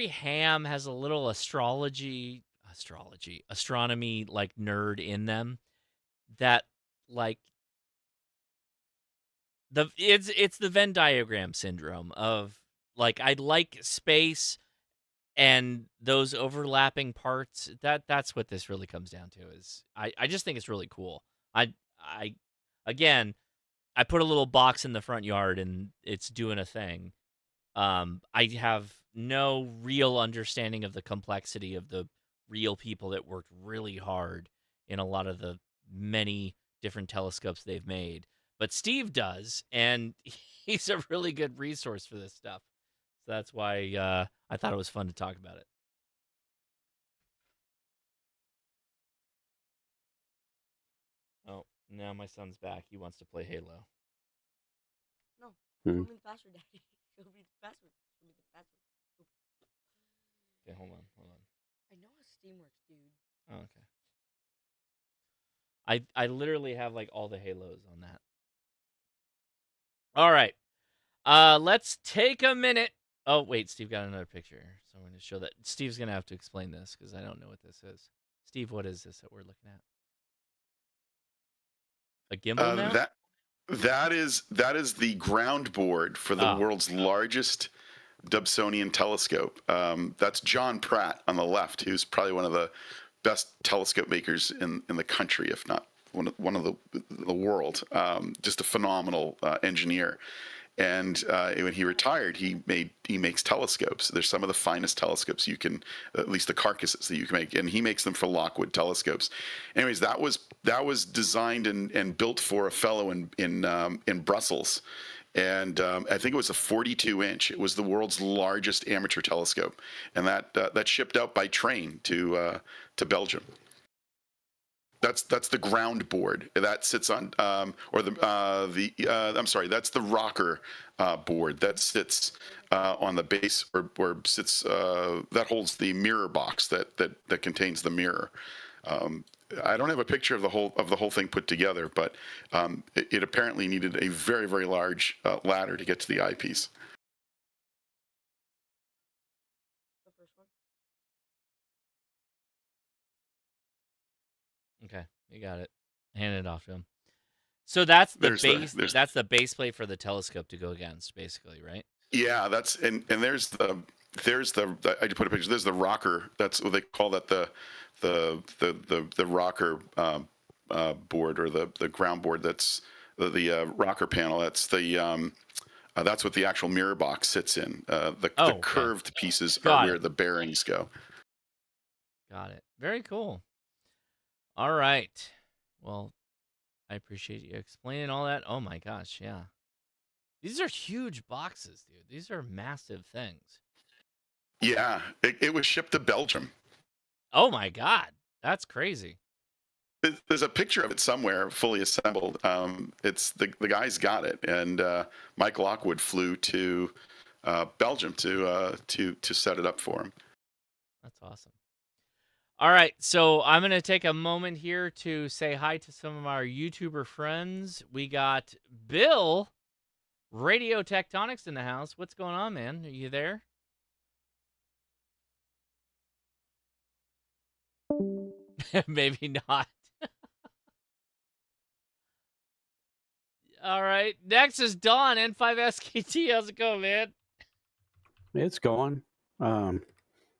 Speaker 1: ham has a little astronomy like nerd in them that like it's the Venn diagram syndrome of like I like space and those overlapping parts, that's what this really comes down to. Is I just think it's really cool. I again, I put a little box in the front yard and it's doing a thing. I have no real understanding of the complexity of the real people that worked really hard in a lot of the many different telescopes they've made. But Steve does, and he's a really good resource for this stuff. So that's why I thought it was fun to talk about it. Oh, now my son's back. He wants to play Halo.
Speaker 12: No,
Speaker 10: Hmm.
Speaker 12: show me the password, Daddy. Show me the password. Show me the password.
Speaker 1: Okay, hold on.
Speaker 12: I know how Steam works, dude.
Speaker 1: Oh, okay. I literally have like all the Halos on that. All right. Let's take a minute. Oh, wait, Steve got another picture. So I'm going to show that. Steve's going to have to explain this because I don't know what this is. Steve, what is this that we're looking at? A gimbal now?
Speaker 7: That is the ground board for the world's largest Dobsonian telescope. That's John Pratt on the left, who's probably one of the best telescope makers in the country, if not one of the world. Just a phenomenal engineer. And when he retired, he makes telescopes. There's some of the finest telescopes you can, at least the carcasses that you can make, and he makes them for Lockwood Telescopes. Anyways, that was designed and built for a fellow in Brussels, and I think it was a 42-inch. It was the world's largest amateur telescope, and that shipped out by train to Belgium. That's the ground board that sits on, I'm sorry, that's the rocker board that sits on the base or sits that holds the mirror box that contains the mirror. I don't have a picture of the whole thing put together, but it apparently needed a very, very large ladder to get to the eyepiece.
Speaker 12: The first one.
Speaker 1: Okay, you got it. Hand it off to him. So that's the base. That's the base plate for the telescope to go against, basically, right?
Speaker 7: Yeah, there's the I just put a picture. There's the rocker. That's what they call that, the rocker board, or the ground board. That's the rocker panel. That's what the actual mirror box sits in. The curved pieces are where the bearings go.
Speaker 1: Got it. Very cool. All right. Well, I appreciate you explaining all that. Oh my gosh, yeah. These are huge boxes, dude. These are massive things.
Speaker 7: Yeah, it was shipped to Belgium.
Speaker 1: Oh my God, that's crazy.
Speaker 7: There's a picture of it somewhere, fully assembled. It's the guys got it, and Mike Lockwood flew to Belgium to set it up for him.
Speaker 1: That's awesome. All right, so I'm going to take a moment here to say hi to some of our YouTuber friends. We got Bill, Radio Tectonics, in the house. What's going on, man? Are you there? Maybe not. All right, next is Don, N5SKT. How's it going, man?
Speaker 10: It's going.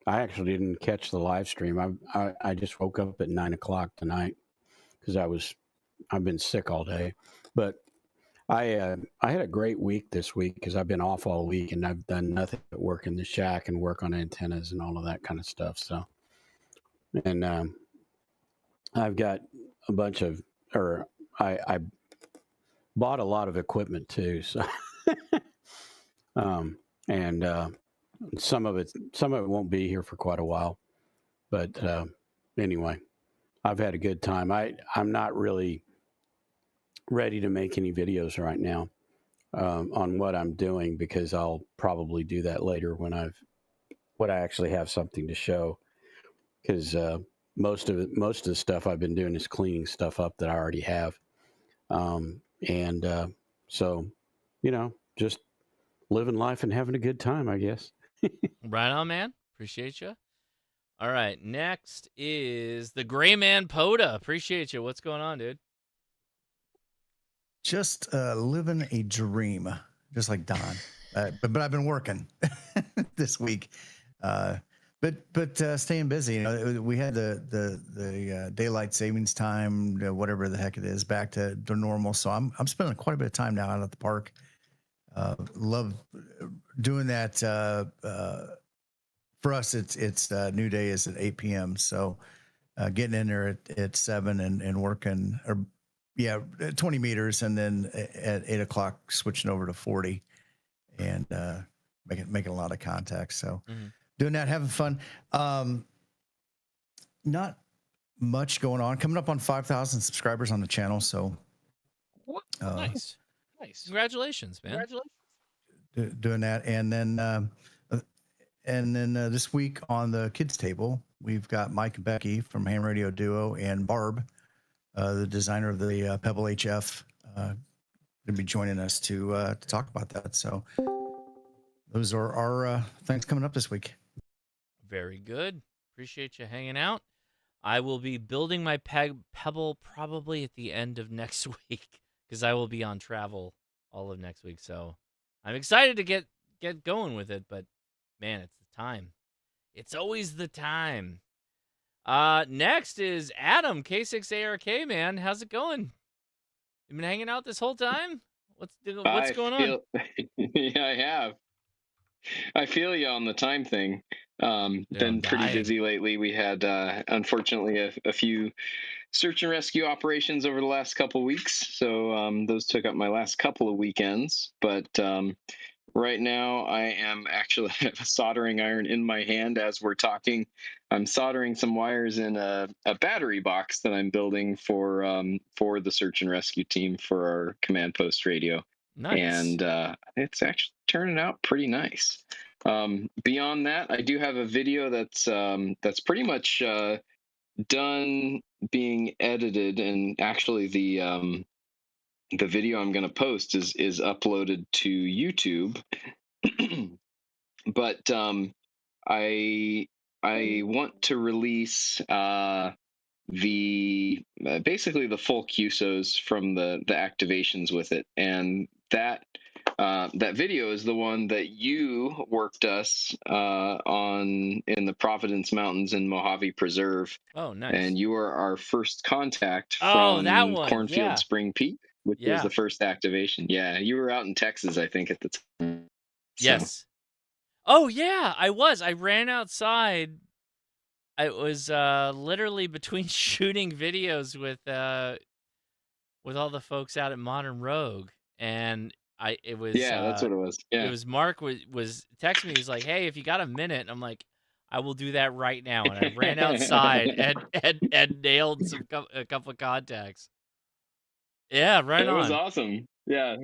Speaker 10: I actually didn't catch the live stream. I just woke up at 9 o'clock tonight because I've been sick all day. But I had a great week this week because I've been off all week and I've done nothing but work in the shack and work on antennas and all of that kind of stuff. So, and I've got a bunch of, or I bought a lot of equipment too. So, and some of it won't be here for quite a while, but anyway, I've had a good time. I'm not really ready to make any videos right now on what I'm doing because I'll probably do that later when I actually have something to show. Because most of the stuff I've been doing is cleaning stuff up that I already have, and so just living life and having a good time, I guess.
Speaker 1: Right on, man. Appreciate you. All right, next is the Gray Man Poda. Appreciate you. What's going on, dude?
Speaker 5: Just living a dream, just like Don. But I've been working this week. But staying busy. You know, we had the daylight savings time, whatever the heck it is, back to normal. So I'm spending quite a bit of time now out at the park. Love doing that. For us, it's new day is at 8 p.m. So getting in there at 7 and working, or 20 meters, and then at 8 o'clock switching over to 40 and making a lot of contacts. So doing that, having fun. Not much going on. Coming up on 5,000 subscribers on the channel. So
Speaker 1: nice. Congratulations, man.
Speaker 5: Doing that, and then this week on the kids table, we've got Mike and Becky from Ham Radio Duo and Barb, the designer of the Pebble HF, going to be joining us to talk about that. So those are our things coming up this week.
Speaker 1: Very good. Appreciate you hanging out. I will be building my Pebble probably at the end of next week because I will be on travel all of next week. So I'm excited to get going with it, but man, it's the time. It's always the time. Next is Adam, K6ARK, man. How's it going? You been hanging out this whole time? What's going on?
Speaker 9: Yeah, I have. I feel you on the time thing. Been pretty busy lately. We had, unfortunately, a few search and rescue operations over the last couple of weeks. So those took up my last couple of weekends. But right now, I am actually have a soldering iron in my hand as we're talking. I'm soldering some wires in a battery box that I'm building for the search and rescue team for our command post radio.
Speaker 1: Nice.
Speaker 9: And it's actually turning out pretty nice. Beyond that, I do have a video that's pretty much done being edited, and actually the video I'm going to post is uploaded to YouTube. But I want to release basically the full QSOs from the activations with it, and that video is the one that you worked us on in the Providence Mountains in Mojave Preserve.
Speaker 1: Oh, nice.
Speaker 9: And you were our first contact
Speaker 1: from
Speaker 9: that
Speaker 1: one.
Speaker 9: Cornfield Spring Peak, which was the first activation. Yeah, you were out in Texas, I think, at the time.
Speaker 1: Yes. Oh, yeah, I was. I ran outside. It was literally between shooting videos with all the folks out at Modern Rogue, and it was
Speaker 9: that's what it was. Yeah,
Speaker 1: it was Mark was texting me. He's like, "Hey, if you got a minute," and I'm like, "I will do that right now." And I ran outside and nailed a couple of contacts. Yeah, right on.
Speaker 9: It was awesome. Yeah.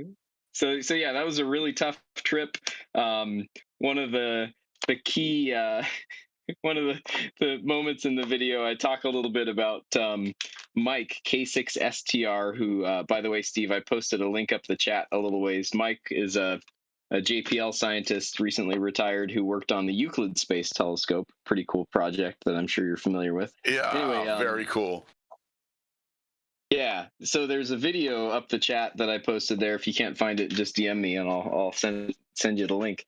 Speaker 9: So yeah, that was a really tough trip. One of the key one of the moments in the video, I talk a little bit about Mike, K6STR, who, by the way, Steve, I posted a link up the chat a little ways. Mike is a JPL scientist, recently retired, who worked on the Euclid Space Telescope. Pretty cool project that I'm sure you're familiar with.
Speaker 7: Yeah, anyway, very cool.
Speaker 9: Yeah, so there's a video up the chat that I posted there. If you can't find it, just DM me and I'll send you the link.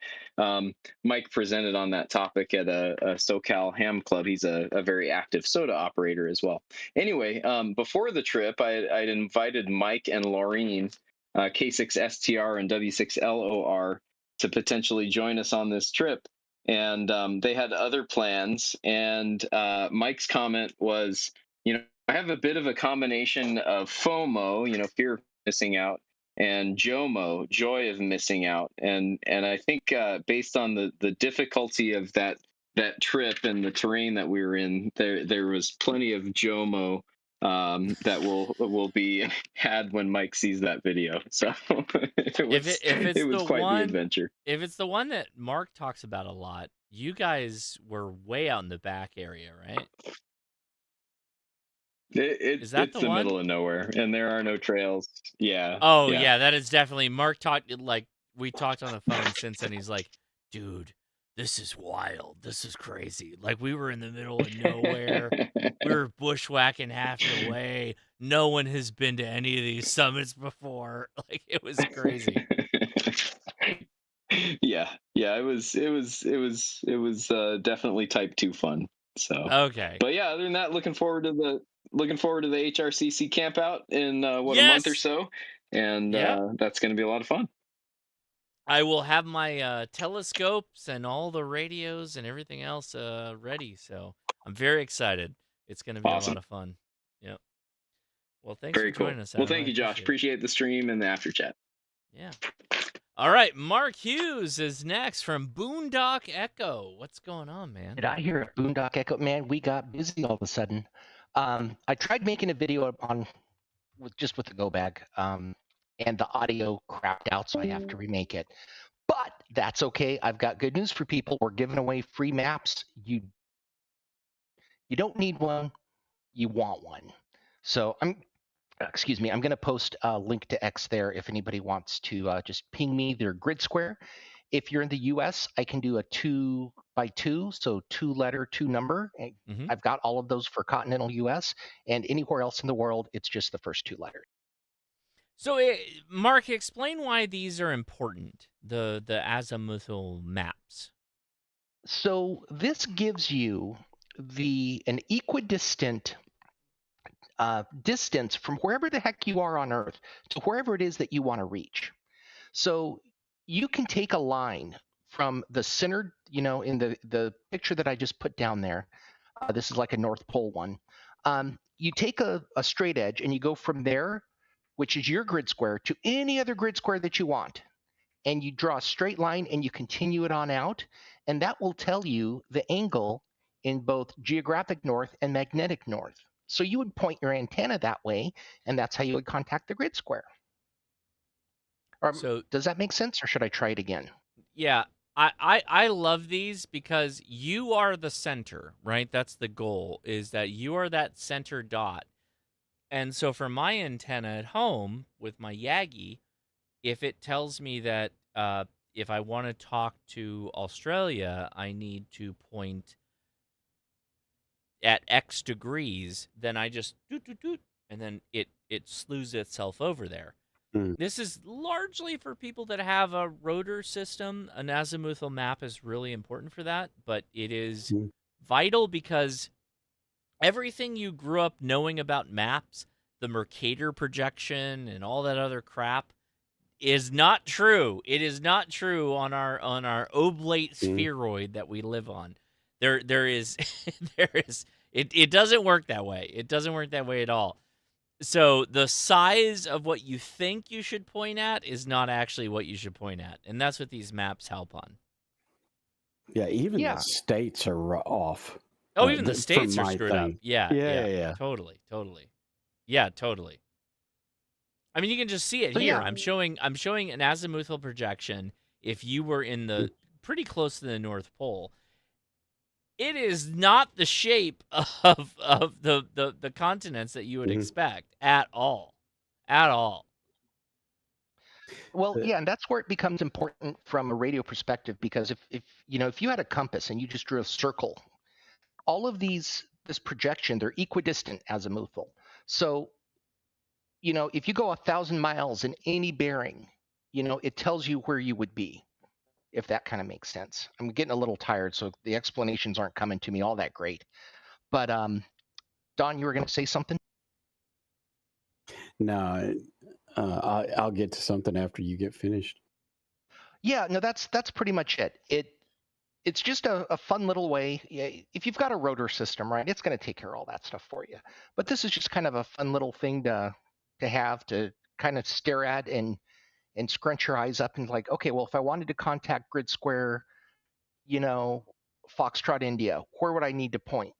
Speaker 9: Mike presented on that topic at a SoCal Ham Club. He's a very active soda operator as well. Anyway, before the trip, I'd invited Mike and Laureen, K6STR and W6LOR, to potentially join us on this trip. And they had other plans. And Mike's comment was, I have a bit of a combination of FOMO, fear of missing out, and JOMO, joy of missing out. And I think based on the difficulty of that trip and the terrain that we were in, there was plenty of JOMO that will be had when Mike sees that video. So it was quite the adventure.
Speaker 1: If it's the one that Mark talks about a lot, you guys were way out in the back area, right?
Speaker 9: It's the middle of nowhere, and there are no trails. Yeah.
Speaker 1: Oh, yeah, that is definitely. Mark talked, we talked on the phone since, and he's like, dude, this is wild. This is crazy. Like, we were in the middle of nowhere. We were bushwhacking half the way. No one has been to any of these summits before. Like, it was crazy.
Speaker 9: Yeah, it was definitely type 2 fun. So,
Speaker 1: Okay.
Speaker 9: but yeah, other than that, looking forward to the HRCC camp out in a month or
Speaker 1: Yes.
Speaker 9: so, and
Speaker 1: Yep.
Speaker 9: that's going to be a lot of fun.
Speaker 1: I will have my telescopes and all the radios and everything else ready. So I'm very excited. It's going to be a
Speaker 9: Awesome.
Speaker 1: lot of fun. Yep. Well, thanks for
Speaker 9: Very cool.
Speaker 1: joining us,
Speaker 9: Well,
Speaker 1: Adam.
Speaker 9: thank
Speaker 1: I
Speaker 9: you, Josh.
Speaker 1: appreciate it.
Speaker 9: Appreciate the stream and the after chat.
Speaker 1: Yeah. All right. Mark Hughes is next from Boondock Echo. What's going on, man?
Speaker 6: Did I hear a Boondock Echo? Man, we got busy all of a sudden. I tried making a video with the go bag, and the audio crapped out, so I have to remake it. But that's okay. I've got good news for people. We're giving away free maps. You don't need one, you want one. So I'm going to post a link to X there if anybody wants to just ping me their grid square. If you're in the US, I can do a 2x2, so 2-letter, 2-number. I've got all of those for continental US, and anywhere else in the world, it's just the first 2 letters.
Speaker 1: So, Mark, explain why these are important, the azimuthal maps.
Speaker 6: So this gives you an equidistant distance from wherever the heck you are on Earth to wherever it is that you want to reach. So you can take a line from the center, in the picture that I just put down there. This is like a North Pole one. You take a straight edge and you go from there, which is your grid square, to any other grid square that you want. And you draw a straight line and you continue it on out. And that will tell you the angle in both geographic north and magnetic north. So you would point your antenna that way, and that's how you would contact the grid square. So does that make sense, or should I try it again?
Speaker 1: Yeah, I love these because you are the center, right? That's the goal, is that you are that center dot. And so for my antenna at home with my Yagi, if it tells me that if I want to talk to Australia, I need to point at X degrees, then I just doot, doot, doot, and then it slews itself over there. This is largely for people that have a rotor system. An azimuthal map is really important for that, but it is vital because everything you grew up knowing about maps, the Mercator projection and all that other crap, is not true. It is not true on our oblate spheroid that we live on. There is it doesn't work that way. It doesn't work that way at all. So the size of what you think you should point at is not actually what you should point at, and that's what these maps help on.
Speaker 10: Yeah, even the states are off.
Speaker 1: Oh, even the states are screwed up. Yeah. Totally. Yeah, totally. I mean, you can just see it here. I'm showing an azimuthal projection. If you were in the pretty close to the North Pole, it is not the shape of the continents that you would expect at all.
Speaker 6: Well, yeah, and that's where it becomes important from a radio perspective, because if you had a compass and you just drew a circle, all of this projection, they're equidistant azimuthal. So, if you go 1,000 miles in any bearing, it tells you where you would be, if that kind of makes sense. I'm getting a little tired, so the explanations aren't coming to me all that great. But Don, you were going to say something?
Speaker 10: No, I'll get to something after you get finished.
Speaker 6: Yeah, no, that's pretty much it. It's just a fun little way. If you've got a rotor system, right, it's going to take care of all that stuff for you. But this is just kind of a fun little thing to have to kind of stare at and scrunch your eyes up and like, okay, well, if I wanted to contact grid square, Foxtrot India, where would I need to point?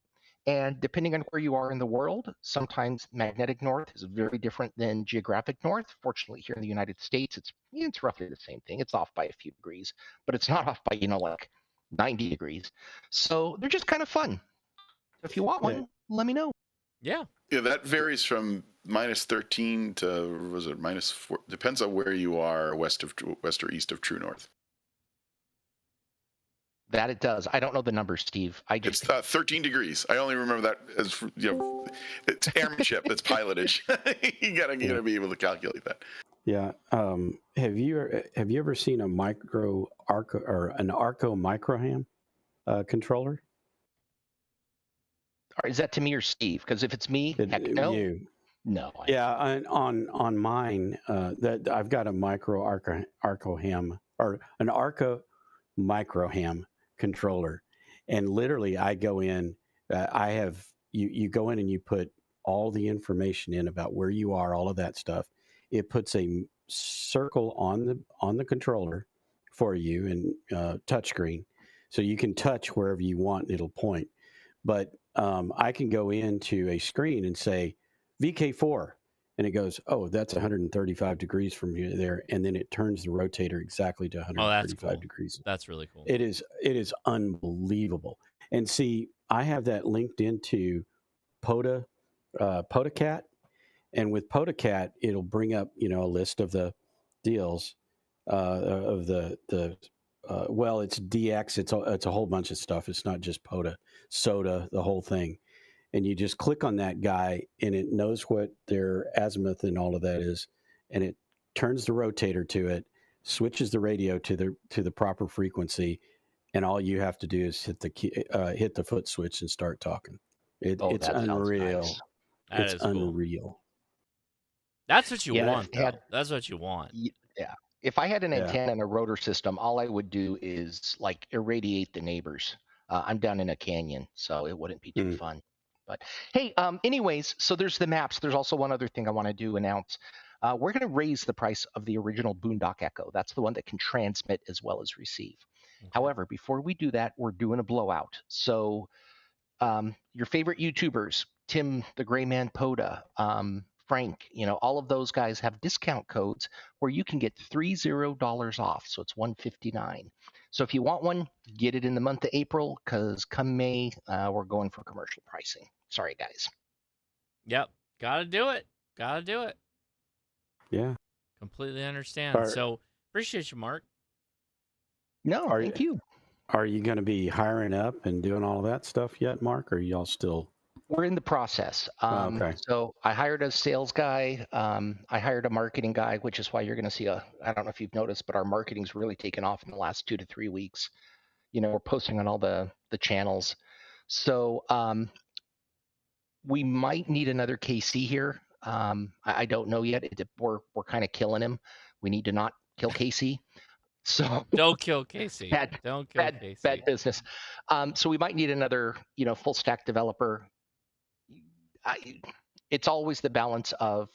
Speaker 6: And depending on where you are in the world, sometimes magnetic north is very different than geographic north. Fortunately, here in the United States, it's roughly the same thing. It's off by a few degrees, but it's not off by, like 90 degrees. So they're just kind of fun. If you want one, let me know.
Speaker 1: Yeah.
Speaker 7: Yeah, that varies from -13 to, was it -4? Depends on where you are, west or east of true north.
Speaker 6: That it does. I don't know the numbers, Steve.
Speaker 7: It's 13 degrees. I only remember that as, it's airmanship. It's pilotage. you gotta be able to calculate that.
Speaker 10: Yeah. Have you ever seen a micro Arco or an Arco microham controller?
Speaker 6: Or is that to me or Steve? Because if it's me, heck no.
Speaker 10: You.
Speaker 6: No.
Speaker 10: Yeah, on mine, that I've got a micro Arco ham or an Arco micro ham controller, and literally I go in. I have you go in and you put all the information in about where you are, all of that stuff. It puts a circle on the controller for you and touchscreen, so you can touch wherever you want and it'll point. But I can go into a screen and say VK4, and it goes, oh, that's 135 degrees from here there, and then it turns the rotator exactly to
Speaker 1: Oh, that's
Speaker 10: 135
Speaker 1: cool.
Speaker 10: degrees.
Speaker 1: That's really cool.
Speaker 10: It is unbelievable. And see, I have that linked into PodaCat, and with PodaCat, it'll bring up a list of the deals of the well, it's DX. It's a whole bunch of stuff. It's not just Soda, the whole thing. And you just click on that guy, and it knows what their azimuth and all of that is, and it turns the rotator to it, switches the radio to the proper frequency, and all you have to do is hit the foot switch and start talking. It's unreal.
Speaker 6: Nice.
Speaker 1: That is cool.
Speaker 10: Unreal.
Speaker 1: That's what you want, though.
Speaker 6: Had,
Speaker 1: That's what you want.
Speaker 6: Yeah. If I had an antenna and a rotor system, all I would do is like irradiate the neighbors. I'm down in a canyon, so it wouldn't be too fun. But hey, anyways, so there's the maps. There's also one other thing I want to announce. We're going to raise the price of the original Boondock Echo. That's the one that can transmit as well as receive. Okay. However, before we do that, we're doing a blowout. So your favorite YouTubers, Tim the Gray Man Poda, Frank, all of those guys have discount codes where you can get $30 off. So it's $159. So if you want one, get it in the month of April, because come May, we're going for commercial pricing. Sorry, guys.
Speaker 1: Yep. Gotta do it.
Speaker 10: Yeah.
Speaker 1: Completely understand. So appreciate you, Mark.
Speaker 6: No, thank you.
Speaker 10: Are you going to be hiring up and doing all of that stuff yet, Mark? Or are y'all still?
Speaker 6: We're in the process.
Speaker 10: Okay.
Speaker 6: So I hired a sales guy. I hired a marketing guy, which is why you're going to see I don't know if you've noticed, but our marketing's really taken off in the last 2 to 3 weeks. We're posting on all the channels. So we might need another KC here. I don't know yet. We're kind of killing him. We need to not kill Casey. So
Speaker 1: don't kill Casey. Don't kill Casey.
Speaker 6: Bad business. So we might need another, full stack developer. It's always the balance of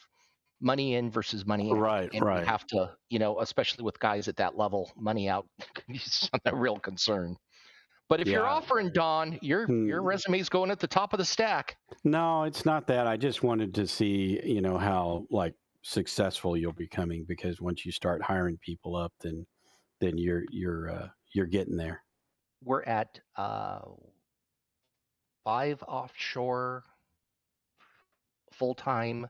Speaker 6: money in versus money out.
Speaker 10: Right.
Speaker 6: And we have to, especially with guys at that level, money out is a real concern. But if you're offering, Don, your resume is going at the top of the stack.
Speaker 10: No, it's not that. I just wanted to see, how successful you'll be becoming, because once you start hiring people up, then you're getting there.
Speaker 6: We're at 5 offshore full-time,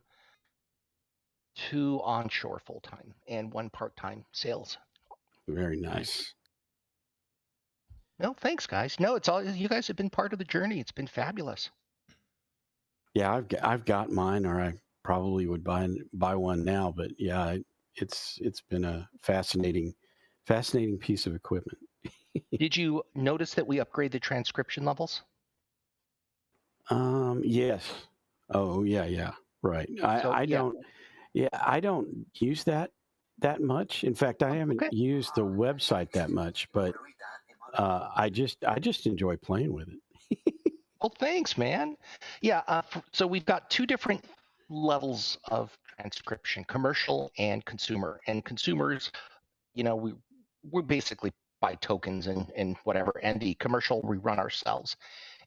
Speaker 6: 2 onshore full-time, and 1 part-time sales.
Speaker 10: Very nice.
Speaker 6: No, thanks, guys. No, it's all you guys have been part of the journey. It's been fabulous.
Speaker 10: Yeah, I've got mine, or I probably would buy one now. But yeah, it's been a fascinating piece of equipment.
Speaker 6: Did you notice that we upgrade the transcription levels?
Speaker 10: Yes. Oh yeah. Right. I don't use that much. In fact, I haven't used the website that much, but I just enjoy playing with it.
Speaker 6: Well, thanks, man. Yeah. So we've got 2 different levels of transcription: commercial and consumer. And consumers, we basically buy tokens and whatever. And the commercial we run ourselves.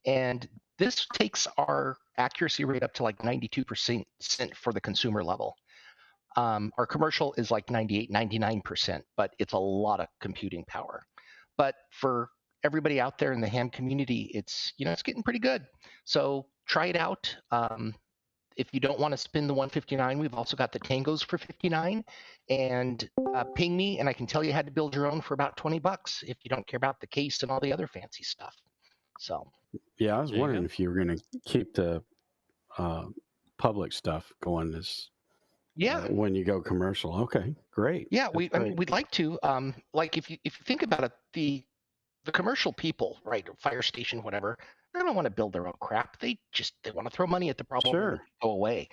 Speaker 6: And this takes our accuracy rate up to like 92% for the consumer level. Our commercial is like 98, 99%, but it's a lot of computing power. But for everybody out there in the ham community, it's getting pretty good. So try it out. If you don't want to spin the 159, we've also got the tangos for 59. And ping me, and I can tell you how to build your own for about $20 if you don't care about the case and all the other fancy stuff. So.
Speaker 10: Yeah, I was wondering if you were going to keep the public stuff going
Speaker 6: Yeah.
Speaker 10: when you go commercial. Okay, great.
Speaker 6: Yeah,
Speaker 10: That's
Speaker 6: I mean,
Speaker 10: great.
Speaker 6: we'd like to. Like if you think about it, the commercial people, right, fire station, whatever, they don't want to build their own crap. They want to throw money at the problem and
Speaker 10: Sure.
Speaker 6: go away.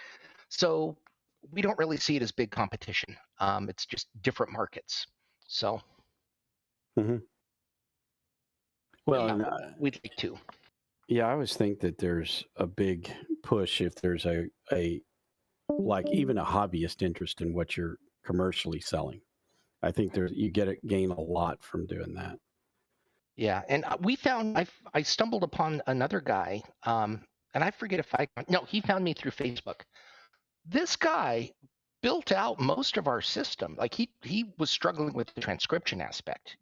Speaker 6: So we don't really see it as big competition. It's just different markets. So
Speaker 10: hmm Well,
Speaker 6: yeah,
Speaker 10: and
Speaker 6: we'd like to.
Speaker 10: yeah, I always think that there's a big push if there's a like even a hobbyist interest in what you're commercially selling. I think you gain a lot from doing that.
Speaker 6: Yeah, and we found I stumbled upon another guy, and I forget if he found me through Facebook. This guy built out most of our system. Like he was struggling with the transcription aspect,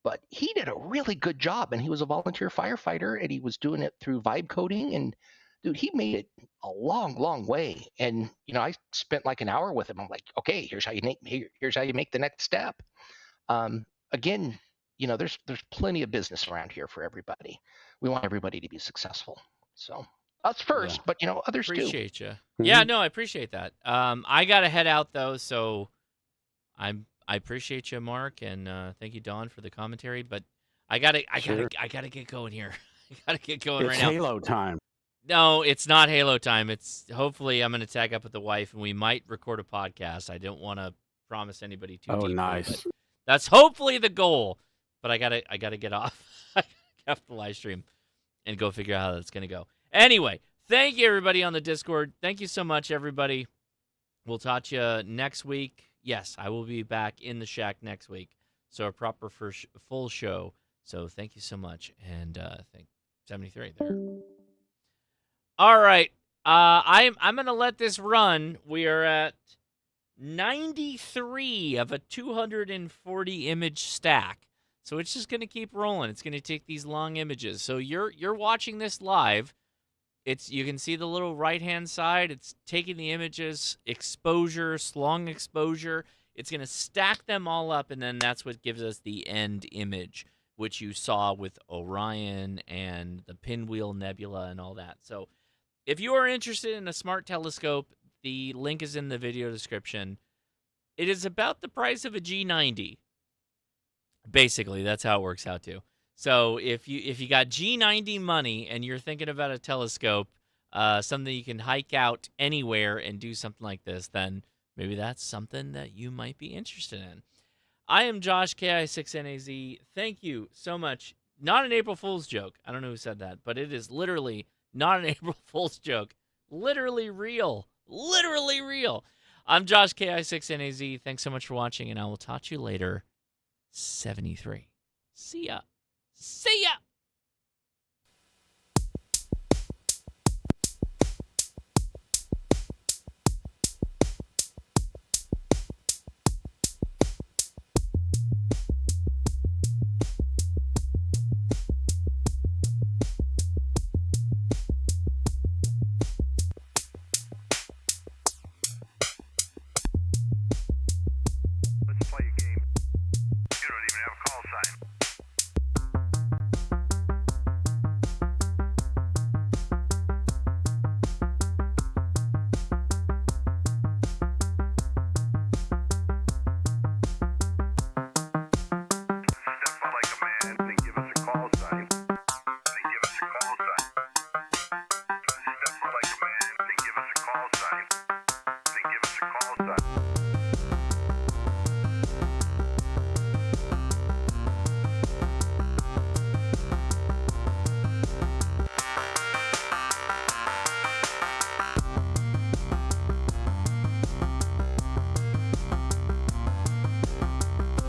Speaker 6: but he did a really good job, and he was a volunteer firefighter, and he was doing it through vibe coding, and dude, he made it a long, long way. And I spent like an hour with him. I'm like, okay, here's how you make the next step. Again, there's plenty of business around here for everybody. We want everybody to be successful. So us first, but others too.
Speaker 1: Appreciate you. Yeah, no, I appreciate that. I gotta head out though, so I appreciate you, Mark, and thank you, Don, for the commentary. But I gotta get going here. I gotta get going right now.
Speaker 10: It's Halo time.
Speaker 1: No, it's not Halo time. It's hopefully I'm gonna tag up with the wife, and we might record a podcast. I don't want to promise anybody too.
Speaker 10: Oh,
Speaker 1: deeply,
Speaker 10: nice.
Speaker 1: but that's hopefully the goal. But I gotta get off the live stream and go figure out how that's gonna go. Anyway, thank you everybody on the Discord. Thank you so much, everybody. We'll talk to you next week. Yes, I will be back in the shack next week. So a proper full show. So thank you so much. And I think 73 there. All right. I'm going to let this run. We are at 93 of a 240 image stack. So it's just going to keep rolling. It's going to take these long images. So you're watching this live. You can see the little right-hand side. It's taking the images, exposure, long exposure. It's going to stack them all up, and then that's what gives us the end image, which you saw with Orion and the Pinwheel Nebula and all that. So if you are interested in a smart telescope, the link is in the video description. It is about the price of a G90. Basically, that's how it works out too. So if you got G90 money and you're thinking about a telescope, something you can hike out anywhere and do something like this, then maybe that's something that you might be interested in. I am Josh, KI6NAZ. Thank you so much. Not an April Fool's joke. I don't know who said that, but it is literally not an April Fool's joke. Literally real. Literally real. I'm Josh, KI6NAZ. Thanks so much for watching, and I will talk to you later. 73. See ya. See ya.